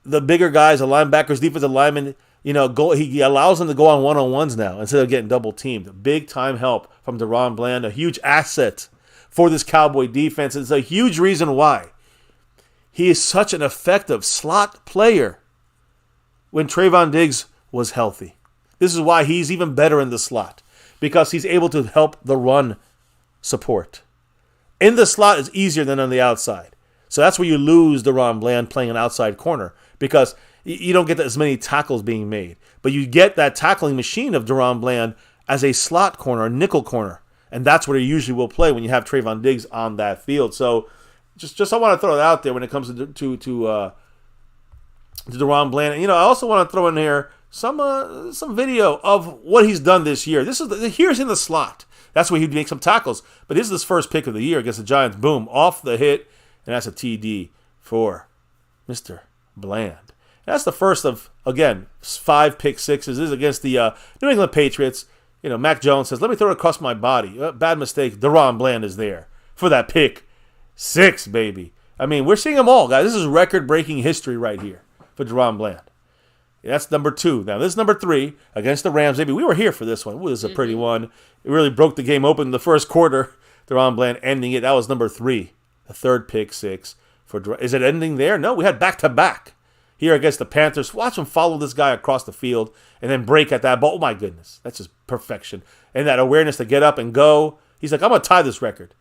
the bigger guys, the linebackers, defensive linemen, go. He allows them to go on one-on-ones now instead of getting double teamed. Big time help from DaRon Bland, a huge asset for this Cowboy defense. It's a huge reason why he is such an effective slot player when Trayvon Diggs was healthy. This is why he's even better in the slot because he's able to help the run support. In the slot is easier than on the outside. So that's where you lose DaRon Bland playing an outside corner because you don't get as many tackles being made. But you get that tackling machine of DaRon Bland as a slot corner, a nickel corner. And that's where he usually will play when you have Trayvon Diggs on that field. So just I want to throw it out there when it comes to DaRon Bland. And, I also want to throw in here some video of what he's done this year. Here's in the slot. That's where he'd make some tackles. But this is his first pick of the year against the Giants. Boom, off the hit. And that's a TD for Mr. Bland. And that's the first of, again, 5 pick sixes. This is against the New England Patriots. Mac Jones says, let me throw it across my body. Bad mistake. DaRon Bland is there for that pick 6, baby. I mean, we're seeing them all, guys. This is record-breaking history right here for DaRon Bland. That's number 2. Now, this is number 3 against the Rams. Maybe we were here for this one. Ooh, this is a pretty one. It really broke the game open in the first quarter. DaRon Bland ending it. That was number 3. The third pick 6. Is it ending there? No, we had back-to-back here against the Panthers. Watch him follow this guy across the field and then break at that ball. Oh, my goodness. That's just perfection. And that awareness to get up and go. He's like, I'm going to tie this record.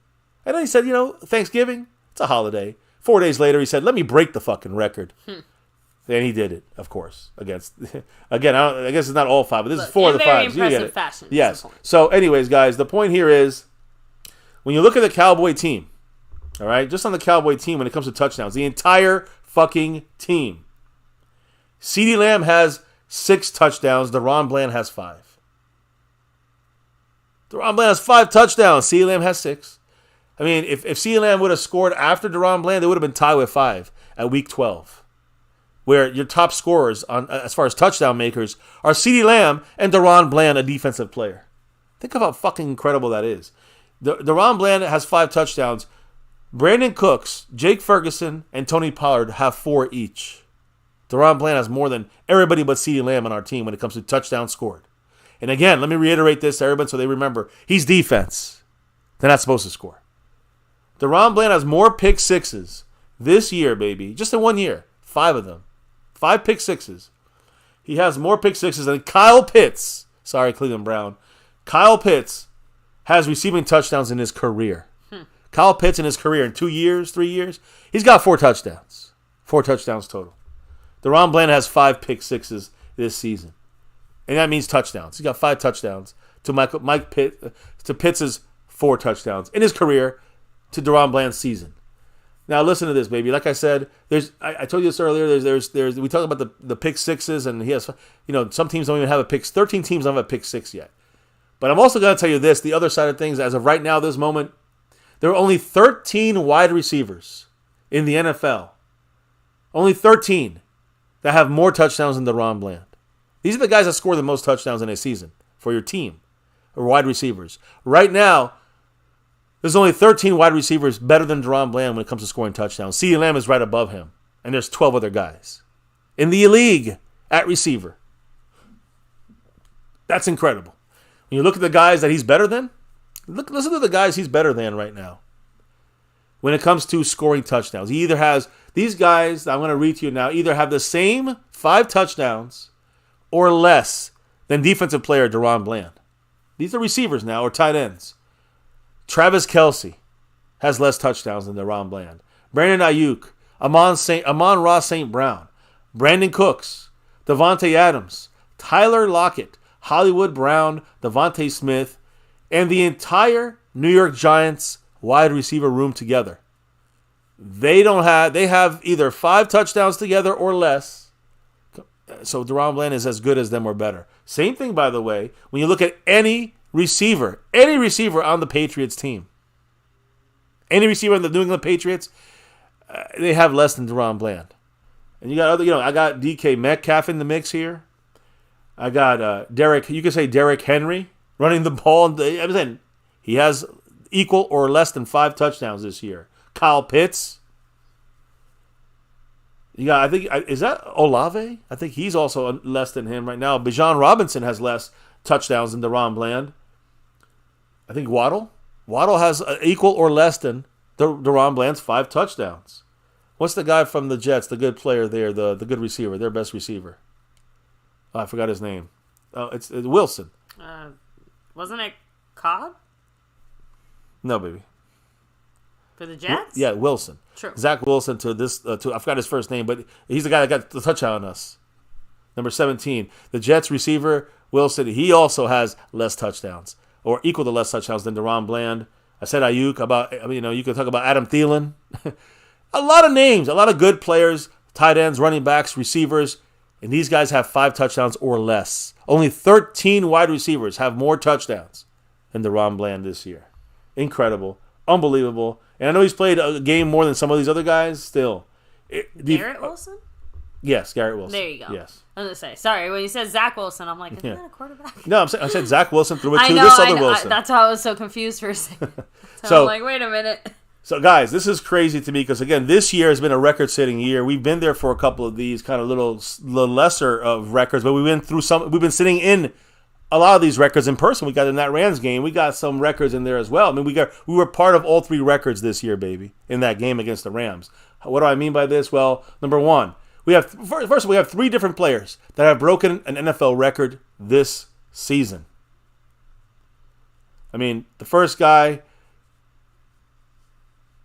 And then he said, Thanksgiving, it's a holiday. 4 days later, he said, let me break the fucking record. And he did it, of course, against, again, I guess it's not all 5, but this is 4 of the 5. Very impressive fashion. Yes. So anyways, guys, the point here is, when you look at the Cowboy team, all right, just on the Cowboy team when it comes to touchdowns, the entire fucking team, CeeDee Lamb has 6 touchdowns, DaRon Bland has 5. DaRon Bland has 5 touchdowns, CeeDee Lamb has 6. I mean, if CeeDee Lamb would have scored after DaRon Bland, they would have been tied with 5 at week 12. Where your top scorers, as far as touchdown makers, are CeeDee Lamb and DaRon Bland, a defensive player. Think of how fucking incredible that is. DaRon Bland has 5 touchdowns. Brandon Cooks, Jake Ferguson, and Tony Pollard have 4 each. DaRon Bland has more than everybody but CeeDee Lamb on our team when it comes to touchdowns scored. And again, let me reiterate this to everybody so they remember. He's defense. They're not supposed to score. DaRon Bland has more pick sixes this year, baby. Just in 1 year. 5 of them. 5 pick sixes. He has more pick sixes than Kyle Pitts. Sorry, Cleveland Brown. Kyle Pitts has receiving touchdowns in his career. Kyle Pitts in his career in 2 years, 3 years, he's got 4 touchdowns. 4 touchdowns total. DaRon Bland has 5 pick sixes this season. And that means touchdowns. He's got 5 touchdowns to Pitts' 4 touchdowns in his career to DaRon Bland's season. Now listen to this, baby. Like I said, I told you this earlier. There's we talked about the pick sixes, and he has, some teams don't even have a pick. 13 teams don't have a pick 6 yet. But I'm also going to tell you this: the other side of things. As of right now, this moment, there are only 13 wide receivers in the NFL Only 13 that have more touchdowns than DaRon Bland. These are the guys that score the most touchdowns in a season for your team, or wide receivers. Right now, there's only 13 wide receivers better than DaRon Bland when it comes to scoring touchdowns. CeeDee Lamb is right above him, and there's 12 other guys in the league at receiver. That's incredible. When you look at the guys that he's better than, listen to the guys he's better than right now. When it comes to scoring touchdowns, he either has, these guys, I'm going to read to you now, either have the same 5 touchdowns or less than defensive player DaRon Bland. These are receivers now, or tight ends. Travis Kelce has less touchdowns than DaRon Bland. Brandon Ayuk, Amon-Ra St. Brown, Brandon Cooks, Devontae Adams, Tyler Lockett, Hollywood Brown, Devontae Smith, and the entire New York Giants wide receiver room together. They have either 5 touchdowns together or less. So DaRon Bland is as good as them or better. Same thing, by the way, when you look at any receiver on the Patriots team. Any receiver on the New England Patriots, they have less than DaRon Bland. And you got other, I got DK Metcalf in the mix here. I got Derek Henry running the ball. I'm saying he has equal or less than 5 touchdowns this year. Kyle Pitts. You got, is that Olave? I think he's also less than him right now. Bijan Robinson has less touchdowns than DaRon Bland. I think Waddle has equal or less than DaRon Bland's 5 touchdowns. What's the guy from the Jets, the good player there, the good receiver, their best receiver? Oh, I forgot his name. Oh, it's Wilson. Wasn't it Cobb? No, baby. For the Jets? Yeah, Wilson. True. Zach Wilson to I forgot his first name, but he's the guy that got the touchdown on us. Number 17. The Jets receiver, Wilson, he also has less touchdowns, or equal to less touchdowns than DaRon Bland. I said Ayuk, you could talk about Adam Thielen. A lot of names, a lot of good players, tight ends, running backs, receivers, and these guys have 5 touchdowns or less. Only 13 wide receivers have more touchdowns than DaRon Bland this year. Incredible. Unbelievable. And I know he's played a game more than some of these other guys still. Garrett Wilson? Yes, Garrett Wilson. There you go. Yes. I was going to say, sorry, when you said Zach Wilson, I'm like, is that a quarterback? No, I said Zach Wilson threw it to know, this other Wilson. That's how I was so confused for a second. So I'm like, wait a minute. So, guys, this is crazy to me because, again, this year has been a record-setting year. We've been there for a couple of these kind of little lesser of records, but we've been sitting in a lot of these records in person. We got in that Rams game. We got some records in there as well. I mean, we were part of all 3 records this year, baby, in that game against the Rams. What do I mean by this? Well, number one, we have 3 different players that have broken an NFL record this season. I mean, the first guy,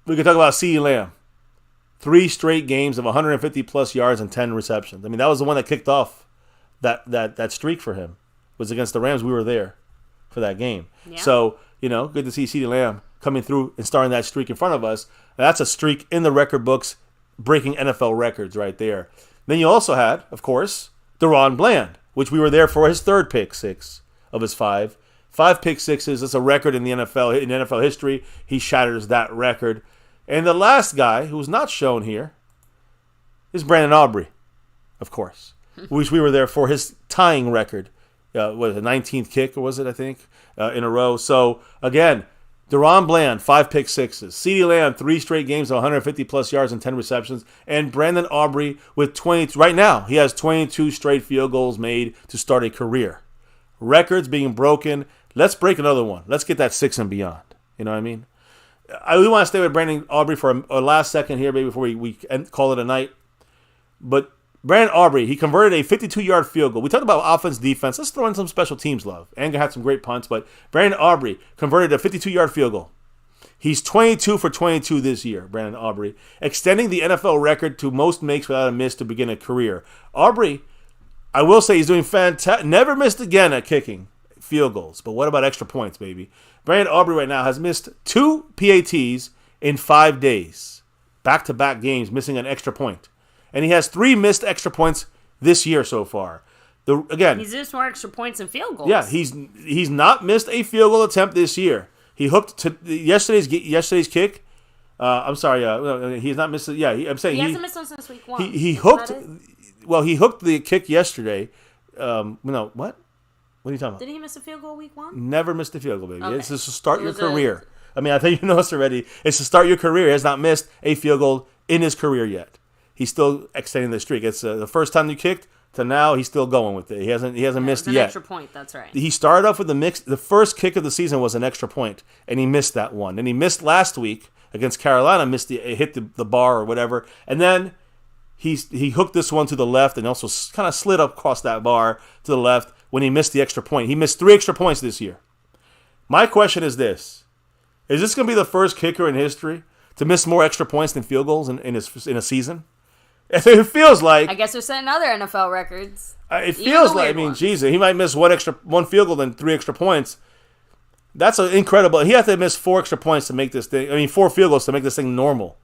we could talk about CeeDee Lamb. 3 straight games of 150-plus yards and 10 receptions. I mean, that was the one that kicked off that streak for him. It was against the Rams. We were there for that game. Yeah. So, good to see CeeDee Lamb coming through and starting that streak in front of us. That's a streak in the record books, breaking NFL records right there. Then you also had, of course, DaRon Bland, which we were there for his 3rd pick 6 of his 5. 5 pick 6s. That's a record in the NFL. In NFL history, he shatters that record. And the last guy, who's not shown here, is Brandon Aubrey, of course, which we were there for his tying record. What, the 19th kick, or was it, I think, in a row. So, again, DaRon Bland, 5 pick 6s. CeeDee Lamb, 3 straight games of 150-plus yards and 10 receptions. And Brandon Aubrey with 20. Right now, he has 22 straight field goals made to start a career. Records being broken. Let's break another one. Let's get that 6 and beyond. You know what I mean? I really want to stay with Brandon Aubrey for a last second here, maybe, before we call it a night. But Brandon Aubrey, he converted a 52-yard field goal. We talked about offense, defense. Let's throw in some special teams love. Anger had some great punts, but Brandon Aubrey converted a 52-yard field goal. He's 22 for 22 this year, Brandon Aubrey, extending the NFL record to most makes without a miss to begin a career. Aubrey, I will say he's doing fantastic. Never missed again at kicking field goals. But what about extra points, baby? Brandon Aubrey right now has missed 2 PATs in 5 days. Back-to-back games, missing an extra point. And he has 3 missed extra points this year so far. He's missed more extra points and field goals. Yeah, he's not missed a field goal attempt this year. He hooked to yesterday's kick. I'm sorry. He's not missing. Yeah, I'm saying he hasn't missed one since week 1. He hooked. Well, he hooked the kick yesterday. No, what? What are you talking about? Did he miss a field goal week 1? Never missed a field goal, baby. Okay. It's just to start your career. I mean, I think you know this already. It's to start your career. He has not missed a field goal in his career yet. He's still extending the streak. It's the first time you kicked to now. He's still going with it. He hasn't missed yet. Extra point. That's right. He started off with the first kick of the season was an extra point, and he missed that one. And he missed last week against Carolina. Hit the bar or whatever, and then he hooked this one to the left and also kind of slid up across that bar to the left when he missed the extra point. He missed 3 extra points this year. My question is this: is this going to be the first kicker in history to miss more extra points than field goals in a season? It feels like. I guess they're setting other NFL records. It feels like. I mean, Jesus, he might miss one field goal than 3 extra points. That's incredible. He has to miss 4 extra points to make this thing. 4 field goals to make this thing normal.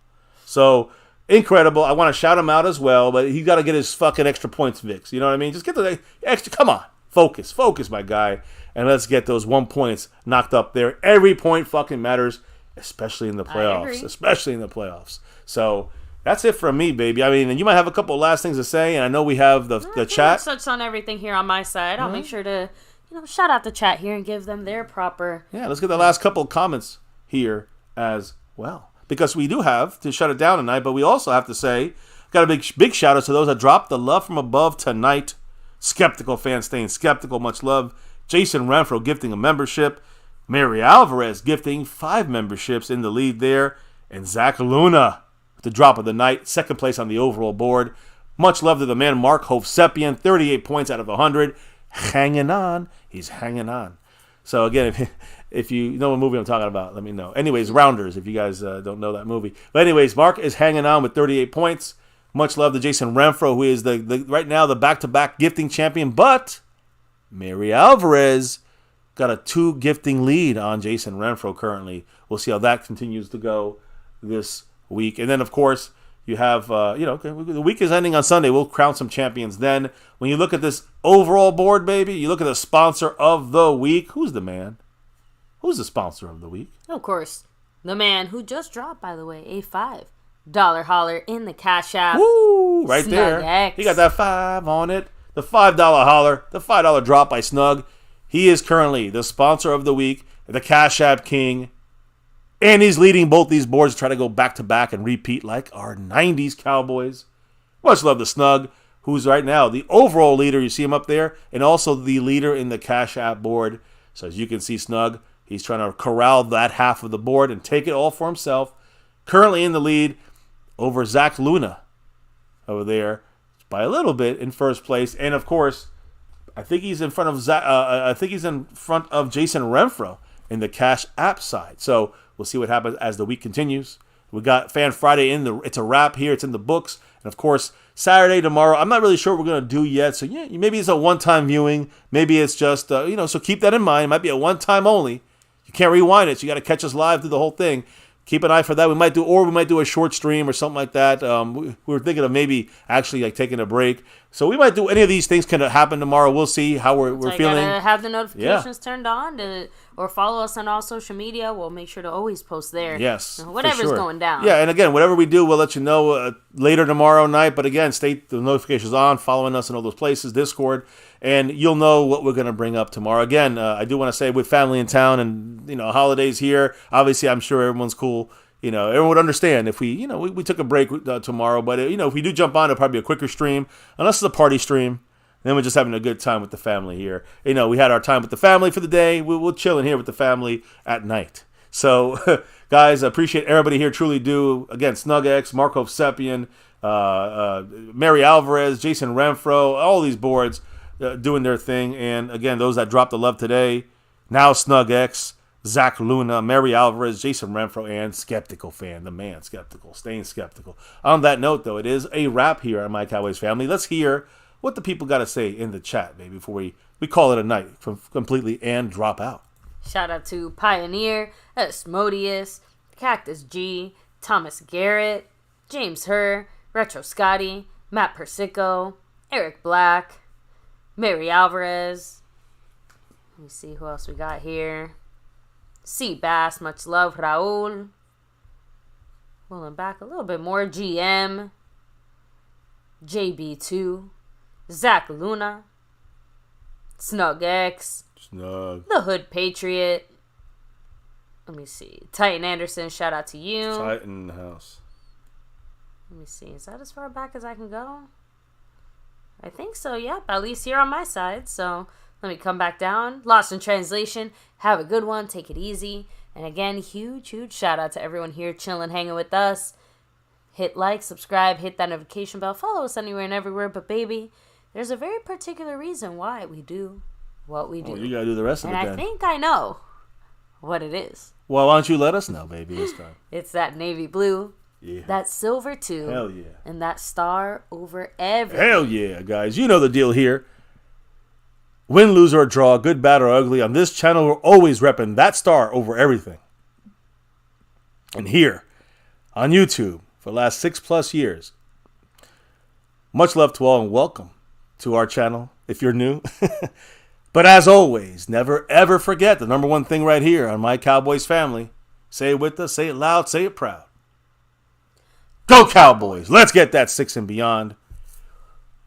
So incredible. I want to shout him out as well, but he got to get his fucking extra points fixed. You know what I mean? Just get the extra. Come on, focus, my guy, and let's get those 1 points knocked up there. Every point fucking matters, especially in the playoffs. So that's it from me, baby. I mean, and you might have a couple of last things to say, and I know we have the chat. Touched on everything here on my side. I'll make sure to shout out the chat here and give them their proper. Yeah, let's get the last couple of comments here as well. Because we do have to shut it down tonight, but we also have to say, got a big shout out to those that dropped the love from above tonight. Skeptical fan staying skeptical, much love. Jason Renfro gifting a membership. Mary Alvarez gifting 5 memberships in the lead there. And Zach Luna, the drop of the night, second place on the overall board. Much love to the man Mark Hovsepian, 38 points out of 100. Hanging on. He's hanging on. So again, if you know what movie I'm talking about, let me know. Anyways, Rounders, if you guys don't know that movie. But anyways, Mark is hanging on with 38 points. Much love to Jason Renfro, who is the right now the back-to-back gifting champion. But Mary Alvarez got a 2 gifting lead on Jason Renfro currently. We'll see how that continues to go this week. And then, of course, you have, the week is ending on Sunday. We'll crown some champions then. When you look at this overall board, baby, you look at the sponsor of the week. Who's the man? Who's the sponsor of the week? Of course, the man who just dropped, by the way, a $5 holler in the Cash App. Woo! Right Snug there. X. He got that 5 on it. The $5 holler, the $5 drop by Snug. He is currently the sponsor of the week, the Cash App King. And he's leading both these boards to try to go back-to-back and repeat like our 90s Cowboys. Much love to Snug, who's right now the overall leader. You see him up there. And also the leader in the Cash App board. So as you can see, Snug, he's trying to corral that half of the board and take it all for himself. Currently in the lead over Zach Luna over there by a little bit in first place. And, of course, I think he's in front of Jason Renfro in the Cash App side. So we'll see what happens as the week continues. We got Fan Friday it's a wrap here. It's in the books. And, of course, Saturday, tomorrow, I'm not really sure what we're going to do yet. So, yeah, maybe it's a one-time viewing. Maybe it's just, so keep that in mind. It might be a one-time only. You can't rewind it, so you got to catch us live through the whole thing. Keep an eye for that. We might do a short stream or something like that. We were thinking of maybe actually like taking a break. So we might do any of these things. Can happen tomorrow. We'll see how we're feeling. Gotta have the notifications turned on or follow us on all social media. We'll make sure to always post there. Yes, whatever's going down. Yeah, and again, whatever we do, we'll let you know later tomorrow night. But again, stay the notifications on, following us in all those places, Discord, and you'll know what we're going to bring up tomorrow. Again, I do want to say with family in town and holidays here, obviously I'm sure everyone's cool. Everyone would understand if we took a break tomorrow. But, if we do jump on, it'll probably be a quicker stream, unless it's a party stream. Then we're just having a good time with the family here. We had our time with the family for the day. We'll chill in here with the family at night. So, guys, I appreciate everybody here. Truly do. Again, SnugX, Mark Hovsepian, Mary Alvarez, Jason Renfro, all these boards doing their thing. And, again, those that dropped the love today, now SnugX, Zach Luna, Mary Alvarez, Jason Renfro, and Skeptical Fan, the man Skeptical, staying skeptical. On that note, though, it is a wrap here on My Cowboys Family. Let's hear what the people got to say in the chat, baby, before we call it a night completely and drop out. Shout out to Pioneer, Asmodeus, Cactus G, Thomas Garrett, James Herr, Retro Scotty, Matt Persico, Eric Black, Mary Alvarez. Let me see who else we got here. C. Bass, much love, Raul. Pulling back a little bit more. GM. JB2. Zach Luna. Snug X. Snug. The Hood Patriot. Let me see. Titan Anderson, shout out to you. Titan in the house. Let me see. Is that as far back as I can go? I think so, yep. At least here on my side. So let me come back down. Lost in translation. Have a good one. Take it easy. And again, huge shout out to everyone here chilling, hanging with us. Hit like, subscribe, hit that notification bell. Follow us anywhere and everywhere. But baby, there's a very particular reason why we do what we do. Oh, you gotta do the rest of it then. And I think I know what it is. Well, why don't you let us know, baby, this time? It's that navy blue. Yeah. That silver too. Hell yeah. And that star over everything. Hell yeah, guys. You know the deal here. Win, lose, or draw, good, bad, or ugly. On this channel, we're always repping that star over everything. And here on YouTube for the last 6+ years. Much love to all and welcome to our channel if you're new. But as always, never ever forget the number one thing right here on My Cowboys Family. Say it with us, say it loud, say it proud. Go Cowboys! Let's get that 6 and beyond.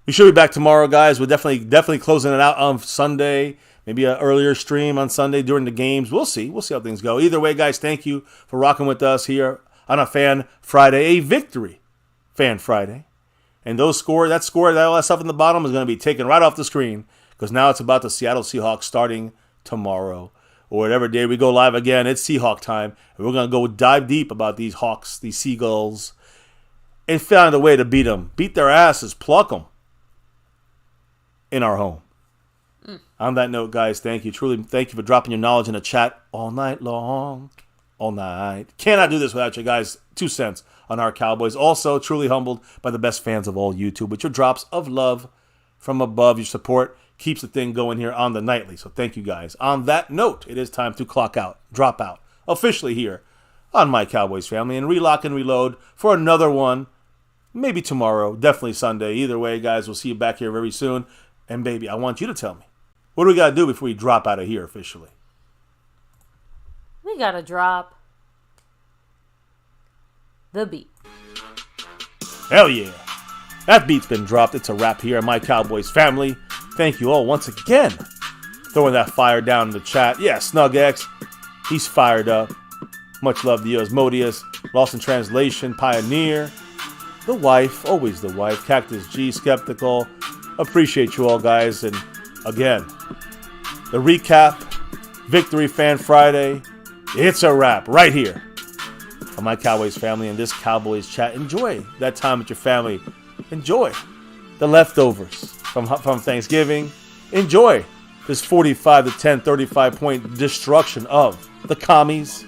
We should be back tomorrow, guys. We're definitely closing it out on Sunday. Maybe an earlier stream on Sunday during the games. We'll see. We'll see how things go. Either way, guys, thank you for rocking with us here on a Fan Friday, a victory Fan Friday. And all that stuff in the bottom is going to be taken right off the screen because now it's about the Seattle Seahawks starting tomorrow or whatever day we go live again. It's Seahawk time, and we're going to go dive deep about these Hawks, these Seagulls, and find a way to beat them, beat their asses, pluck them in our home. On that note, guys, thank you. Truly, thank you for dropping your knowledge in the chat all night long. All night. Cannot do this without you guys. 2 cents on our Cowboys. Also, truly humbled by the best fans of all YouTube with your drops of love from above. Your support keeps the thing going here on the nightly. So thank you, guys. On that note, it is time to clock out, drop out, officially here on My Cowboys Family, and relock and reload for another one. Maybe tomorrow, definitely Sunday. Either way, guys, we'll see you back here very soon. And baby, I want you to tell me, what do we got to do before we drop out of here officially? We got to drop the beat. Hell yeah. That beat's been dropped. It's a wrap here on My Cowboys Family. Thank you all once again. Throwing that fire down in the chat. Yeah, Snug X, he's fired up. Much love to you, Asmodeus. Lost in Translation, Pioneer. The wife, always the wife. Cactus G, Skeptical. Appreciate you all, guys. And again, the recap, Victory Fan Friday. It's a wrap right here on My Cowboys Family and this Cowboys chat. Enjoy that time with your family. Enjoy the leftovers from Thanksgiving. Enjoy this 45-10, 35-point destruction of the commies.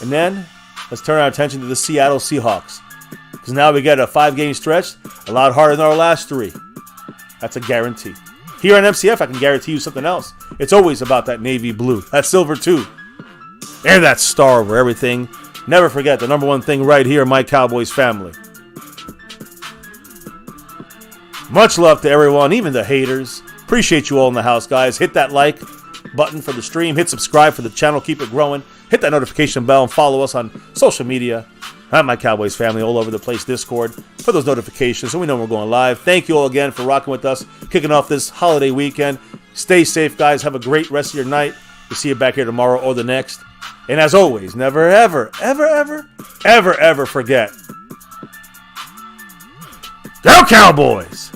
And then let's turn our attention to the Seattle Seahawks. Because now we get a 5-game stretch, a lot harder than our last 3. That's a guarantee. Here on MCF, I can guarantee you something else. It's always about that navy blue, that silver too, and that star over everything. Never forget the number one thing right here, My Cowboys Family. Much love to everyone, even the haters. Appreciate you all in the house, guys. Hit that like button for the stream. Hit subscribe for the channel. Keep it growing. Hit that notification bell and follow us on social media. I'm My Cowboys Family all over the place, Discord, for those notifications so we know we're going live. Thank you all again for rocking with us, kicking off this holiday weekend. Stay safe, guys. Have a great rest of your night. We'll see you back here tomorrow or the next. And as always, never, ever, ever, ever, ever, ever forget. Go Cowboys!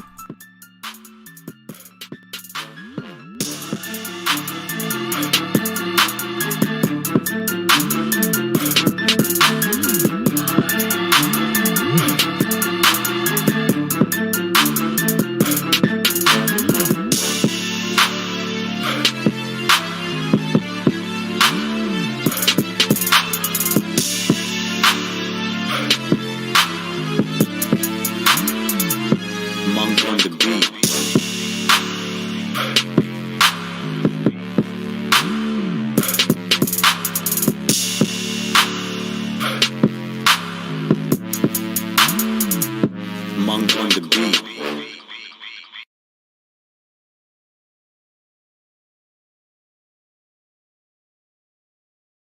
Monk on the beat. Monk on the beat.